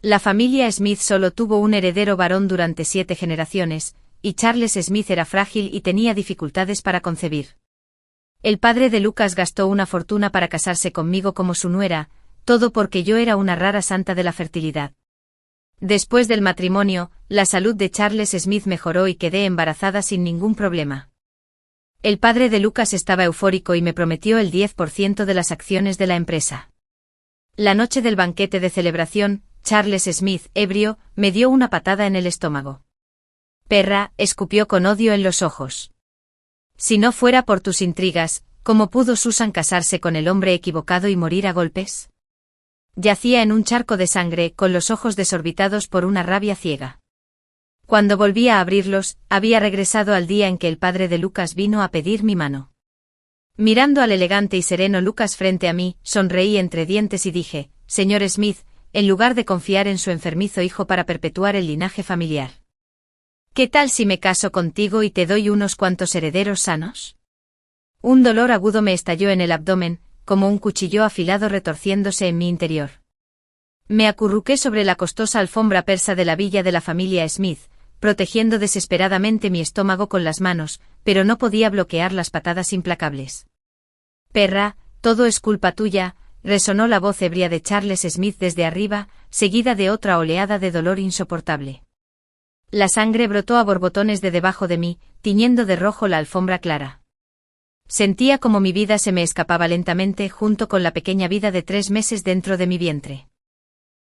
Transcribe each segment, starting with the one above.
La familia Smith solo tuvo un heredero varón durante 7 generaciones, y Charles Smith era frágil y tenía dificultades para concebir. El padre de Lucas gastó una fortuna para casarse conmigo como su nuera, todo porque yo era una rara santa de la fertilidad. Después del matrimonio, la salud de Charles Smith mejoró y quedé embarazada sin ningún problema. El padre de Lucas estaba eufórico y me prometió el 10% de las acciones de la empresa. La noche del banquete de celebración, Charles Smith, ebrio, me dio una patada en el estómago. «Perra», escupió con odio en los ojos. «Si no fuera por tus intrigas, ¿cómo pudo Susan casarse con el hombre equivocado y morir a golpes?». Yacía en un charco de sangre, con los ojos desorbitados por una rabia ciega. Cuando volví a abrirlos, había regresado al día en que el padre de Lucas vino a pedir mi mano. Mirando al elegante y sereno Lucas frente a mí, sonreí entre dientes y dije: «Señor Smith», en lugar de confiar en su enfermizo hijo para perpetuar el linaje familiar. «¿Qué tal si me caso contigo y te doy unos cuantos herederos sanos?». Un dolor agudo me estalló en el abdomen, como un cuchillo afilado retorciéndose en mi interior. Me acurruqué sobre la costosa alfombra persa de la villa de la familia Smith, protegiendo desesperadamente mi estómago con las manos, pero no podía bloquear las patadas implacables. «Perra, todo es culpa tuya», resonó la voz ebria de Charles Smith desde arriba, seguida de otra oleada de dolor insoportable. La sangre brotó a borbotones de debajo de mí, tiñendo de rojo la alfombra clara. Sentía como mi vida se me escapaba lentamente junto con la pequeña vida de 3 meses dentro de mi vientre.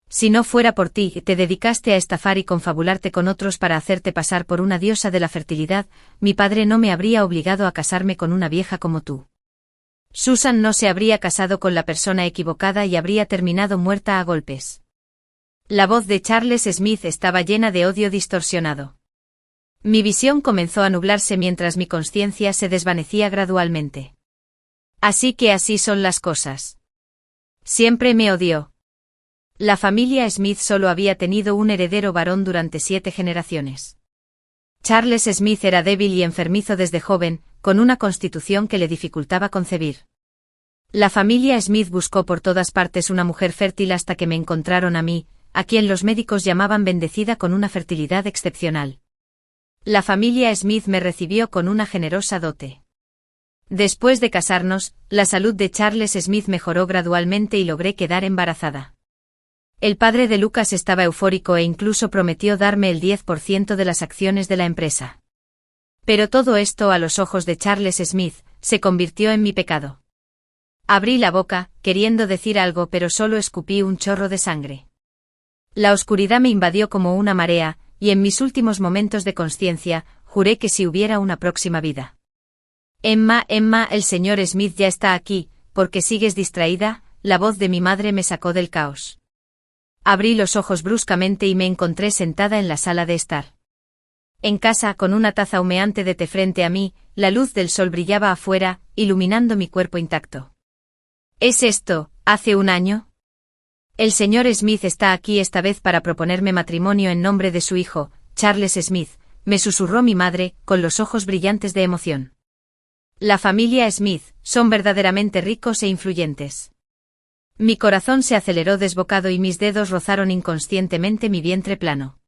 «Si no fuera por ti, te dedicaste a estafar y confabularte con otros para hacerte pasar por una diosa de la fertilidad, mi padre no me habría obligado a casarme con una vieja como tú. Susan no se habría casado con la persona equivocada y habría terminado muerta a golpes». La voz de Charles Smith estaba llena de odio distorsionado. Mi visión comenzó a nublarse mientras mi consciencia se desvanecía gradualmente. «Así que así son las cosas. Siempre me odió». La familia Smith solo había tenido un heredero varón durante 7 generaciones. Charles Smith era débil y enfermizo desde joven, con una constitución que le dificultaba concebir. La familia Smith buscó por todas partes una mujer fértil hasta que me encontraron a mí, a quien los médicos llamaban bendecida con una fertilidad excepcional. La familia Smith me recibió con una generosa dote. Después de casarnos, la salud de Charles Smith mejoró gradualmente y logré quedar embarazada. El padre de Lucas estaba eufórico e incluso prometió darme el 10% de las acciones de la empresa. Pero todo esto, a los ojos de Charles Smith, se convirtió en mi pecado. Abrí la boca, queriendo decir algo, pero solo escupí un chorro de sangre. La oscuridad me invadió como una marea, y en mis últimos momentos de consciencia, juré que si hubiera una próxima vida. «Emma, el señor Smith ya está aquí, ¿por qué sigues distraída?», la voz de mi madre me sacó del caos. Abrí los ojos bruscamente y me encontré sentada en la sala de estar. En casa, con una taza humeante de té frente a mí, la luz del sol brillaba afuera, iluminando mi cuerpo intacto. «¿Es esto, hace un año?». «El señor Smith está aquí esta vez para proponerme matrimonio en nombre de su hijo, Charles Smith», me susurró mi madre, con los ojos brillantes de emoción. «La familia Smith son verdaderamente ricos e influyentes». Mi corazón se aceleró desbocado y mis dedos rozaron inconscientemente mi vientre plano.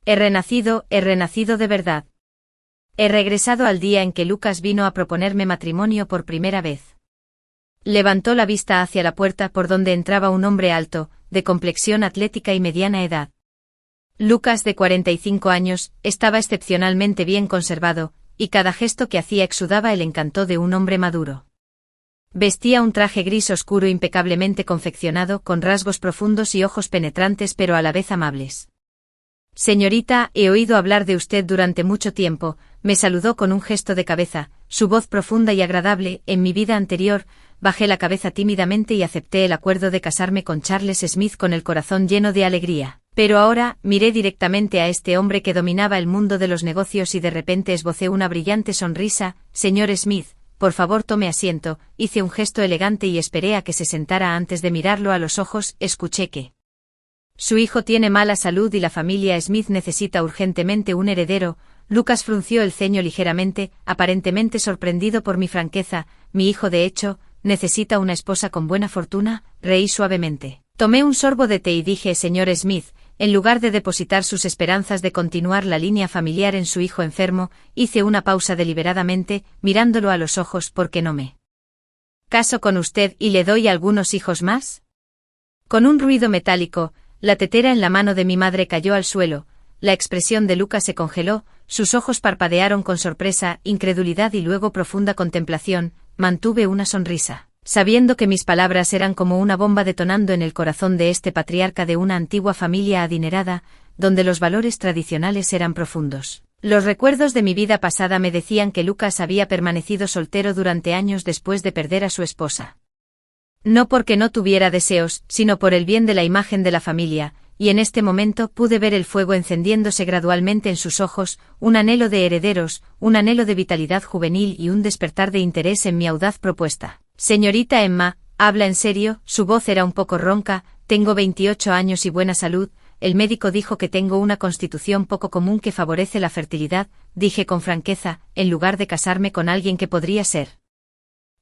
He renacido de verdad. He regresado al día en que Lucas vino a proponerme matrimonio por primera vez. Levantó la vista hacia la puerta por donde entraba un hombre alto, de complexión atlética y mediana edad. Lucas, de 45 años, estaba excepcionalmente bien conservado, y cada gesto que hacía exudaba el encanto de un hombre maduro. Vestía un traje gris oscuro impecablemente confeccionado, con rasgos profundos y ojos penetrantes pero a la vez amables. «Señorita, he oído hablar de usted durante mucho tiempo», me saludó con un gesto de cabeza, su voz profunda y agradable. En mi vida anterior, bajé la cabeza tímidamente y acepté el acuerdo de casarme con Charles Smith con el corazón lleno de alegría. Pero ahora, miré directamente a este hombre que dominaba el mundo de los negocios y de repente esbocé una brillante sonrisa. «Señor Smith, por favor tome asiento», hice un gesto elegante y esperé a que se sentara antes de mirarlo a los ojos. Escuché que su hijo tiene mala salud y la familia Smith necesita urgentemente un heredero. Lucas frunció el ceño ligeramente, aparentemente sorprendido por mi franqueza. «Mi hijo, de hecho, necesita una esposa con buena fortuna», reí suavemente. Tomé un sorbo de té y dije: señor Smith, en lugar de depositar sus esperanzas de continuar la línea familiar en su hijo enfermo, hice una pausa deliberadamente, mirándolo a los ojos. ¿Por qué no me caso con usted y le doy algunos hijos más? Con un ruido metálico, la tetera en la mano de mi madre cayó al suelo, la expresión de Lucas se congeló, sus ojos parpadearon con sorpresa, incredulidad y luego profunda contemplación. Mantuve una sonrisa, sabiendo que mis palabras eran como una bomba detonando en el corazón de este patriarca de una antigua familia adinerada, donde los valores tradicionales eran profundos. Los recuerdos de mi vida pasada me decían que Lucas había permanecido soltero durante años después de perder a su esposa. No porque no tuviera deseos, sino por el bien de la imagen de la familia, y en este momento pude ver el fuego encendiéndose gradualmente en sus ojos, un anhelo de herederos, un anhelo de vitalidad juvenil y un despertar de interés en mi audaz propuesta. Señorita Emma, habla en serio. Su voz era un poco ronca. Tengo 28 años y buena salud. El médico dijo que tengo una constitución poco común que favorece la fertilidad, dije con franqueza, en lugar de casarme con alguien que podría ser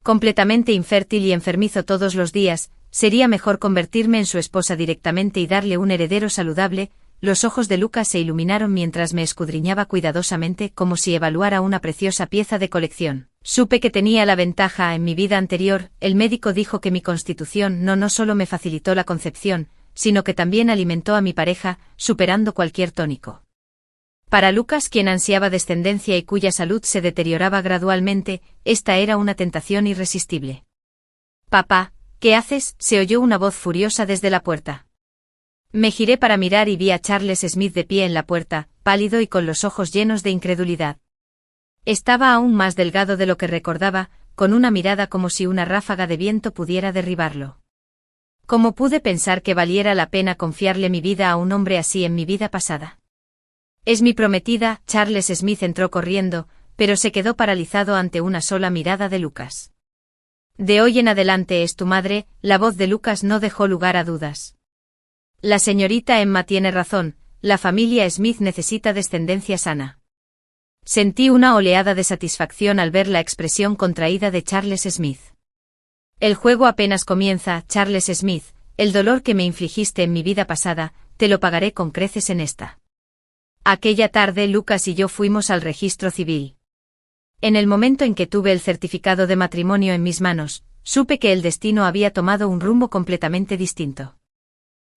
completamente infértil y enfermizo todos los días. Sería mejor convertirme en su esposa directamente y darle un heredero saludable. Los ojos de Lucas se iluminaron mientras me escudriñaba cuidadosamente como si evaluara una preciosa pieza de colección. Supe que tenía la ventaja en mi vida anterior. El médico dijo que mi constitución no solo me facilitó la concepción, sino que también alimentó a mi pareja, superando cualquier tónico. Para Lucas, quien ansiaba descendencia y cuya salud se deterioraba gradualmente, esta era una tentación irresistible. Papá, ¿qué haces?, se oyó una voz furiosa desde la puerta. Me giré para mirar y vi a Charles Smith de pie en la puerta, pálido y con los ojos llenos de incredulidad. Estaba aún más delgado de lo que recordaba, con una mirada como si una ráfaga de viento pudiera derribarlo. ¿Cómo pude pensar que valiera la pena confiarle mi vida a un hombre así en mi vida pasada? Es mi prometida. Charles Smith entró corriendo, pero se quedó paralizado ante una sola mirada de Lucas. De hoy en adelante es tu madre. La voz de Lucas no dejó lugar a dudas. La señorita Emma tiene razón, la familia Smith necesita descendencia sana. Sentí una oleada de satisfacción al ver la expresión contraída de Charles Smith. El juego apenas comienza, Charles Smith. El dolor que me infligiste en mi vida pasada, te lo pagaré con creces en esta. Aquella tarde Lucas y yo fuimos al registro civil. En el momento en que tuve el certificado de matrimonio en mis manos, supe que el destino había tomado un rumbo completamente distinto.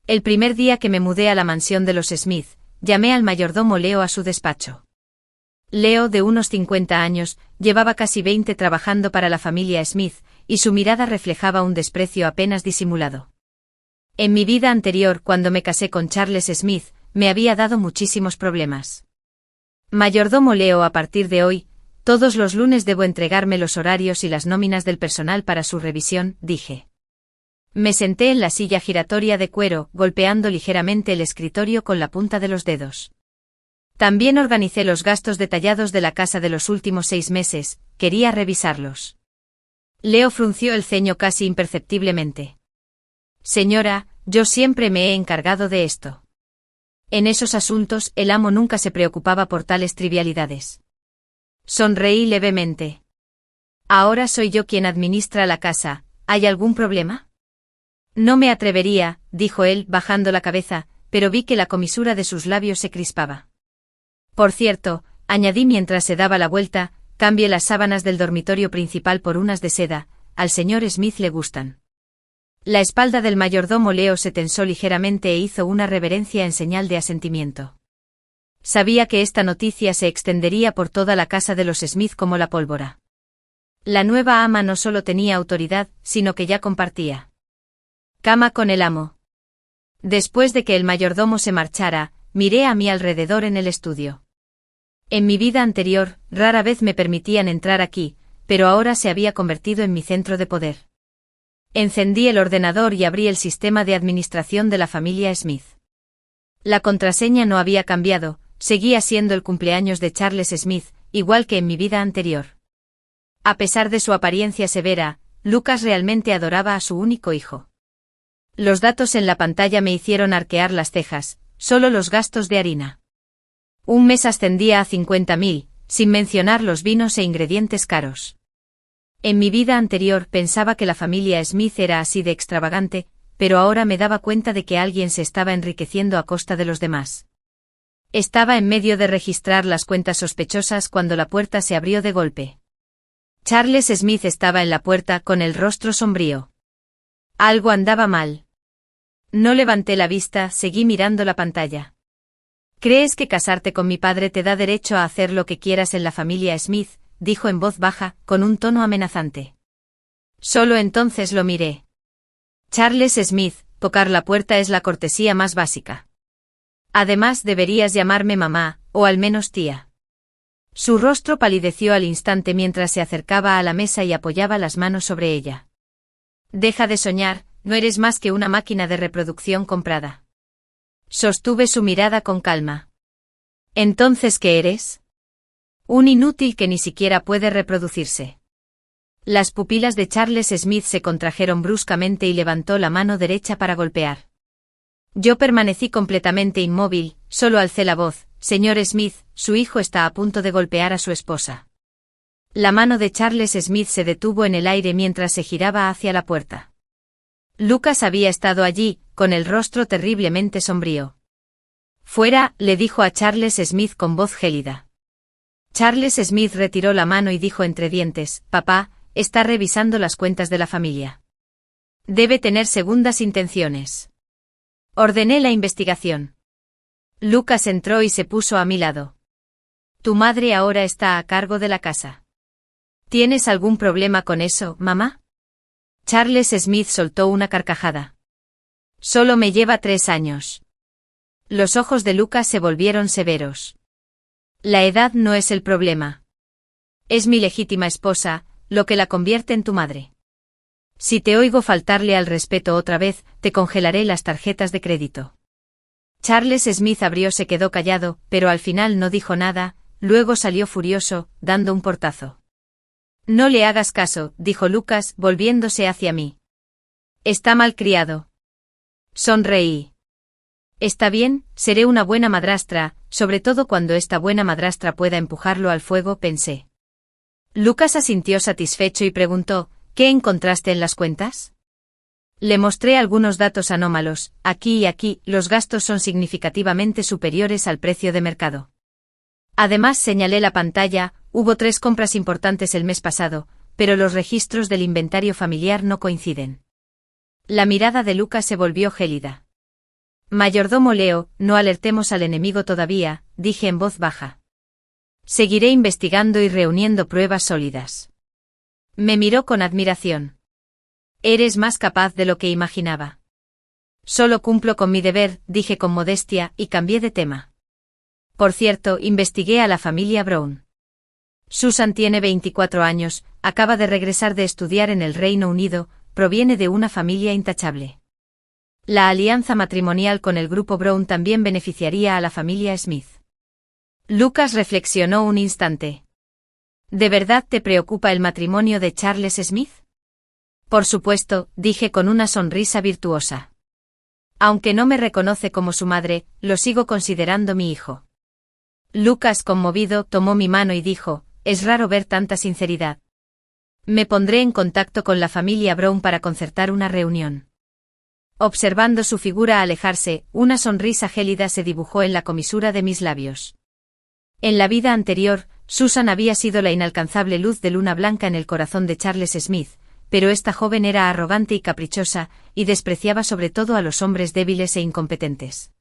El primer día que me mudé a la mansión de los Smith, llamé al mayordomo Leo a su despacho. Leo, de unos 50 años, llevaba casi 20 trabajando para la familia Smith, y su mirada reflejaba un desprecio apenas disimulado. En mi vida anterior, cuando me casé con Charles Smith, me había dado muchísimos problemas. Mayordomo Leo, a partir de hoy, todos los lunes debo entregarme los horarios y las nóminas del personal para su revisión, dije. Me senté en la silla giratoria de cuero, golpeando ligeramente el escritorio con la punta de los dedos. También organicé los gastos detallados de la casa de los últimos 6 meses, quería revisarlos. Leo frunció el ceño casi imperceptiblemente. Señora, yo siempre me he encargado de esto. En esos asuntos, el amo nunca se preocupaba por tales trivialidades. Sonreí levemente. Ahora soy yo quien administra la casa. ¿Hay algún problema? No me atrevería, dijo él, bajando la cabeza, pero vi que la comisura de sus labios se crispaba. Por cierto, añadí mientras se daba la vuelta, cambie las sábanas del dormitorio principal por unas de seda, al señor Smith le gustan. La espalda del mayordomo Leo se tensó ligeramente e hizo una reverencia en señal de asentimiento. Sabía que esta noticia se extendería por toda la casa de los Smith como la pólvora. La nueva ama no solo tenía autoridad, sino que ya compartía cama con el amo. Después de que el mayordomo se marchara, miré a mi alrededor en el estudio. En mi vida anterior, rara vez me permitían entrar aquí, pero ahora se había convertido en mi centro de poder. Encendí el ordenador y abrí el sistema de administración de la familia Smith. La contraseña no había cambiado, seguía siendo el cumpleaños de Charles Smith, igual que en mi vida anterior. A pesar de su apariencia severa, Lucas realmente adoraba a su único hijo. Los datos en la pantalla me hicieron arquear las cejas, solo los gastos de harina. Un mes ascendía a 50.000, sin mencionar los vinos e ingredientes caros. En mi vida anterior pensaba que la familia Smith era así de extravagante, pero ahora me daba cuenta de que alguien se estaba enriqueciendo a costa de los demás. Estaba en medio de registrar las cuentas sospechosas cuando la puerta se abrió de golpe. Charles Smith estaba en la puerta con el rostro sombrío. Algo andaba mal. No levanté la vista, seguí mirando la pantalla. ¿Crees que casarte con mi padre te da derecho a hacer lo que quieras en la familia Smith?, dijo en voz baja, con un tono amenazante. Solo entonces lo miré. Charles Smith, tocar la puerta es la cortesía más básica. Además deberías llamarme mamá, o al menos tía. Su rostro palideció al instante mientras se acercaba a la mesa y apoyaba las manos sobre ella. Deja de soñar, no eres más que una máquina de reproducción comprada. Sostuve su mirada con calma. ¿Entonces qué eres? Un inútil que ni siquiera puede reproducirse. Las pupilas de Charles Smith se contrajeron bruscamente y levantó la mano derecha para golpear. Yo permanecí completamente inmóvil, solo alcé la voz. Señor Smith, su hijo está a punto de golpear a su esposa. La mano de Charles Smith se detuvo en el aire mientras se giraba hacia la puerta. Lucas había estado allí, con el rostro terriblemente sombrío. Fuera, le dijo a Charles Smith con voz gélida. Charles Smith retiró la mano y dijo entre dientes, papá, está revisando las cuentas de la familia. Debe tener segundas intenciones. Ordené la investigación. Lucas entró y se puso a mi lado. Tu madre ahora está a cargo de la casa. ¿Tienes algún problema con eso, mamá? Charles Smith soltó una carcajada. Solo me lleva 3 años. Los ojos de Lucas se volvieron severos. La edad no es el problema. Es mi legítima esposa, lo que la convierte en tu madre. Si te oigo faltarle al respeto otra vez, te congelaré las tarjetas de crédito. Charles Smith se quedó callado, pero al final no dijo nada, luego salió furioso, dando un portazo. No le hagas caso, dijo Lucas, volviéndose hacia mí. Está malcriado. Sonreí. Está bien, seré una buena madrastra, sobre todo cuando esta buena madrastra pueda empujarlo al fuego, pensé. Lucas asintió satisfecho y preguntó, ¿qué encontraste en las cuentas? Le mostré algunos datos anómalos, aquí y aquí, los gastos son significativamente superiores al precio de mercado. Además señalé la pantalla, hubo 3 compras importantes el mes pasado, pero los registros del inventario familiar no coinciden. La mirada de Lucas se volvió gélida. Mayordomo Leo, no alertemos al enemigo todavía, dije en voz baja. Seguiré investigando y reuniendo pruebas sólidas. Me miró con admiración. Eres más capaz de lo que imaginaba. Solo cumplo con mi deber, dije con modestia, y cambié de tema. Por cierto, investigué a la familia Brown. Susan tiene 24 años, acaba de regresar de estudiar en el Reino Unido, proviene de una familia intachable. La alianza matrimonial con el grupo Brown también beneficiaría a la familia Smith. Lucas reflexionó un instante. ¿De verdad te preocupa el matrimonio de Charles Smith? Por supuesto, dije con una sonrisa virtuosa. Aunque no me reconoce como su madre, lo sigo considerando mi hijo. Lucas, conmovido, tomó mi mano y dijo, es raro ver tanta sinceridad. Me pondré en contacto con la familia Brown para concertar una reunión. Observando su figura alejarse, una sonrisa gélida se dibujó en la comisura de mis labios. En la vida anterior, Susan había sido la inalcanzable luz de luna blanca en el corazón de Charles Smith, pero esta joven era arrogante y caprichosa, y despreciaba sobre todo a los hombres débiles e incompetentes.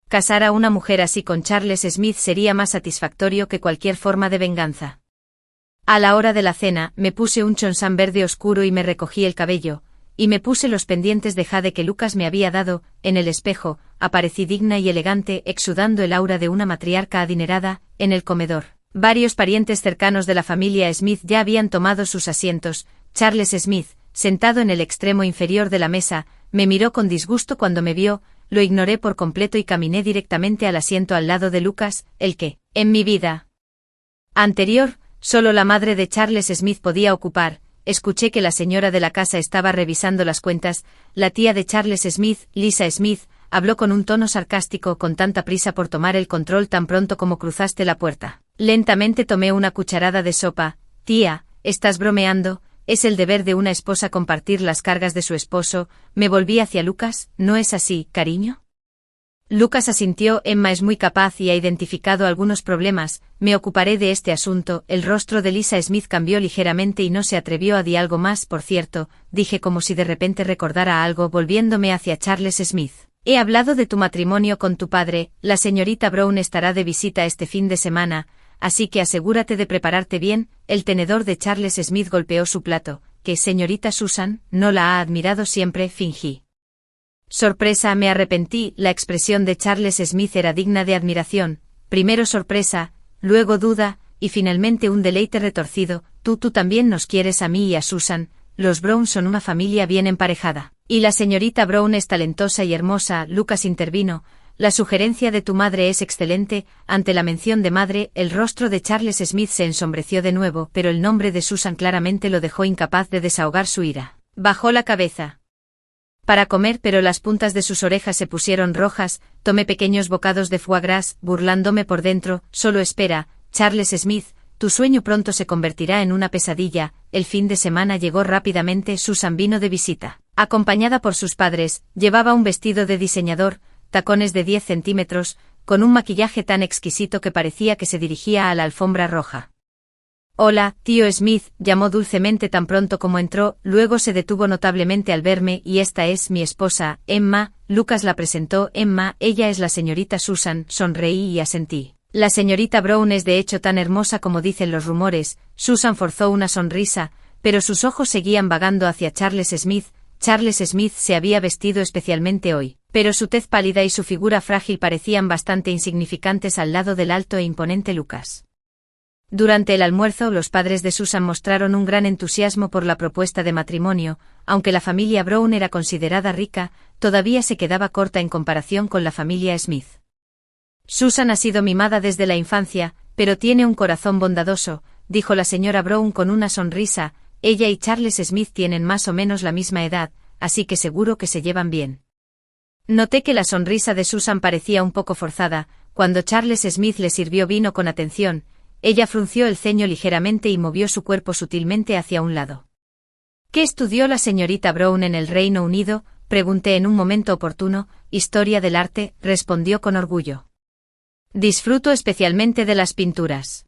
Casar a una mujer así con Charles Smith sería más satisfactorio que cualquier forma de venganza. A la hora de la cena, me puse un chonsán verde oscuro y me recogí el cabello, y me puse los pendientes de jade que Lucas me había dado. En el espejo, aparecí digna y elegante, exudando el aura de una matriarca adinerada. En el comedor, varios parientes cercanos de la familia Smith ya habían tomado sus asientos. Charles Smith, sentado en el extremo inferior de la mesa, me miró con disgusto cuando me vio, lo ignoré por completo y caminé directamente al asiento al lado de Lucas, el que, en mi vida anterior, solo la madre de Charles Smith podía ocupar. Escuché que la señora de la casa estaba revisando las cuentas. La tía de Charles Smith, Lisa Smith, habló con un tono sarcástico. Con tanta prisa por tomar el control tan pronto como cruzaste la puerta. Lentamente tomé una cucharada de sopa. Tía, ¿estás bromeando? es el deber de una esposa compartir las cargas de su esposo. Me volví hacia Lucas, ¿no es así, cariño? Lucas asintió. Emma es muy capaz y ha identificado algunos problemas, me ocuparé de este asunto. El rostro de Lisa Smith cambió ligeramente y no se atrevió a decir algo más. Por cierto, dije como si de repente recordara algo volviéndome hacia Charles Smith. He hablado de tu matrimonio con tu padre, la señorita Brown estará de visita este fin de semana, así que asegúrate de prepararte bien. El tenedor de Charles Smith golpeó su plato. ¿Qué, señorita Susan? ¿No la ha admirado siempre? Fingí. Sorpresa, me arrepentí. La expresión de Charles Smith era digna de admiración. Primero sorpresa, luego duda, y finalmente un deleite retorcido. Tú también nos quieres a mí y a Susan. Los Brown son una familia bien emparejada. Y la señorita Brown es talentosa y hermosa. Lucas intervino. La sugerencia de tu madre es excelente. Ante la mención de madre, el rostro de Charles Smith se ensombreció de nuevo, pero el nombre de Susan claramente lo dejó incapaz de desahogar su ira. Bajó la cabeza para comer, pero las puntas de sus orejas se pusieron rojas. Tomé pequeños bocados de foie gras, burlándome por dentro. Solo espera, Charles Smith, tu sueño pronto se convertirá en una pesadilla. El fin de semana llegó rápidamente. Susan vino de visita, acompañada por sus padres. Llevaba un vestido de diseñador, tacones de 10 centímetros, con un maquillaje tan exquisito que parecía que se dirigía a la alfombra roja. Hola, tío Smith, llamó dulcemente tan pronto como entró, luego se detuvo notablemente al verme. Y esta es mi esposa, Emma. Lucas la presentó. Emma, ella es la señorita Susan. Sonreí y asentí. La señorita Brown es de hecho tan hermosa como dicen los rumores. Susan forzó una sonrisa, pero sus ojos seguían vagando hacia Charles Smith. Charles Smith se había vestido especialmente hoy, pero su tez pálida y su figura frágil parecían bastante insignificantes al lado del alto e imponente Lucas. Durante el almuerzo, los padres de Susan mostraron un gran entusiasmo por la propuesta de matrimonio. Aunque la familia Brown era considerada rica, todavía se quedaba corta en comparación con la familia Smith. Susan ha sido mimada desde la infancia, pero tiene un corazón bondadoso, dijo la señora Brown con una sonrisa. Ella y Charles Smith tienen más o menos la misma edad, así que seguro que se llevan bien. Noté que la sonrisa de Susan parecía un poco forzada. Cuando Charles Smith le sirvió vino con atención, ella frunció el ceño ligeramente y movió su cuerpo sutilmente hacia un lado. ¿Qué estudió la señorita Brown en el Reino Unido?, pregunté en un momento oportuno. Historia del arte, respondió con orgullo. Disfruto especialmente de las pinturas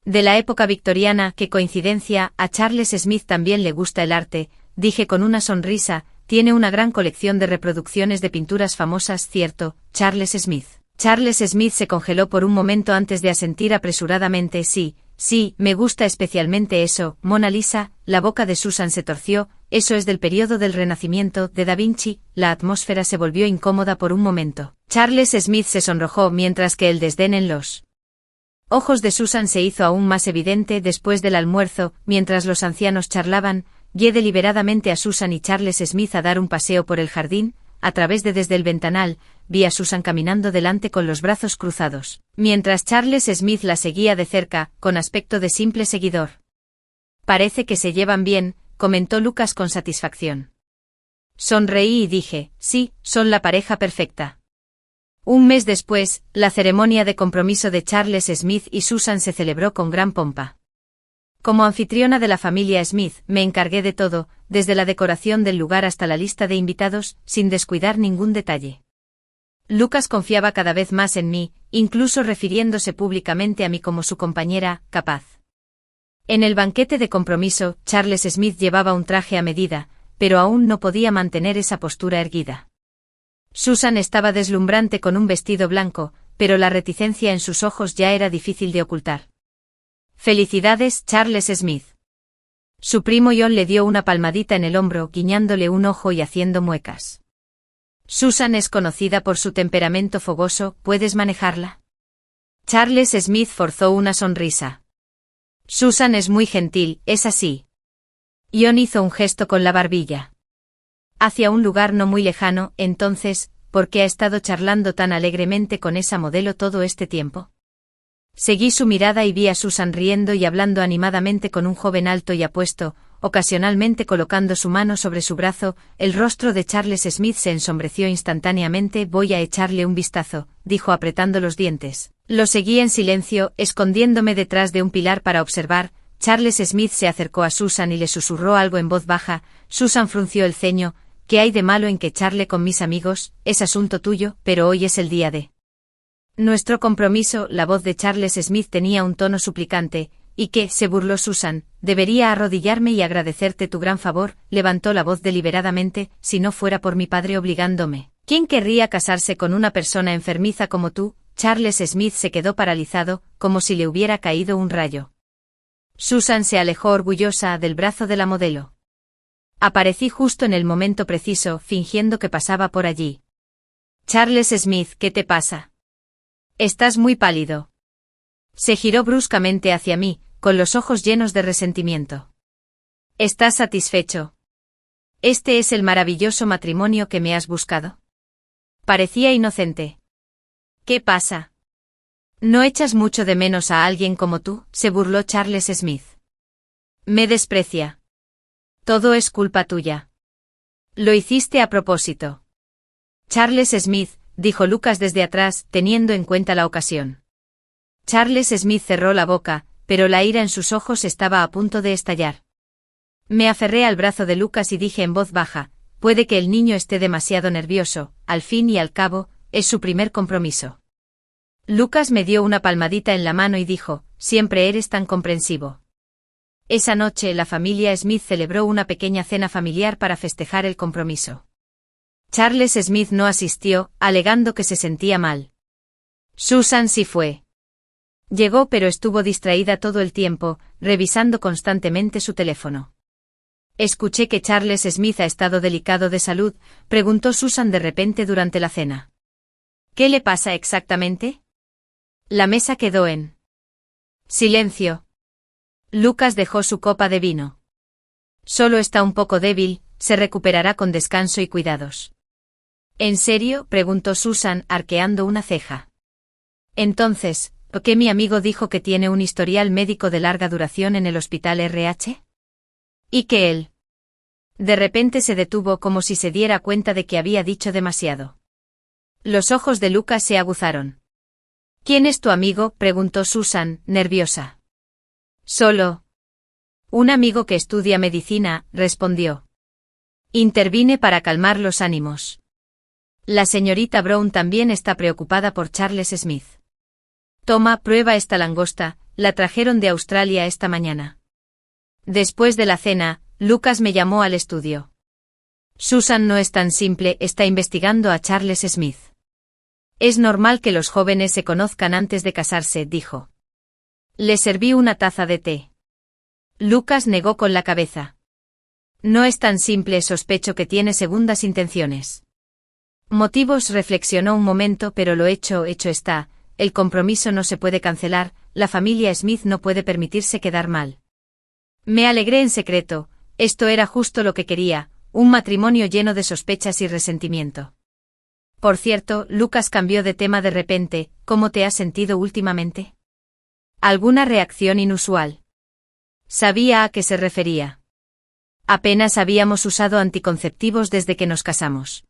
de la época victoriana. Qué coincidencia, a Charles Smith también le gusta el arte, dije con una sonrisa. Tiene una gran colección de reproducciones de pinturas famosas, ¿cierto, Charles Smith? Charles Smith se congeló por un momento antes de asentir apresuradamente. Sí, me gusta especialmente eso. Mona Lisa. La boca de Susan se torció. Eso es del período del Renacimiento, de Da Vinci. La atmósfera se volvió incómoda por un momento. Charles Smith se sonrojó mientras que el desdén en los ojos de Susan se hizo aún más evidente. Después del almuerzo, mientras los ancianos charlaban, guié deliberadamente a Susan y Charles Smith a dar un paseo por el jardín. Desde el ventanal, vi a Susan caminando delante con los brazos cruzados, mientras Charles Smith la seguía de cerca, con aspecto de simple seguidor. Parece que se llevan bien, comentó Lucas con satisfacción. Sonreí y dije, sí, son la pareja perfecta. Un mes después, la ceremonia de compromiso de Charles Smith y Susan se celebró con gran pompa. Como anfitriona de la familia Smith, me encargué de todo, desde la decoración del lugar hasta la lista de invitados, sin descuidar ningún detalle. Lucas confiaba cada vez más en mí, incluso refiriéndose públicamente a mí como su compañera, capaz. En el banquete de compromiso, Charles Smith llevaba un traje a medida, pero aún no podía mantener esa postura erguida. Susan estaba deslumbrante con un vestido blanco, pero la reticencia en sus ojos ya era difícil de ocultar. Felicidades, Charles Smith. Su primo John le dio una palmadita en el hombro, guiñándole un ojo y haciendo muecas. Susan es conocida por su temperamento fogoso, ¿puedes manejarla? Charles Smith forzó una sonrisa. Susan es muy gentil, ¿es así? John hizo un gesto con la barbilla. Hacia un lugar no muy lejano. Entonces, ¿por qué ha estado charlando tan alegremente con esa modelo todo este tiempo? Seguí su mirada y vi a Susan riendo y hablando animadamente con un joven alto y apuesto, ocasionalmente colocando su mano sobre su brazo. El rostro de Charles Smith se ensombreció instantáneamente. Voy a echarle un vistazo, dijo apretando los dientes. Lo seguí en silencio, escondiéndome detrás de un pilar para observar. Charles Smith se acercó a Susan y le susurró algo en voz baja. Susan frunció el ceño. ¿Qué hay de malo en que charle con mis amigos? Es asunto tuyo, pero hoy es el día de nuestro compromiso. La voz de Charles Smith tenía un tono suplicante. ¿Y qué? Se burló Susan. Debería arrodillarme y agradecerte tu gran favor. Levantó la voz deliberadamente. Si no fuera por mi padre obligándome. ¿Quién querría casarse con una persona enfermiza como tú? Charles Smith se quedó paralizado, como si le hubiera caído un rayo. Susan se alejó orgullosa del brazo de la modelo. Aparecí justo en el momento preciso, fingiendo que pasaba por allí. Charles Smith, ¿qué te pasa? Estás muy pálido. Se giró bruscamente hacia mí, con los ojos llenos de resentimiento. ¿Estás satisfecho? ¿Este es el maravilloso matrimonio que me has buscado? Parecía inocente. ¿Qué pasa? ¿No echas mucho de menos a alguien como tú? Se burló Charles Smith. Me desprecia. Todo es culpa tuya. Lo hiciste a propósito. Charles Smith, dijo Lucas desde atrás, teniendo en cuenta la ocasión. Charles Smith cerró la boca, pero la ira en sus ojos estaba a punto de estallar. Me aferré al brazo de Lucas y dije en voz baja, puede que el niño esté demasiado nervioso, al fin y al cabo, es su primer compromiso. Lucas me dio una palmadita en la mano y dijo, siempre eres tan comprensivo. Esa noche la familia Smith celebró una pequeña cena familiar para festejar el compromiso. Charles Smith no asistió, alegando que se sentía mal. Susan sí fue. Llegó pero estuvo distraída todo el tiempo, revisando constantemente su teléfono. Escuché que Charles Smith ha estado delicado de salud, preguntó Susan de repente durante la cena. ¿Qué le pasa exactamente? La mesa quedó en silencio. Lucas dejó su copa de vino. Solo está un poco débil, se recuperará con descanso y cuidados. ¿En serio? Preguntó Susan, arqueando una ceja. Entonces, ¿por qué mi amigo dijo que tiene un historial médico de larga duración en el hospital RH? ¿Y que él? De repente se detuvo como si se diera cuenta de que había dicho demasiado. Los ojos de Lucas se aguzaron. ¿Quién es tu amigo? Preguntó Susan, nerviosa. Solo un amigo que estudia medicina, respondió. Intervine para calmar los ánimos. La señorita Brown también está preocupada por Charles Smith. Toma, prueba esta langosta, la trajeron de Australia esta mañana. Después de la cena, Lucas me llamó al estudio. Susan no es tan simple, está investigando a Charles Smith. Es normal que los jóvenes se conozcan antes de casarse, dijo. Le serví una taza de té. Lucas negó con la cabeza. No es tan simple, sospecho que tiene segundas intenciones. Motivos, reflexionó un momento, pero lo hecho está, el compromiso no se puede cancelar, la familia Smith no puede permitirse quedar mal. Me alegré en secreto, esto era justo lo que quería, un matrimonio lleno de sospechas y resentimiento. Por cierto, Lucas cambió de tema de repente, ¿cómo te has sentido últimamente? ¿Alguna reacción inusual? Sabía a qué se refería. Apenas habíamos usado anticonceptivos desde que nos casamos.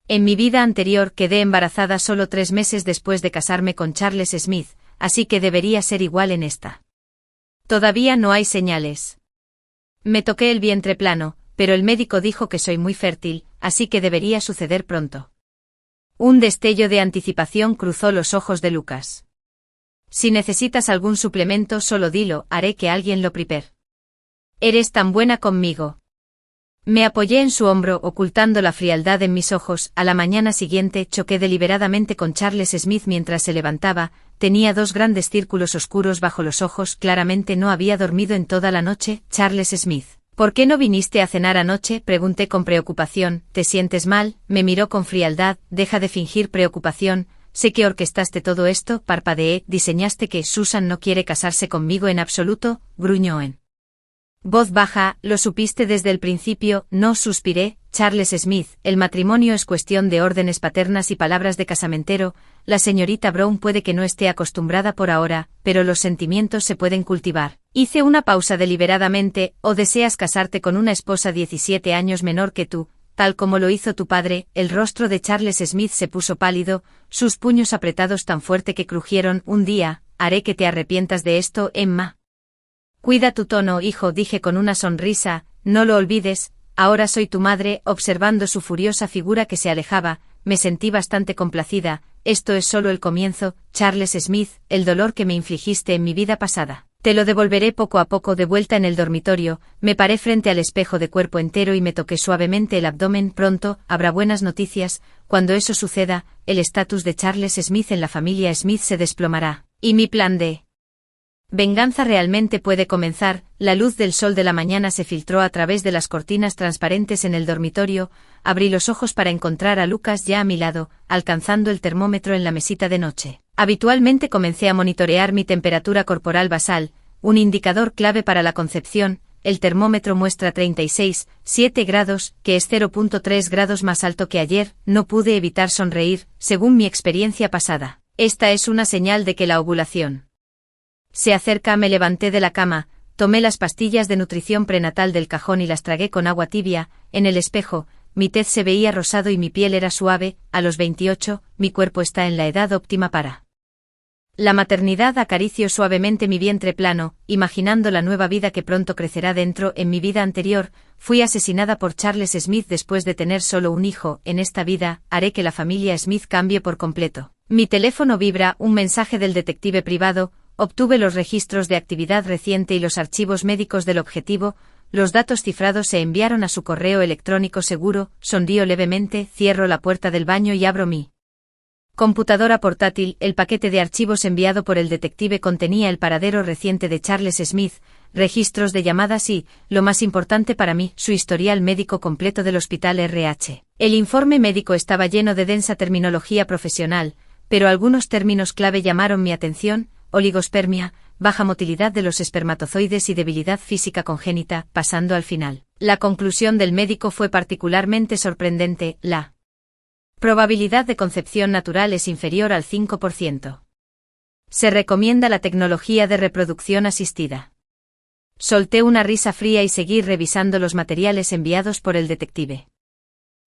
En mi vida anterior quedé embarazada solo 3 meses después de casarme con Charles Smith, así que debería ser igual en esta. Todavía no hay señales. Me toqué el vientre plano, pero el médico dijo que soy muy fértil, así que debería suceder pronto. Un destello de anticipación cruzó los ojos de Lucas. Si necesitas algún suplemento, solo dilo, haré que alguien lo prepare. Eres tan buena conmigo. Me apoyé en su hombro, ocultando la frialdad en mis ojos. A la mañana siguiente choqué deliberadamente con Charles Smith mientras se levantaba. Tenía 2 grandes círculos oscuros bajo los ojos. Claramente no había dormido en toda la noche. Charles Smith. ¿Por qué no viniste a cenar anoche? Pregunté con preocupación. ¿Te sientes mal? Me miró con frialdad. Deja de fingir preocupación. Sé que orquestaste todo esto. Parpadeé. Diseñaste que Susan no quiere casarse conmigo en absoluto. Gruñó en voz baja. ¿Lo supiste desde el principio? No, suspiré. Charles Smith, el matrimonio es cuestión de órdenes paternas y palabras de casamentero. La señorita Brown puede que no esté acostumbrada por ahora, pero los sentimientos se pueden cultivar. Hice una pausa deliberadamente. ¿O deseas casarte con una esposa 17 años menor que tú, tal como lo hizo tu padre? El rostro de Charles Smith se puso pálido, sus puños apretados tan fuerte que crujieron. Un día, haré que te arrepientas de esto, Emma. Cuida tu tono, hijo, dije con una sonrisa, no lo olvides, ahora soy tu madre. Observando su furiosa figura que se alejaba, me sentí bastante complacida. Esto es solo el comienzo, Charles Smith, el dolor que me infligiste en mi vida pasada. Te lo devolveré poco a poco. De vuelta en el dormitorio, me paré frente al espejo de cuerpo entero y me toqué suavemente el abdomen. Pronto, habrá buenas noticias. Cuando eso suceda, el estatus de Charles Smith en la familia Smith se desplomará. Y mi plan de venganza realmente puede comenzar. La luz del sol de la mañana se filtró a través de las cortinas transparentes en el dormitorio. Abrí los ojos para encontrar a Lucas ya a mi lado, alcanzando el termómetro en la mesita de noche. Habitualmente comencé a monitorear mi temperatura corporal basal, un indicador clave para la concepción. El termómetro muestra 36,7 grados, que es 0,3 grados más alto que ayer. No pude evitar sonreír, según mi experiencia pasada. Esta es una señal de que la ovulación se acerca. Me levanté de la cama, tomé las pastillas de nutrición prenatal del cajón y las tragué con agua tibia. En el espejo, mi tez se veía rosado y mi piel era suave. A los 28, mi cuerpo está en la edad óptima para la maternidad. Acaricio suavemente mi vientre plano, imaginando la nueva vida que pronto crecerá dentro. En mi vida anterior, fui asesinada por Charles Smith después de tener solo un hijo. En esta vida, haré que la familia Smith cambie por completo. Mi teléfono vibra, un mensaje del detective privado. Obtuve los registros de actividad reciente y los archivos médicos del objetivo. Los datos cifrados se enviaron a su correo electrónico seguro. Sonrío levemente, cierro la puerta del baño y abro mi computadora portátil. El paquete de archivos enviado por el detective contenía el paradero reciente de Charles Smith, registros de llamadas y, lo más importante para mí, su historial médico completo del hospital RH. El informe médico estaba lleno de densa terminología profesional, pero algunos términos clave llamaron mi atención: oligospermia, baja motilidad de los espermatozoides y debilidad física congénita. Pasando al final, la conclusión del médico fue particularmente sorprendente: la probabilidad de concepción natural es inferior al 5%. Se recomienda la tecnología de reproducción asistida. Solté una risa fría y seguí revisando los materiales enviados por el detective.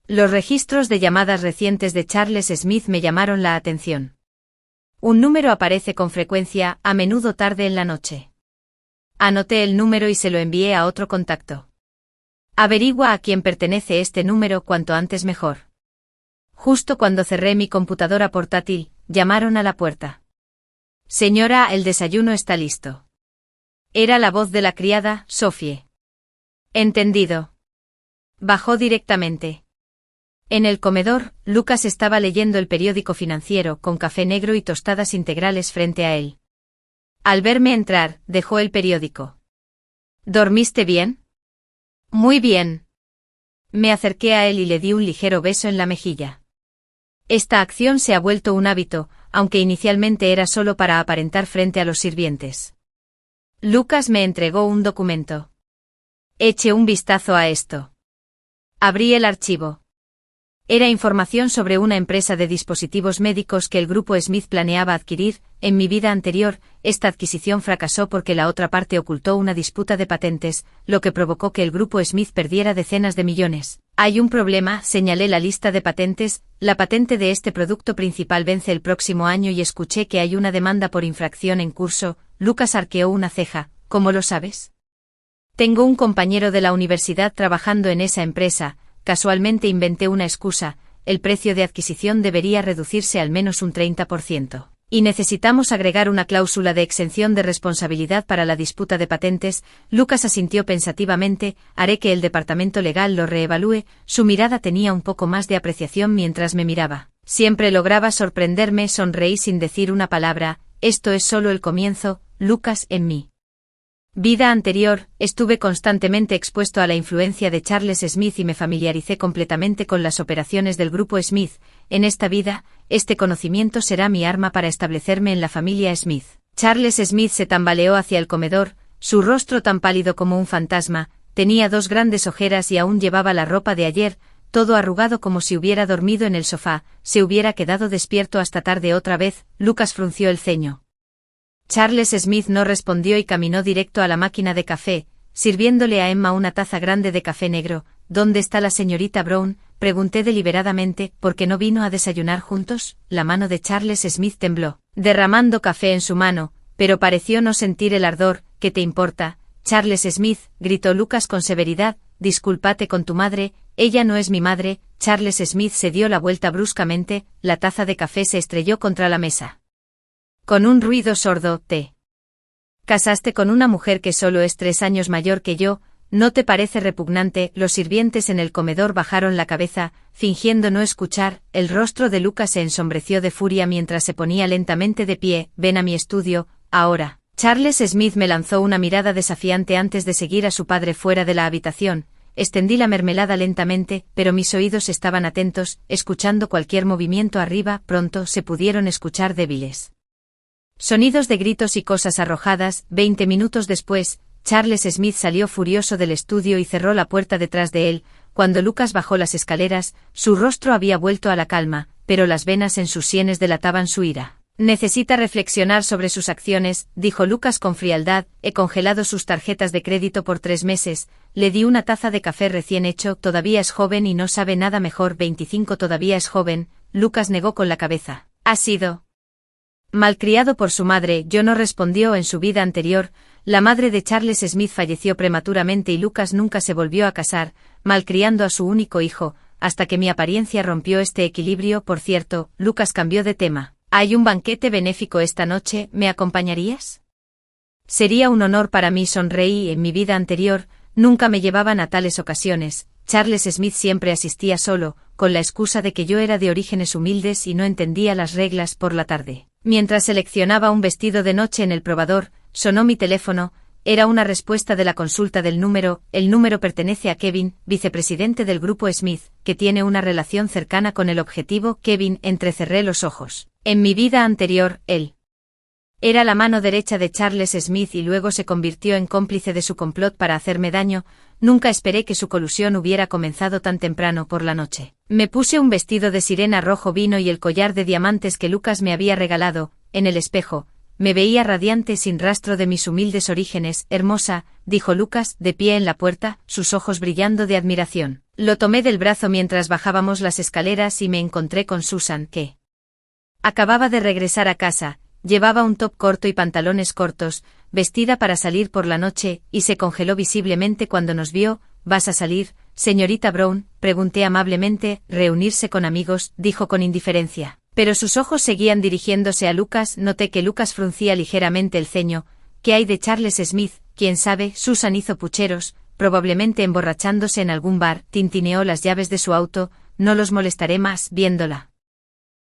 Los registros de llamadas recientes de Charles Smith me llamaron la atención. Un número aparece con frecuencia, a menudo tarde en la noche. Anoté el número y se lo envié a otro contacto. Averigua a quién pertenece este número, cuanto antes mejor. Justo cuando cerré mi computadora portátil, llamaron a la puerta. Señora, el desayuno está listo. Era la voz de la criada, Sophie. Entendido. Bajó directamente. En el comedor, Lucas estaba leyendo el periódico financiero, con café negro y tostadas integrales frente a él. Al verme entrar, dejó el periódico. ¿Dormiste bien? Muy bien. Me acerqué a él y le di un ligero beso en la mejilla. Esta acción se ha vuelto un hábito, aunque inicialmente era solo para aparentar frente a los sirvientes. Lucas me entregó un documento. Eché un vistazo a esto. Abrí el archivo. Era información sobre una empresa de dispositivos médicos que el grupo Smith planeaba adquirir. En mi vida anterior, esta adquisición fracasó porque la otra parte ocultó una disputa de patentes, lo que provocó que el grupo Smith perdiera decenas de millones. Hay un problema, señalé la lista de patentes. La patente de este producto principal vence el próximo año y escuché que hay una demanda por infracción en curso. Lucas arqueó una ceja. ¿Cómo lo sabes? Tengo un compañero de la universidad trabajando en esa empresa. Casualmente inventé una excusa: el precio de adquisición debería reducirse al menos un 30%. Y necesitamos agregar una cláusula de exención de responsabilidad para la disputa de patentes. Lucas asintió pensativamente. Haré que el departamento legal lo reevalúe. Su mirada tenía un poco más de apreciación mientras me miraba. Siempre lograba sorprenderme. Sonreí sin decir una palabra. Esto es solo el comienzo, Lucas. En mí vida anterior, estuve constantemente expuesto a la influencia de Charles Smith y me familiaricé completamente con las operaciones del grupo Smith. En esta vida, este conocimiento será mi arma para establecerme en la familia Smith. Charles Smith se tambaleó hacia el comedor, su rostro tan pálido como un fantasma. Tenía 2 grandes ojeras y aún llevaba la ropa de ayer, todo arrugado como si hubiera dormido en el sofá. Se hubiera quedado despierto hasta tarde otra vez. Lucas frunció el ceño. Charles Smith no respondió y caminó directo a la máquina de café, sirviéndole a Emma una taza grande de café negro. ¿Dónde está la señorita Brown?, pregunté deliberadamente. ¿Por qué no vino a desayunar juntos? La mano de Charles Smith tembló, derramando café en su mano, pero pareció no sentir el ardor. ¿Qué te importa? Charles Smith, gritó Lucas con severidad, discúlpate con tu madre, ella no es mi madre. Charles Smith se dio la vuelta bruscamente, la taza de café se estrelló contra la mesa. Con un ruido sordo, te casaste con una mujer que solo es 3 años mayor que yo, ¿no te parece repugnante? Los sirvientes en el comedor bajaron la cabeza, fingiendo no escuchar, el rostro de Lucas se ensombreció de furia mientras se ponía lentamente de pie. Ven a mi estudio, ahora. Charles Smith me lanzó una mirada desafiante antes de seguir a su padre fuera de la habitación. Extendí la mermelada lentamente, pero mis oídos estaban atentos, escuchando cualquier movimiento arriba. Pronto se pudieron escuchar débiles sonidos de gritos y cosas arrojadas. 20 minutos después, Charles Smith salió furioso del estudio y cerró la puerta detrás de él. Cuando Lucas bajó las escaleras, su rostro había vuelto a la calma, pero las venas en sus sienes delataban su ira. Necesita reflexionar sobre sus acciones, dijo Lucas con frialdad. He congelado sus tarjetas de crédito por 3 meses, le di una taza de café recién hecho. Todavía es joven y no sabe nada mejor. 25 todavía es joven. Lucas negó con la cabeza. Ha sido malcriado por su madre. Yo no respondió. En su vida anterior, la madre de Charles Smith falleció prematuramente y Lucas nunca se volvió a casar, malcriando a su único hijo, hasta que mi apariencia rompió este equilibrio. Por cierto, Lucas cambió de tema. Hay un banquete benéfico esta noche, ¿me acompañarías? Sería un honor para mí, sonreí. En mi vida anterior, nunca me llevaban a tales ocasiones. Charles Smith siempre asistía solo, con la excusa de que yo era de orígenes humildes y no entendía las reglas. Por la tarde, mientras seleccionaba un vestido de noche en el probador, sonó mi teléfono. Era una respuesta de la consulta del número. El número pertenece a Kevin, vicepresidente del grupo Smith, que tiene una relación cercana con el objetivo. Kevin, entrecerré los ojos. En mi vida anterior, él era la mano derecha de Charles Smith y luego se convirtió en cómplice de su complot para hacerme daño. Nunca esperé que su colusión hubiera comenzado tan temprano por la noche. Me puse un vestido de sirena rojo vino y el collar de diamantes que Lucas me había regalado. En el espejo, me veía radiante sin rastro de mis humildes orígenes. Hermosa, dijo Lucas, de pie en la puerta, sus ojos brillando de admiración. Lo tomé del brazo mientras bajábamos las escaleras y me encontré con Susan, que acababa de regresar a casa. Llevaba un top corto y pantalones cortos, vestida para salir por la noche, y se congeló visiblemente cuando nos vio. ¿Vas a salir, señorita Brown?, pregunté amablemente. Reunirse con amigos, dijo con indiferencia. Pero sus ojos seguían dirigiéndose a Lucas. Noté que Lucas fruncía ligeramente el ceño. ¿Qué hay de Charles Smith? ¿Quién sabe? Susan hizo pucheros, probablemente emborrachándose en algún bar. Tintineó las llaves de su auto. No los molestaré más. Viéndola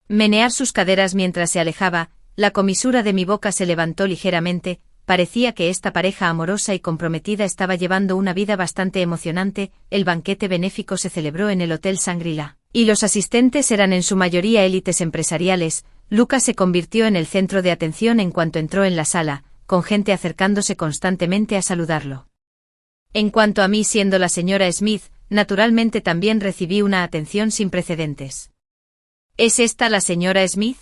menear sus caderas mientras se alejaba, la comisura de mi boca se levantó ligeramente. Parecía que esta pareja amorosa y comprometida estaba llevando una vida bastante emocionante. El banquete benéfico se celebró en el Hotel Shangri-La, y los asistentes eran en su mayoría élites empresariales. Lucas se convirtió en el centro de atención en cuanto entró en la sala, con gente acercándose constantemente a saludarlo. En cuanto a mí, siendo la señora Smith, naturalmente también recibí una atención sin precedentes. ¿Es esta la señora Smith?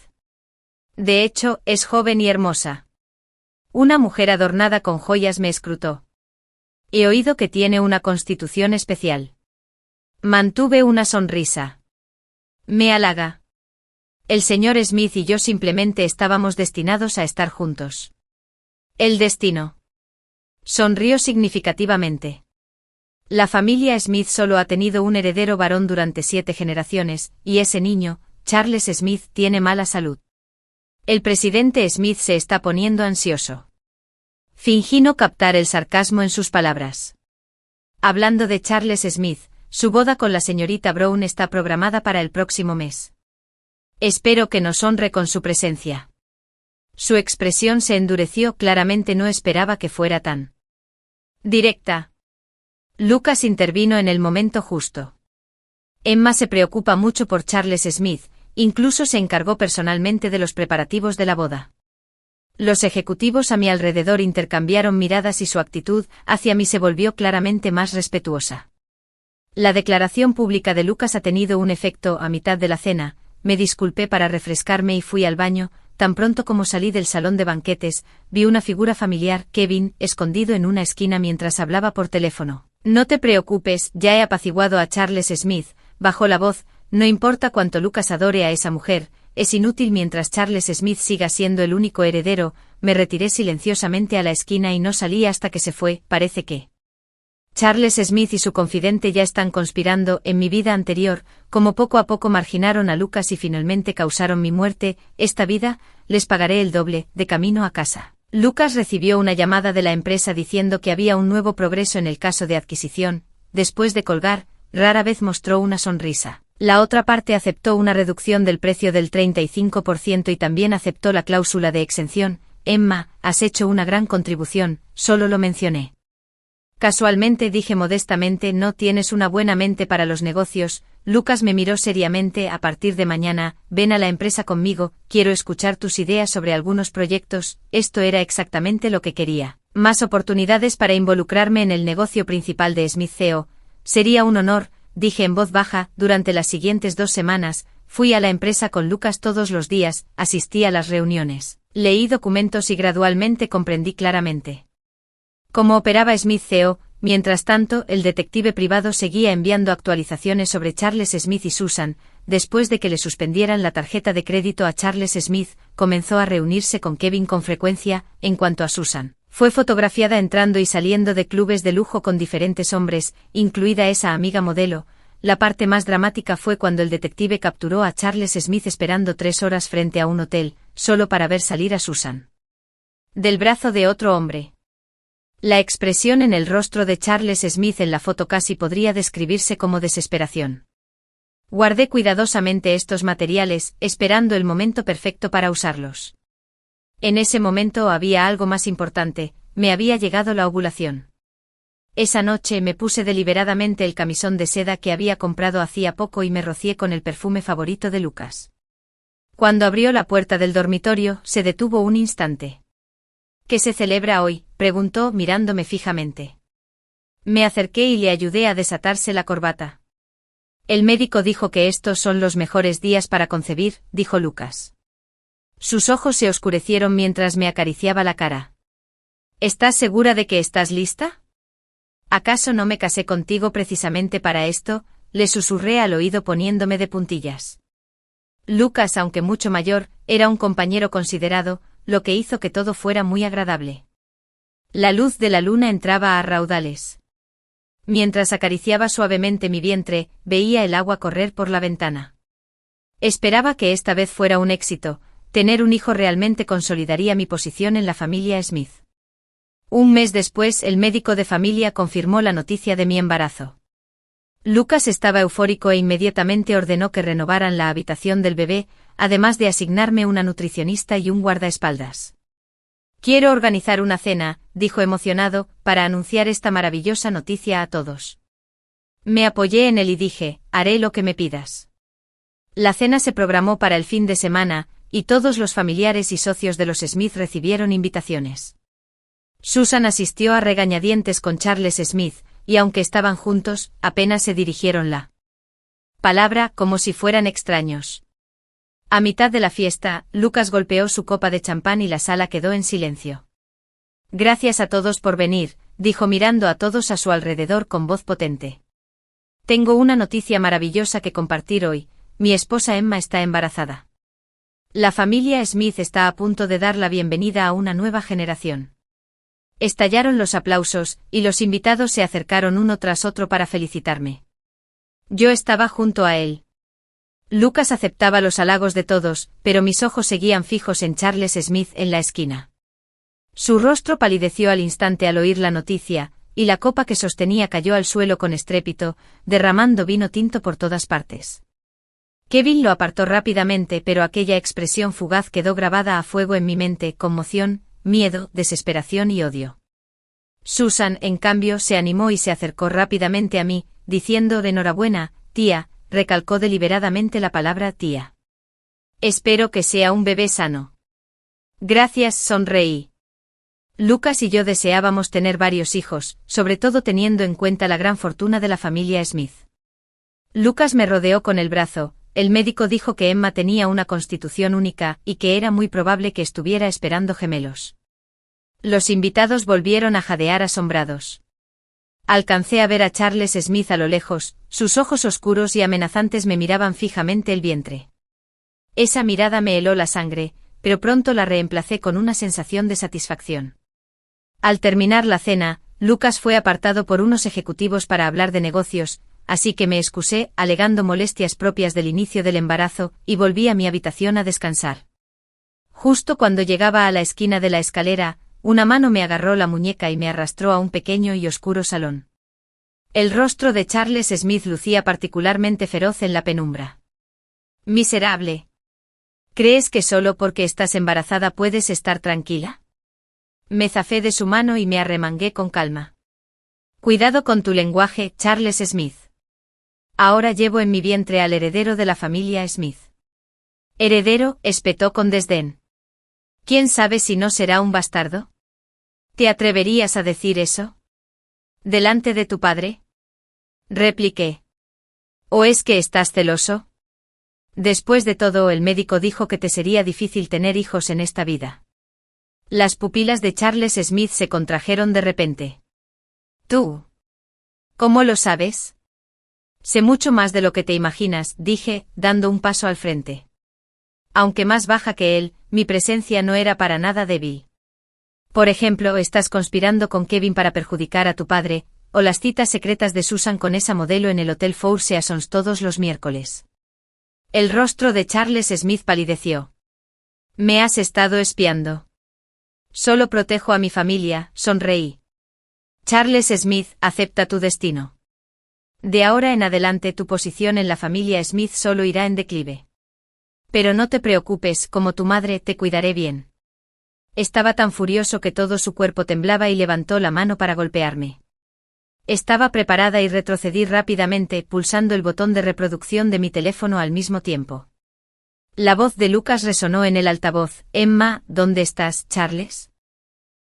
De hecho, es joven y hermosa. Una mujer adornada con joyas me escrutó. He oído que tiene una constitución especial. Mantuve una sonrisa. Me halaga. El señor Smith y yo simplemente estábamos destinados a estar juntos. El destino. Sonrió significativamente. La familia Smith solo ha tenido un heredero varón durante 7 generaciones, y ese niño, Charles Smith, tiene mala salud. El presidente Smith se está poniendo ansioso. Fingí no captar el sarcasmo en sus palabras. Hablando de Charles Smith, su boda con la señorita Brown está programada para el próximo mes. Espero que nos honre con su presencia. Su expresión se endureció. Claramente no esperaba que fuera tan directa. Lucas intervino en el momento justo. Emma se preocupa mucho por Charles Smith, incluso se encargó personalmente de los preparativos de la boda. Los ejecutivos a mi alrededor intercambiaron miradas y su actitud hacia mí se volvió claramente más respetuosa. La declaración pública de Lucas ha tenido un efecto. A mitad de la cena, me disculpé para refrescarme y fui al baño. Tan pronto como salí del salón de banquetes, vi una figura familiar, Kevin, escondido en una esquina mientras hablaba por teléfono. No te preocupes, ya he apaciguado a Charles Smith, bajó la voz. No importa cuánto Lucas adore a esa mujer, es inútil mientras Charles Smith siga siendo el único heredero. me retiré silenciosamente a la esquina y no salí hasta que se fue. Parece que Charles Smith y su confidente ya están conspirando en mi vida anterior, como poco a poco marginaron a Lucas y finalmente causaron mi muerte. Esta vida, les pagaré el doble, de camino a casa. Lucas recibió una llamada de la empresa diciendo que había un nuevo progreso en el caso de adquisición. Después de colgar, rara vez mostró una sonrisa. La otra parte aceptó una reducción del precio del 35% y también aceptó la cláusula de exención. Emma, has hecho una gran contribución, solo lo mencioné. Casualmente dije modestamente, no tienes una buena mente para los negocios. Lucas me miró seriamente. A partir de mañana, ven a la empresa conmigo, quiero escuchar tus ideas sobre algunos proyectos. Esto era exactamente lo que quería. Más oportunidades para involucrarme en el negocio principal de Smith CO. Sería un honor, dije en voz baja. Durante las siguientes 2 semanas, fui a la empresa con Lucas todos los días, asistí a las reuniones, leí documentos y gradualmente comprendí claramente cómo operaba Smith CO. Mientras tanto, el detective privado seguía enviando actualizaciones sobre Charles Smith y Susan. Después de que le suspendieran la tarjeta de crédito a Charles Smith, comenzó a reunirse con Kevin con frecuencia. En cuanto a Susan, fue fotografiada entrando y saliendo de clubes de lujo con diferentes hombres, incluida esa amiga modelo. La parte más dramática fue cuando el detective capturó a Charles Smith esperando 3 horas frente a un hotel, solo para ver salir a Susan del brazo de otro hombre. La expresión en el rostro de Charles Smith en la foto casi podría describirse como desesperación. Guardé cuidadosamente estos materiales, esperando el momento perfecto para usarlos. En ese momento había algo más importante, me había llegado la ovulación. Esa noche me puse deliberadamente el camisón de seda que había comprado hacía poco y me rocié con el perfume favorito de Lucas. Cuando abrió la puerta del dormitorio, se detuvo un instante. ¿Qué se celebra hoy?, preguntó mirándome fijamente. Me acerqué y le ayudé a desatarse la corbata. El médico dijo que estos son los mejores días para concebir, dijo Lucas. Sus ojos se oscurecieron mientras me acariciaba la cara. ¿Estás segura de que estás lista? ¿Acaso no me casé contigo precisamente para esto?, le susurré al oído poniéndome de puntillas. Lucas, aunque mucho mayor, era un compañero considerado, lo que hizo que todo fuera muy agradable. La luz de la luna entraba a raudales. Mientras acariciaba suavemente mi vientre, veía el agua correr por la ventana. Esperaba que esta vez fuera un éxito, tener un hijo realmente consolidaría mi posición en la familia Smith. Un mes después, el médico de familia confirmó la noticia de mi embarazo. Lucas estaba eufórico e inmediatamente ordenó que renovaran la habitación del bebé, además de asignarme una nutricionista y un guardaespaldas. Quiero organizar una cena, dijo emocionado, para anunciar esta maravillosa noticia a todos. Me apoyé en él y dije, haré lo que me pidas. La cena se programó para el fin de semana, y todos los familiares y socios de los Smith recibieron invitaciones. Susan asistió a regañadientes con Charles Smith, y aunque estaban juntos, apenas se dirigieron la palabra como si fueran extraños. A mitad de la fiesta, Lucas golpeó su copa de champán y la sala quedó en silencio. Gracias a todos por venir, dijo mirando a todos a su alrededor con voz potente. Tengo una noticia maravillosa que compartir hoy, mi esposa Emma está embarazada. La familia Smith está a punto de dar la bienvenida a una nueva generación. Estallaron los aplausos, y los invitados se acercaron uno tras otro para felicitarme. Yo estaba junto a él. Lucas aceptaba los halagos de todos, pero mis ojos seguían fijos en Charles Smith en la esquina. Su rostro palideció al instante al oír la noticia, y la copa que sostenía cayó al suelo con estrépito, derramando vino tinto por todas partes. Kevin lo apartó rápidamente, pero aquella expresión fugaz quedó grabada a fuego en mi mente: conmoción, miedo, desesperación y odio. Susan, en cambio, se animó y se acercó rápidamente a mí, diciendo: enhorabuena, tía, recalcó deliberadamente la palabra tía. Espero que sea un bebé sano. Gracias, sonreí. Lucas y yo deseábamos tener varios hijos, sobre todo teniendo en cuenta la gran fortuna de la familia Smith. Lucas me rodeó con el brazo. El médico dijo que Emma tenía una constitución única, y que era muy probable que estuviera esperando gemelos. Los invitados volvieron a jadear asombrados. Alcancé a ver a Charles Smith a lo lejos, sus ojos oscuros y amenazantes me miraban fijamente el vientre. Esa mirada me heló la sangre, pero pronto la reemplacé con una sensación de satisfacción. Al terminar la cena, Lucas fue apartado por unos ejecutivos para hablar de negocios, así que me excusé, alegando molestias propias del inicio del embarazo, y volví a mi habitación a descansar. Justo cuando llegaba a la esquina de la escalera, una mano me agarró la muñeca y me arrastró a un pequeño y oscuro salón. El rostro de Charles Smith lucía particularmente feroz en la penumbra. «Miserable. ¿Crees que solo porque estás embarazada puedes estar tranquila?» Me zafé de su mano y me arremangué con calma. «Cuidado con tu lenguaje, Charles Smith. Ahora llevo en mi vientre al heredero de la familia Smith». «¿Heredero?», espetó con desdén. «¿Quién sabe si no será un bastardo? ¿Te atreverías a decir eso? ¿Delante de tu padre?», repliqué. «¿O es que estás celoso? Después de todo, el médico dijo que te sería difícil tener hijos en esta vida». Las pupilas de Charles Smith se contrajeron de repente. «¿Tú? ¿Cómo lo sabes?» «Sé mucho más de lo que te imaginas», dije, dando un paso al frente. Aunque más baja que él, mi presencia no era para nada débil. «Por ejemplo, estás conspirando con Kevin para perjudicar a tu padre, o las citas secretas de Susan con esa modelo en el Hotel Four Seasons todos los miércoles». El rostro de Charles Smith palideció. «¿Me has estado espiando?» «Solo protejo a mi familia», sonreí. «Charles Smith, acepta tu destino. De ahora en adelante tu posición en la familia Smith solo irá en declive. Pero no te preocupes, como tu madre te cuidaré bien». Estaba tan furioso que todo su cuerpo temblaba y levantó la mano para golpearme. Estaba preparada y retrocedí rápidamente, pulsando el botón de reproducción de mi teléfono al mismo tiempo. La voz de Lucas resonó en el altavoz. «Emma, ¿dónde estás, Charles?»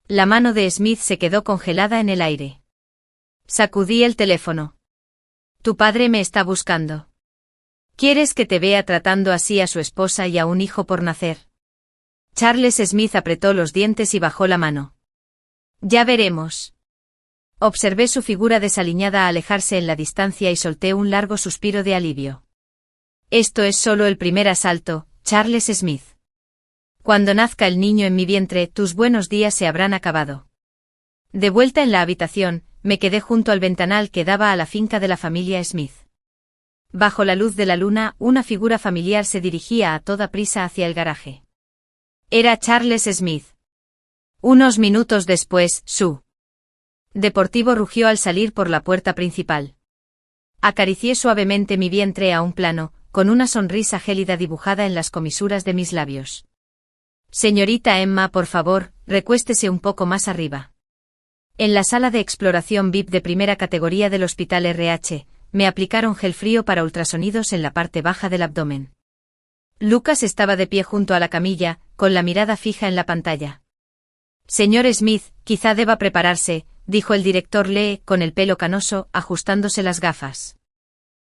La mano de Smith se quedó congelada en el aire. Sacudí el teléfono. «Tu padre me está buscando. ¿Quieres que te vea tratando así a su esposa y a un hijo por nacer?» Charles Smith apretó los dientes y bajó la mano. «Ya veremos». Observé su figura desaliñada alejarse en la distancia y solté un largo suspiro de alivio. «Esto es solo el primer asalto, Charles Smith. Cuando nazca el niño en mi vientre, tus buenos días se habrán acabado». De vuelta en la habitación, me quedé junto al ventanal que daba a la finca de la familia Smith. Bajo la luz de la luna, una figura familiar se dirigía a toda prisa hacia el garaje. Era Charles Smith. Unos minutos después, su deportivo rugió al salir por la puerta principal. Acaricié suavemente mi vientre a un plano, con una sonrisa gélida dibujada en las comisuras de mis labios. «Señorita Emma, por favor, recuéstese un poco más arriba». En la sala de exploración VIP de primera categoría del Hospital RH, me aplicaron gel frío para ultrasonidos en la parte baja del abdomen. Lucas estaba de pie junto a la camilla, con la mirada fija en la pantalla. «Señor Smith, quizá deba prepararse», dijo el director Lee, con el pelo canoso, ajustándose las gafas.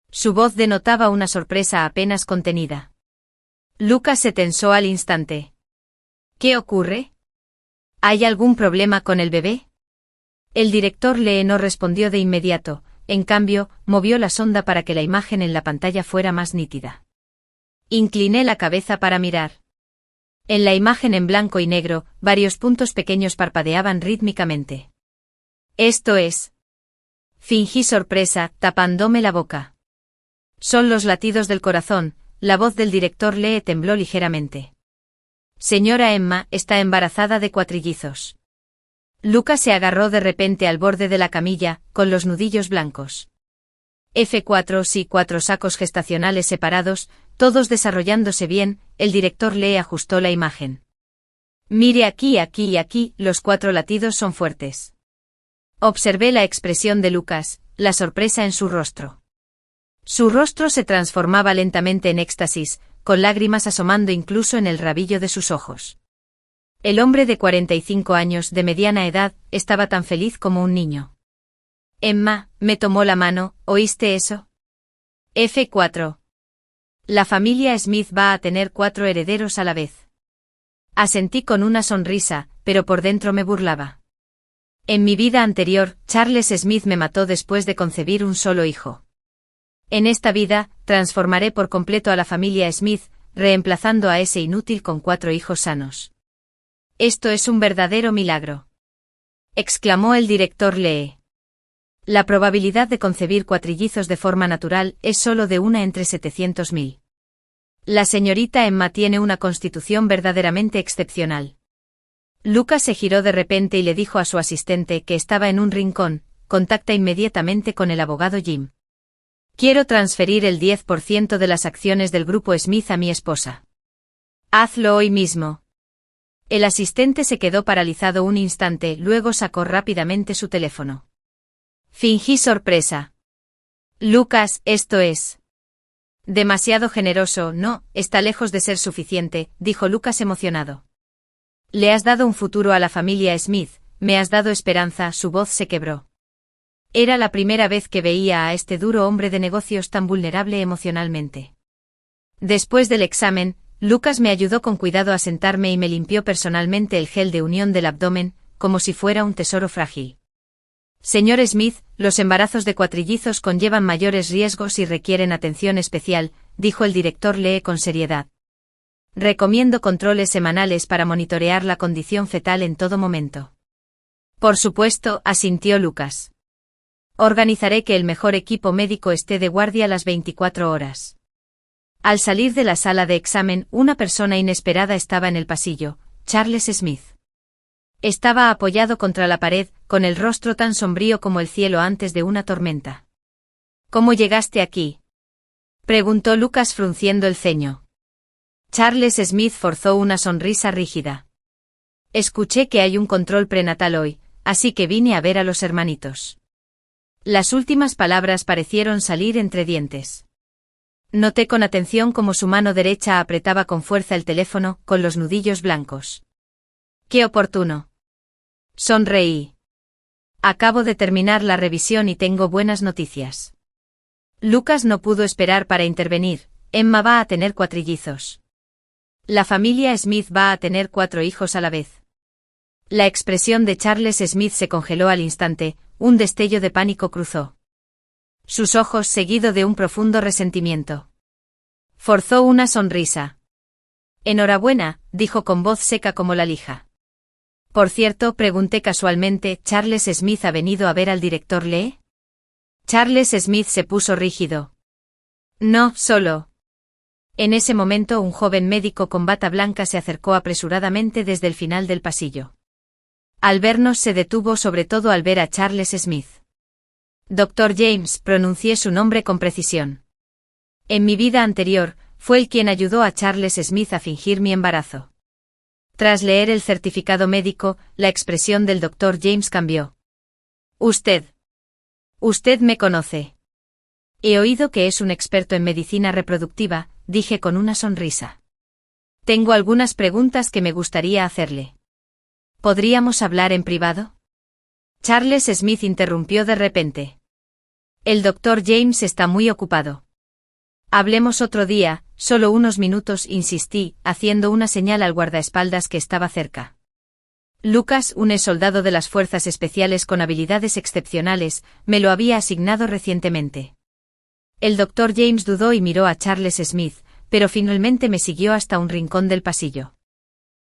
Su voz denotaba una sorpresa apenas contenida. Lucas se tensó al instante. «¿Qué ocurre? ¿Hay algún problema con el bebé?» El director Lee no respondió de inmediato, en cambio, movió la sonda para que la imagen en la pantalla fuera más nítida. Incliné la cabeza para mirar. En la imagen en blanco y negro, varios puntos pequeños parpadeaban rítmicamente. «Esto es». Fingí sorpresa, tapándome la boca. «Son los latidos del corazón», la voz del director Lee tembló ligeramente. «Señora Emma, está embarazada de cuatrillizos». Lucas se agarró de repente al borde de la camilla, con los nudillos blancos. F4 sí, 4 sacos gestacionales separados, todos desarrollándose bien, el director Lee ajustó la imagen. «Mire aquí, aquí y aquí, los 4 latidos son fuertes». Observé la expresión de Lucas, la sorpresa en su rostro. Su rostro se transformaba lentamente en éxtasis, con lágrimas asomando incluso en el rabillo de sus ojos. El hombre de 45 años, de mediana edad, estaba tan feliz como un niño. «Emma», me tomó la mano, ¿oíste eso? F4. La familia Smith va a tener 4 herederos a la vez. Asentí con una sonrisa, pero por dentro me burlaba. En mi vida anterior, Charles Smith me mató después de concebir un solo hijo. En esta vida, transformaré por completo a la familia Smith, reemplazando a ese inútil con 4 hijos sanos. Esto es un verdadero milagro, exclamó el director Lee. La probabilidad de concebir cuatrillizos de forma natural es solo de 1 entre 700.000. La señorita Emma tiene una constitución verdaderamente excepcional. Lucas se giró de repente y le dijo a su asistente que estaba en un rincón: contacta inmediatamente con el abogado Jim. Quiero transferir el 10% de las acciones del grupo Smith a mi esposa. Hazlo hoy mismo. El asistente se quedó paralizado un instante, luego sacó rápidamente su teléfono. Fingí sorpresa. Lucas, esto es demasiado generoso. No, está lejos de ser suficiente, dijo Lucas emocionado. Le has dado un futuro a la familia Smith, me has dado esperanza. Su voz se quebró. Era la primera vez que veía a este duro hombre de negocios tan vulnerable emocionalmente. Después del examen, Lucas me ayudó con cuidado a sentarme y me limpió personalmente el gel de unión del abdomen, como si fuera un tesoro frágil. Señor Smith, los embarazos de cuatrillizos conllevan mayores riesgos y requieren atención especial, dijo el director Lee con seriedad. Recomiendo controles semanales para monitorear la condición fetal en todo momento. Por supuesto, asintió Lucas. Organizaré que el mejor equipo médico esté de guardia las 24 horas. Al salir de la sala de examen, una persona inesperada estaba en el pasillo: Charles Smith. Estaba apoyado contra la pared, con el rostro tan sombrío como el cielo antes de una tormenta. ¿Cómo llegaste aquí?, preguntó Lucas frunciendo el ceño. Charles Smith forzó una sonrisa rígida. Escuché que hay un control prenatal hoy, así que vine a ver a los hermanitos. Las últimas palabras parecieron salir entre dientes. Noté con atención cómo su mano derecha apretaba con fuerza el teléfono, con los nudillos blancos. ¡Qué oportuno! Sonreí. Acabo de terminar la revisión y tengo buenas noticias. Lucas no pudo esperar para intervenir: Emma va a tener cuatrillizos. La familia Smith va a tener 4 hijos a la vez. La expresión de Charles Smith se congeló al instante, un destello de pánico cruzó sus ojos, seguido de un profundo resentimiento. Forzó una sonrisa. Enhorabuena, dijo con voz seca como la lija. Por cierto, pregunté casualmente, ¿Charles Smith ha venido a ver al director Lee? Charles Smith se puso rígido. No, solo. En ese momento un joven médico con bata blanca se acercó apresuradamente desde el final del pasillo. Al vernos se detuvo, sobre todo al ver a Charles Smith. Dr. James, pronuncié su nombre con precisión. En mi vida anterior, fue él quien ayudó a Charles Smith a fingir mi embarazo. Tras leer el certificado médico, la expresión del Dr. James cambió. Usted me conoce. He oído que es un experto en medicina reproductiva, dije con una sonrisa. Tengo algunas preguntas que me gustaría hacerle. ¿Podríamos hablar en privado? Charles Smith interrumpió de repente. El Dr. James está muy ocupado. Hablemos otro día, solo unos minutos, insistí, haciendo una señal al guardaespaldas que estaba cerca. Lucas, un soldado de las fuerzas especiales con habilidades excepcionales, me lo había asignado recientemente. El Dr. James dudó y miró a Charles Smith, pero finalmente me siguió hasta un rincón del pasillo.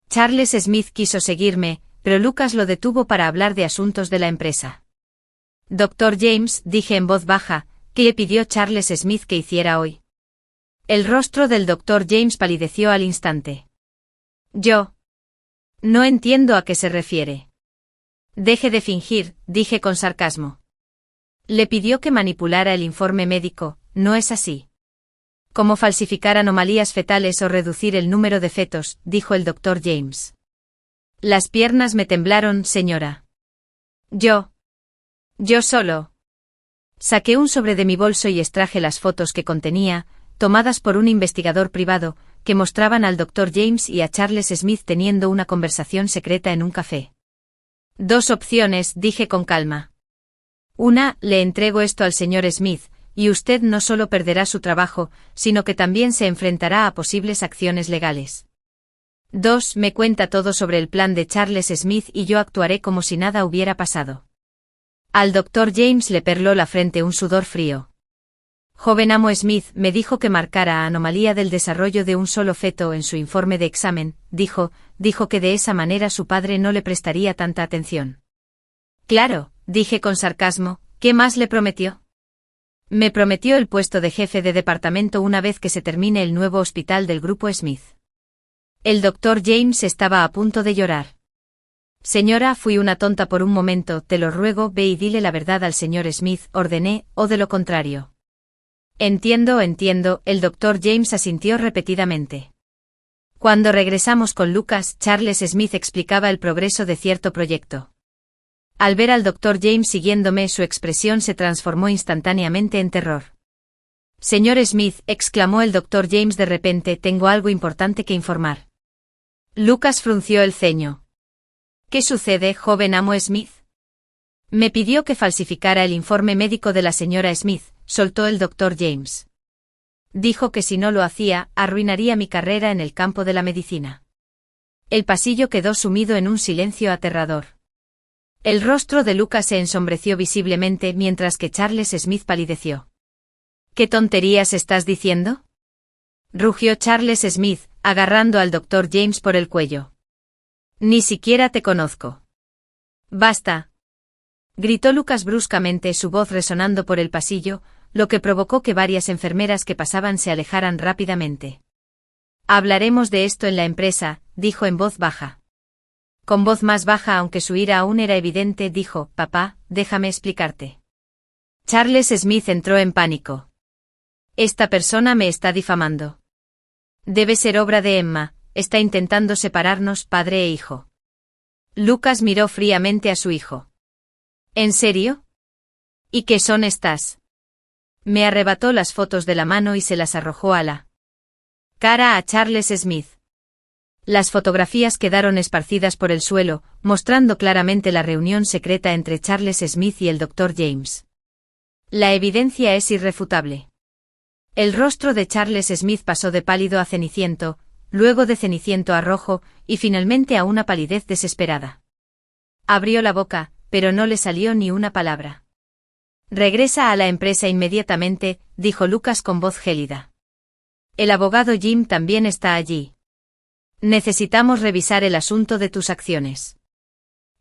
Charles Smith quiso seguirme, pero Lucas lo detuvo para hablar de asuntos de la empresa. Dr. James, dije en voz baja, ¿qué le pidió Charles Smith que hiciera hoy? El rostro del Dr. James palideció al instante. Yo no entiendo a qué se refiere. Deje de fingir, dije con sarcasmo. Le pidió que manipulara el informe médico, ¿no es así? Como falsificar anomalías fetales o reducir el número de fetos, dijo el Dr. James. Las piernas me temblaron, señora. Yo solo. Saqué un sobre de mi bolso y extraje las fotos que contenía, tomadas por un investigador privado, que mostraban al Dr. James y a Charles Smith teniendo una conversación secreta en un café. 2 opciones, dije con calma. Una, le entrego esto al señor Smith, y usted no solo perderá su trabajo, sino que también se enfrentará a posibles acciones legales. 2, me cuenta todo sobre el plan de Charles Smith y yo actuaré como si nada hubiera pasado. Al Dr. James le perló la frente un sudor frío. Joven amo Smith me dijo que marcara anomalía del desarrollo de un solo feto en su informe de examen, dijo que de esa manera su padre no le prestaría tanta atención. Claro, dije con sarcasmo, ¿qué más le prometió? Me prometió el puesto de jefe de departamento una vez que se termine el nuevo hospital del grupo Smith. El doctor James estaba a punto de llorar. Señora, fui una tonta por un momento, te lo ruego, ve y dile la verdad al señor Smith, ordené, o de lo contrario. Entiendo, el doctor James asintió repetidamente. Cuando regresamos con Lucas, Charles Smith explicaba el progreso de cierto proyecto. Al ver al doctor James siguiéndome, su expresión se transformó instantáneamente en terror. Señor Smith, exclamó el doctor James de repente, tengo algo importante que informar. Lucas frunció el ceño. ¿Qué sucede, joven amo Smith? Me pidió que falsificara el informe médico de la señora Smith, soltó el doctor James. Dijo que si no lo hacía, arruinaría mi carrera en el campo de la medicina. El pasillo quedó sumido en un silencio aterrador. El rostro de Lucas se ensombreció visiblemente mientras que Charles Smith palideció. ¿Qué tonterías estás diciendo? Rugió Charles Smith, agarrando al doctor James por el cuello. Ni siquiera te conozco. Basta. Gritó Lucas bruscamente, su voz resonando por el pasillo, lo que provocó que varias enfermeras que pasaban se alejaran rápidamente. Hablaremos de esto en la empresa, dijo en voz baja. Con voz más baja, aunque su ira aún era evidente, dijo, papá, déjame explicarte. Charles Smith entró en pánico. Esta persona me está difamando. Debe ser obra de Emma, está intentando separarnos, padre e hijo. Lucas miró fríamente a su hijo. ¿En serio? ¿Y qué son estas? Me arrebató las fotos de la mano y se las arrojó a la cara a Charles Smith. Las fotografías quedaron esparcidas por el suelo, mostrando claramente la reunión secreta entre Charles Smith y el Dr. James. La evidencia es irrefutable. El rostro de Charles Smith pasó de pálido a ceniciento, luego de ceniciento a rojo, y finalmente a una palidez desesperada. Abrió la boca, pero no le salió ni una palabra. Regresa a la empresa inmediatamente, dijo Lucas con voz gélida. El abogado Jim también está allí. Necesitamos revisar el asunto de tus acciones.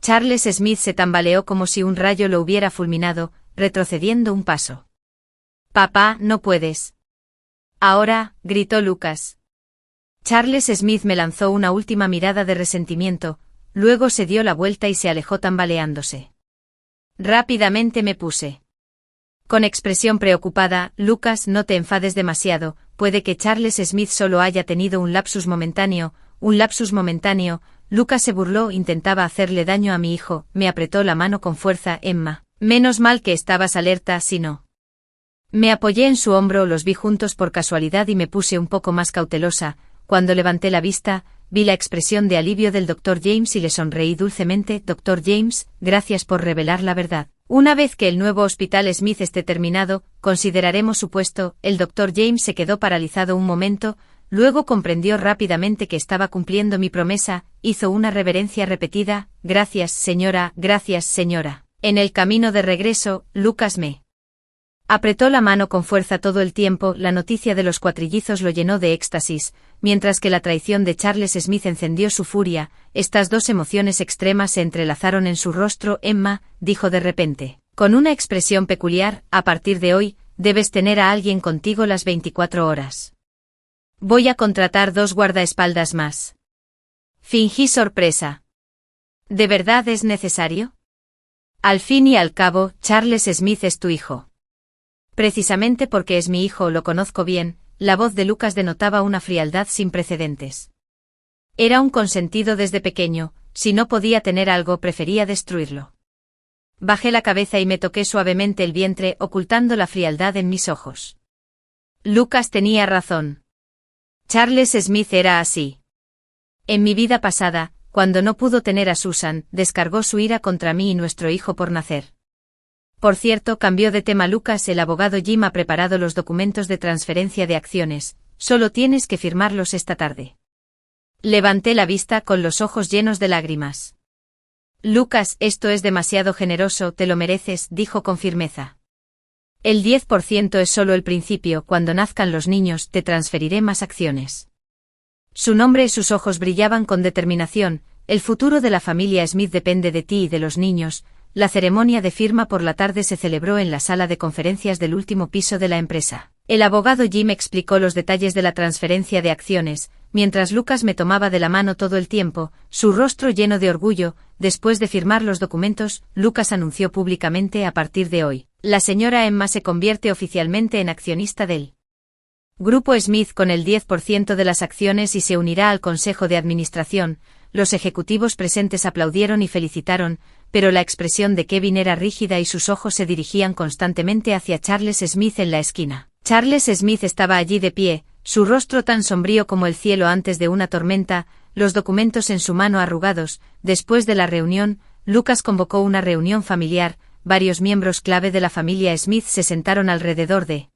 Charles Smith se tambaleó como si un rayo lo hubiera fulminado, retrocediendo un paso. Papá, no puedes. Ahora, gritó Lucas. Charles Smith me lanzó una última mirada de resentimiento, luego se dio la vuelta y se alejó tambaleándose. Rápidamente me puse. Con expresión preocupada, Lucas, no te enfades demasiado, puede que Charles Smith solo haya tenido un lapsus momentáneo, Lucas se burló, intentaba hacerle daño a mi hijo, me apretó la mano con fuerza, Emma, menos mal que estabas alerta, si no. Me apoyé en su hombro, los vi juntos por casualidad y me puse un poco más cautelosa, cuando levanté la vista, vi la expresión de alivio del Dr. James y le sonreí dulcemente, Dr. James, gracias por revelar la verdad. Una vez que el nuevo hospital Smith esté terminado, consideraremos su puesto. El Dr. James se quedó paralizado un momento, luego comprendió rápidamente que estaba cumpliendo mi promesa, hizo una reverencia repetida, gracias señora. En el camino de regreso, Lucas me apretó la mano con fuerza todo el tiempo, la noticia de los cuatrillizos lo llenó de éxtasis, mientras que la traición de Charles Smith encendió su furia, estas dos emociones extremas se entrelazaron en su rostro. Emma, dijo de repente, con una expresión peculiar, a partir de hoy, debes tener a alguien contigo las 24 horas. Voy a contratar 2 guardaespaldas más. Fingí sorpresa. ¿De verdad es necesario? Al fin y al cabo, Charles Smith es tu hijo. Precisamente porque es mi hijo, lo conozco bien. La voz de Lucas denotaba una frialdad sin precedentes. Era un consentido desde pequeño, si no podía tener algo prefería destruirlo. Bajé la cabeza y me toqué suavemente el vientre, ocultando la frialdad en mis ojos. Lucas tenía razón. Charles Smith era así. En mi vida pasada, cuando no pudo tener a Susan, descargó su ira contra mí y nuestro hijo por nacer. Por cierto, cambió de tema Lucas, el abogado Jim ha preparado los documentos de transferencia de acciones, solo tienes que firmarlos esta tarde. Levanté la vista con los ojos llenos de lágrimas. Lucas, esto es demasiado generoso, te lo mereces, dijo con firmeza. El 10% es solo el principio, cuando nazcan los niños te transferiré más acciones. Su nombre y sus ojos brillaban con determinación. El futuro de la familia Smith depende de ti y de los niños. La ceremonia de firma por la tarde se celebró en la sala de conferencias del último piso de la empresa. El abogado Jim explicó los detalles de la transferencia de acciones, mientras Lucas me tomaba de la mano todo el tiempo, su rostro lleno de orgullo. Después de firmar los documentos, Lucas anunció públicamente: a partir de hoy, la señora Emma se convierte oficialmente en accionista del Grupo Smith con el 10% de las acciones y se unirá al consejo de administración. Los ejecutivos presentes aplaudieron y felicitaron, pero la expresión de Kevin era rígida y sus ojos se dirigían constantemente hacia Charles Smith en la esquina. Charles Smith estaba allí de pie, su rostro tan sombrío como el cielo antes de una tormenta, los documentos en su mano arrugados. Después de la reunión, Lucas convocó una reunión familiar. Varios miembros clave de la familia Smith se sentaron alrededor de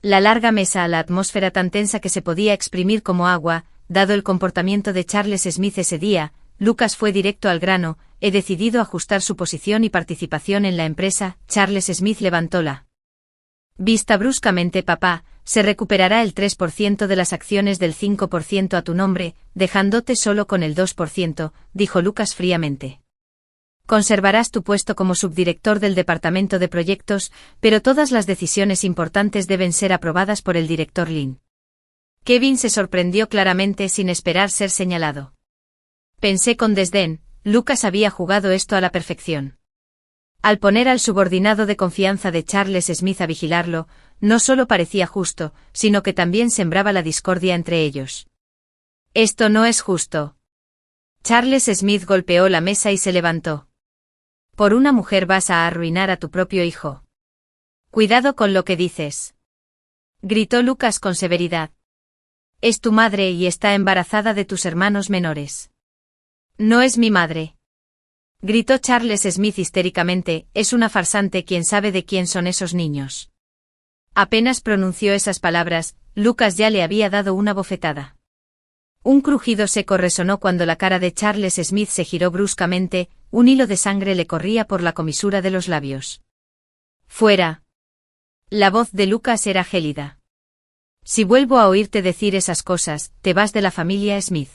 la larga mesa, la atmósfera tan tensa que se podía exprimir como agua. Dado el comportamiento de Charles Smith ese día, Lucas fue directo al grano: he decidido ajustar su posición y participación en la empresa. Charles Smith levantó la vista bruscamente. Papá, se recuperará el 3% de las acciones del 5% a tu nombre, dejándote solo con el 2%, dijo Lucas fríamente. Conservarás tu puesto como subdirector del departamento de proyectos, pero todas las decisiones importantes deben ser aprobadas por el director Lin. Kevin se sorprendió claramente sin esperar ser señalado. Pensé con desdén: Lucas había jugado esto a la perfección. Al poner al subordinado de confianza de Charles Smith a vigilarlo, no solo parecía justo, sino que también sembraba la discordia entre ellos. Esto no es justo. Charles Smith golpeó la mesa y se levantó. Por una mujer vas a arruinar a tu propio hijo. Cuidado con lo que dices, gritó Lucas con severidad. Es tu madre y está embarazada de tus hermanos menores. No es mi madre, gritó Charles Smith histéricamente. Es una farsante. ¿Quién sabe de quién son esos niños? Apenas pronunció esas palabras, Lucas ya le había dado una bofetada. Un crujido seco resonó cuando la cara de Charles Smith se giró bruscamente. Un hilo de sangre le corría por la comisura de los labios. Fuera. La voz de Lucas era gélida. Si vuelvo a oírte decir esas cosas, te vas de la familia Smith.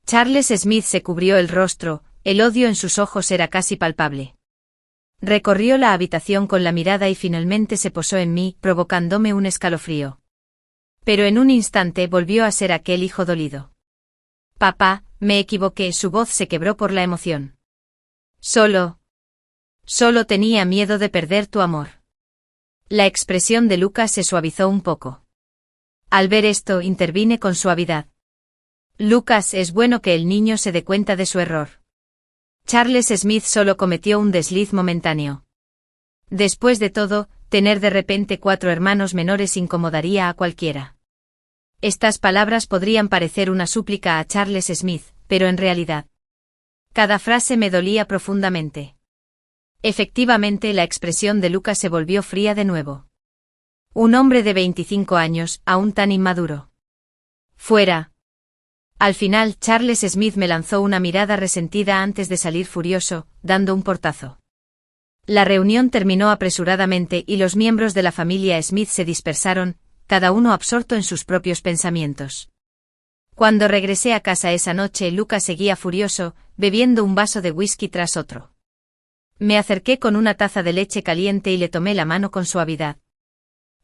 Charles Smith se cubrió el rostro, el odio en sus ojos era casi palpable. Recorrió la habitación con la mirada y finalmente se posó en mí, provocándome un escalofrío. Pero en un instante volvió a ser aquel hijo dolido. Papá, me equivoqué. Su voz se quebró por la emoción. Solo tenía miedo de perder tu amor. La expresión de Lucas se suavizó un poco. Al ver esto, intervine con suavidad. Lucas, es bueno que el niño se dé cuenta de su error. Charles Smith solo cometió un desliz momentáneo. Después de todo, tener de repente 4 hermanos menores incomodaría a cualquiera. Estas palabras podrían parecer una súplica a Charles Smith, pero en realidad, cada frase me dolía profundamente. Efectivamente, la expresión de Lucas se volvió fría de nuevo. Un hombre de 25 años, aún tan inmaduro. Fuera. Al final, Charles Smith me lanzó una mirada resentida antes de salir furioso, dando un portazo. La reunión terminó apresuradamente y los miembros de la familia Smith se dispersaron, cada uno absorto en sus propios pensamientos. Cuando regresé a casa esa noche, Lucas seguía furioso, bebiendo un vaso de whisky tras otro. Me acerqué con una taza de leche caliente y le tomé la mano con suavidad.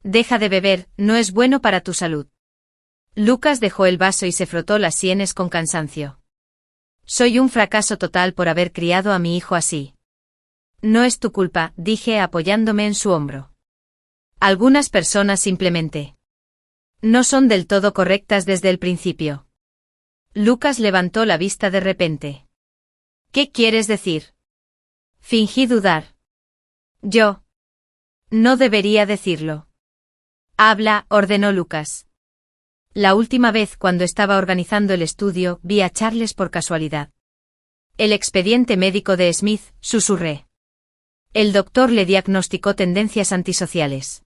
Deja de beber, no es bueno para tu salud. Lucas dejó el vaso y se frotó las sienes con cansancio. Soy un fracaso total por haber criado a mi hijo así. No es tu culpa, dije apoyándome en su hombro. Algunas personas simplemente no son del todo correctas desde el principio. Lucas levantó la vista de repente. ¿Qué quieres decir? Fingí dudar. Yo no debería decirlo. Habla, ordenó Lucas. La última vez cuando estaba organizando el estudio, vi a Charles por casualidad. El expediente médico de Smith, susurré. El doctor le diagnosticó tendencias antisociales.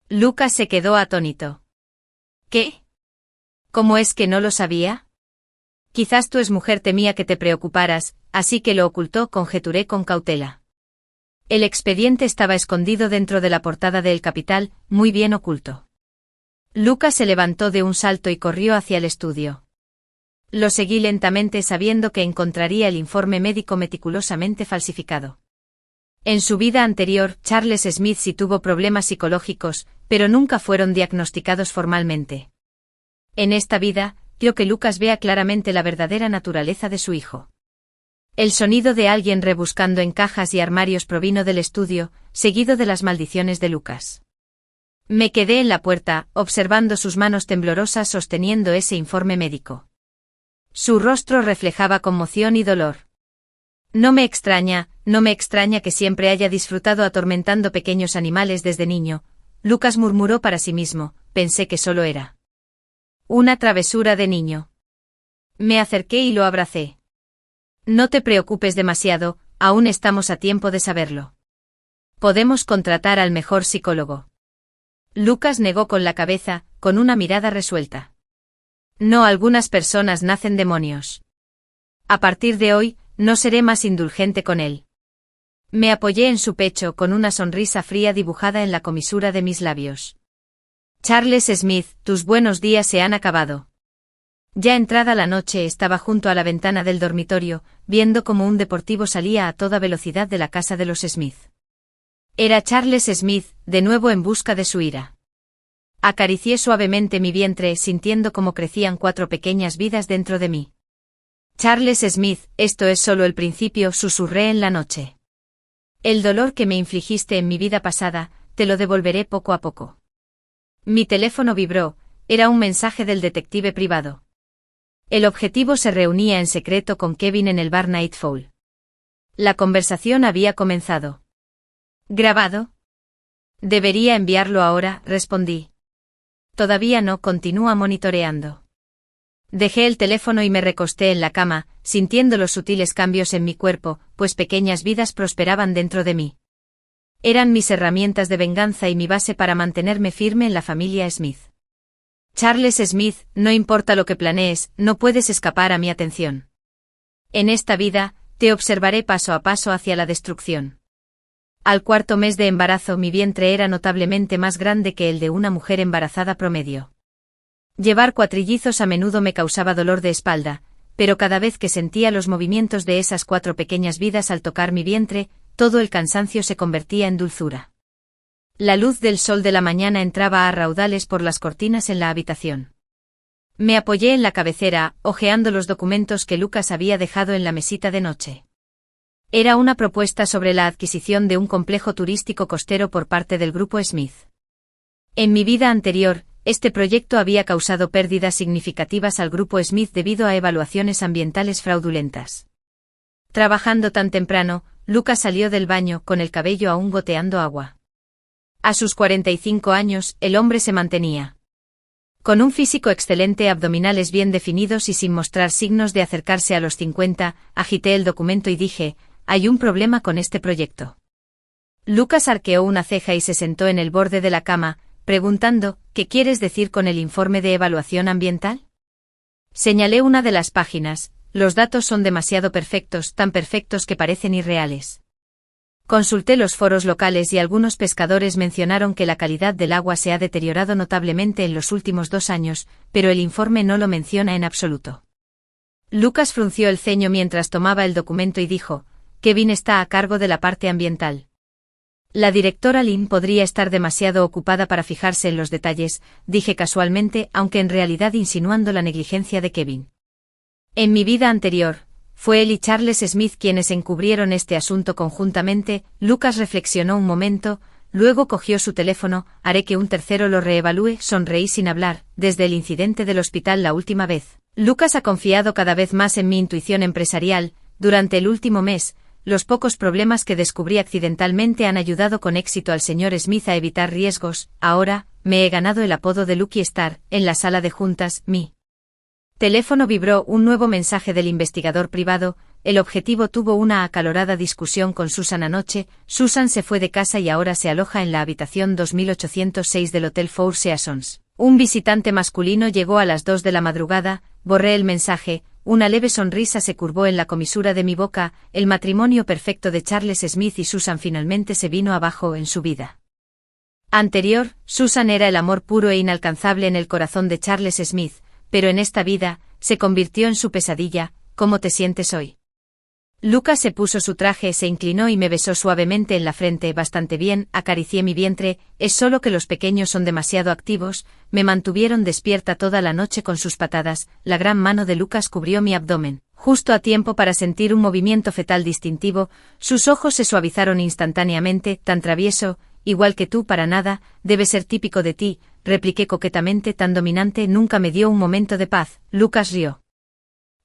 Lucas se quedó atónito. ¿Qué? ¿Cómo es que no lo sabía? Quizás tu exmujer temía que te preocuparas, así que lo ocultó, conjeturé con cautela. El expediente estaba escondido dentro de la portada de El Capital, muy bien oculto. Lucas se levantó de un salto y corrió hacia el estudio. Lo seguí lentamente sabiendo que encontraría el informe médico meticulosamente falsificado. En su vida anterior, Charles Smith sí tuvo problemas psicológicos, pero nunca fueron diagnosticados formalmente. En esta vida, quiero que Lucas vea claramente la verdadera naturaleza de su hijo. El sonido de alguien rebuscando en cajas y armarios provino del estudio, seguido de las maldiciones de Lucas. Me quedé en la puerta, observando sus manos temblorosas sosteniendo ese informe médico. Su rostro reflejaba conmoción y dolor. No me extraña que siempre haya disfrutado atormentando pequeños animales desde niño, Lucas murmuró para sí mismo, pensé que solo era una travesura de niño. Me acerqué y lo abracé. No te preocupes demasiado, aún estamos a tiempo de saberlo. Podemos contratar al mejor psicólogo. Lucas negó con la cabeza, con una mirada resuelta. No, algunas personas nacen demonios. A partir de hoy, no seré más indulgente con él. Me apoyé en su pecho con una sonrisa fría dibujada en la comisura de mis labios. Charles Smith, tus buenos días se han acabado. Ya entrada la noche estaba junto a la ventana del dormitorio, viendo cómo un deportivo salía a toda velocidad de la casa de los Smith. Era Charles Smith, de nuevo en busca de su ira. Acaricié suavemente mi vientre sintiendo cómo crecían 4 pequeñas vidas dentro de mí. Charles Smith, esto es solo el principio, susurré en la noche. El dolor que me infligiste en mi vida pasada, te lo devolveré poco a poco. Mi teléfono vibró, era un mensaje del detective privado. El objetivo se reunía en secreto con Kevin en el bar Nightfall. La conversación había comenzado. ¿Grabado? Debería enviarlo ahora, respondí. Todavía no, continúa monitoreando. Dejé el teléfono y me recosté en la cama, sintiendo los sutiles cambios en mi cuerpo, pues pequeñas vidas prosperaban dentro de mí. Eran mis herramientas de venganza y mi base para mantenerme firme en la familia Smith. Charles Smith, no importa lo que planees, no puedes escapar a mi atención. En esta vida, te observaré paso a paso hacia la destrucción. Al 4º mes de embarazo mi vientre era notablemente más grande que el de una mujer embarazada promedio. Llevar cuatrillizos a menudo me causaba dolor de espalda, pero cada vez que sentía los movimientos de esas 4 pequeñas vidas al tocar mi vientre, todo el cansancio se convertía en dulzura. La luz del sol de la mañana entraba a raudales por las cortinas en la habitación. Me apoyé en la cabecera, hojeando los documentos que Lucas había dejado en la mesita de noche. Era una propuesta sobre la adquisición de un complejo turístico costero por parte del grupo Smith. En mi vida anterior, este proyecto había causado pérdidas significativas al grupo Smith debido a evaluaciones ambientales fraudulentas. Trabajando tan temprano, Lucas salió del baño con el cabello aún goteando agua. A sus 45 años, el hombre se mantenía con un físico excelente, abdominales bien definidos y sin mostrar signos de acercarse a los 50, agité el documento y dije, hay un problema con este proyecto. Lucas arqueó una ceja y se sentó en el borde de la cama, preguntando, ¿qué quieres decir con el informe de evaluación ambiental? Señalé una de las páginas, los datos son demasiado perfectos, tan perfectos que parecen irreales. Consulté los foros locales y algunos pescadores mencionaron que la calidad del agua se ha deteriorado notablemente en los últimos 2 años, pero el informe no lo menciona en absoluto. Lucas frunció el ceño mientras tomaba el documento y dijo, Kevin está a cargo de la parte ambiental. La directora Lynn podría estar demasiado ocupada para fijarse en los detalles, dije casualmente, aunque en realidad insinuando la negligencia de Kevin. En mi vida anterior, fue él y Charles Smith quienes encubrieron este asunto conjuntamente. Lucas reflexionó un momento, luego cogió su teléfono, haré que un tercero lo reevalúe, sonreí sin hablar, desde el incidente del hospital la última vez. Lucas ha confiado cada vez más en mi intuición empresarial, durante el último mes. Los pocos problemas que descubrí accidentalmente han ayudado con éxito al señor Smith a evitar riesgos. Ahora, me he ganado el apodo de Lucky Star. En la sala de juntas, mi teléfono vibró un nuevo mensaje del investigador privado. El objetivo tuvo una acalorada discusión con Susan anoche. Susan se fue de casa y ahora se aloja en la habitación 2806 del Hotel Four Seasons. Un visitante masculino llegó a las 2 de la madrugada, borré el mensaje, una leve sonrisa se curvó en la comisura de mi boca, el matrimonio perfecto de Charles Smith y Susan finalmente se vino abajo en su vida anterior. Susan era el amor puro e inalcanzable en el corazón de Charles Smith, pero en esta vida, se convirtió en su pesadilla. ¿Cómo te sientes hoy? Lucas se puso su traje, se inclinó y me besó suavemente en la frente. Bastante bien, acaricié mi vientre. Es solo que los pequeños son demasiado activos. Me mantuvieron despierta toda la noche con sus patadas. La gran mano de Lucas cubrió mi abdomen, justo a tiempo para sentir un movimiento fetal distintivo. Sus ojos se suavizaron instantáneamente. Tan travieso, igual que tú, para nada, debe ser típico de ti, repliqué coquetamente. Tan dominante nunca me dio un momento de paz. Lucas rió.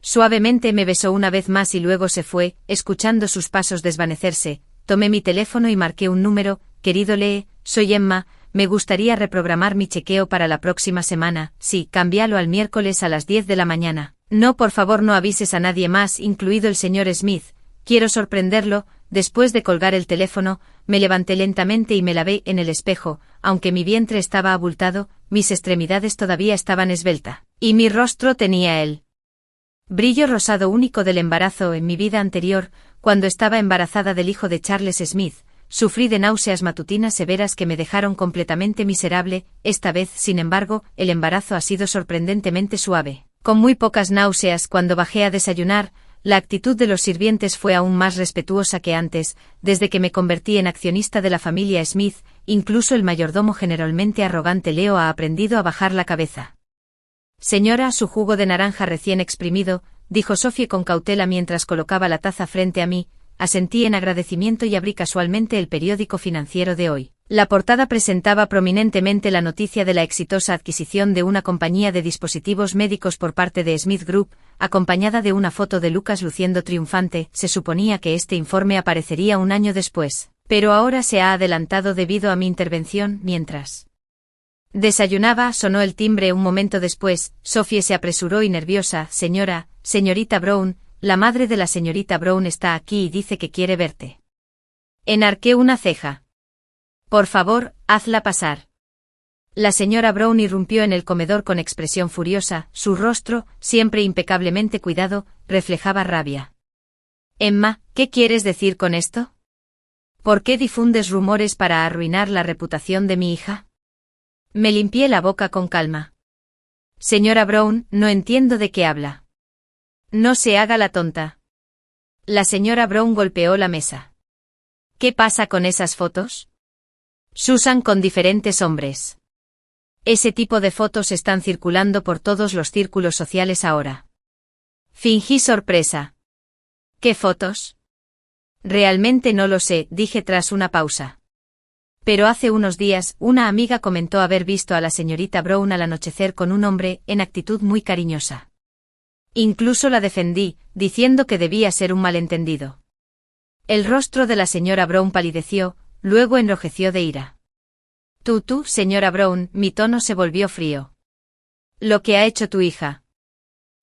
Suavemente me besó una vez más y luego se fue, escuchando sus pasos desvanecerse. Tomé mi teléfono y marqué un número. Querido Lee, soy Emma, me gustaría reprogramar mi chequeo para la próxima semana. Sí, cámbialo al miércoles a las 10 de la mañana. No, por favor, no avises a nadie más, incluido el señor Smith. Quiero sorprenderlo. Después de colgar el teléfono, me levanté lentamente y me lavé en el espejo. Aunque mi vientre estaba abultado, mis extremidades todavía estaban esbelta, y mi rostro tenía el brillo rosado único del embarazo. En mi vida anterior, cuando estaba embarazada del hijo de Charles Smith, sufrí de náuseas matutinas severas que me dejaron completamente miserable. Esta vez, sin embargo, el embarazo ha sido sorprendentemente suave, con muy pocas náuseas. Cuando bajé a desayunar, la actitud de los sirvientes fue aún más respetuosa que antes. Desde que me convertí en accionista de la familia Smith, incluso el mayordomo generalmente arrogante Leo ha aprendido a bajar la cabeza. Señora, su jugo de naranja recién exprimido, dijo Sophie con cautela mientras colocaba la taza frente a mí. Asentí en agradecimiento y abrí casualmente el periódico financiero de hoy. La portada presentaba prominentemente la noticia de la exitosa adquisición de una compañía de dispositivos médicos por parte de Smith Group, acompañada de una foto de Lucas luciendo triunfante. Se suponía que este informe aparecería un año después, pero ahora se ha adelantado debido a mi intervención. Mientras desayunaba, sonó el timbre un momento después. Sophie se apresuró y nerviosa. Señorita Brown, la madre de la señorita Brown está aquí y dice que quiere verte. Enarqué una ceja. Por favor, hazla pasar. La señora Brown irrumpió en el comedor con expresión furiosa. Su rostro, siempre impecablemente cuidado, reflejaba rabia. Emma, ¿qué quieres decir con esto? ¿Por qué difundes rumores para arruinar la reputación de mi hija? Me limpié la boca con calma. Señora Brown, no entiendo de qué habla. No se haga la tonta. La señora Brown golpeó la mesa. ¿Qué pasa con esas fotos? Susan con diferentes hombres. Ese tipo de fotos están circulando por todos los círculos sociales ahora. Fingí sorpresa. ¿Qué fotos? Realmente no lo sé, dije tras una pausa. Pero hace unos días, una amiga comentó haber visto a la señorita Brown al anochecer con un hombre, en actitud muy cariñosa. Incluso la defendí, diciendo que debía ser un malentendido. El rostro de la señora Brown palideció, luego enrojeció de ira. Tú, señora Brown, mi tono se volvió frío. Lo que ha hecho tu hija.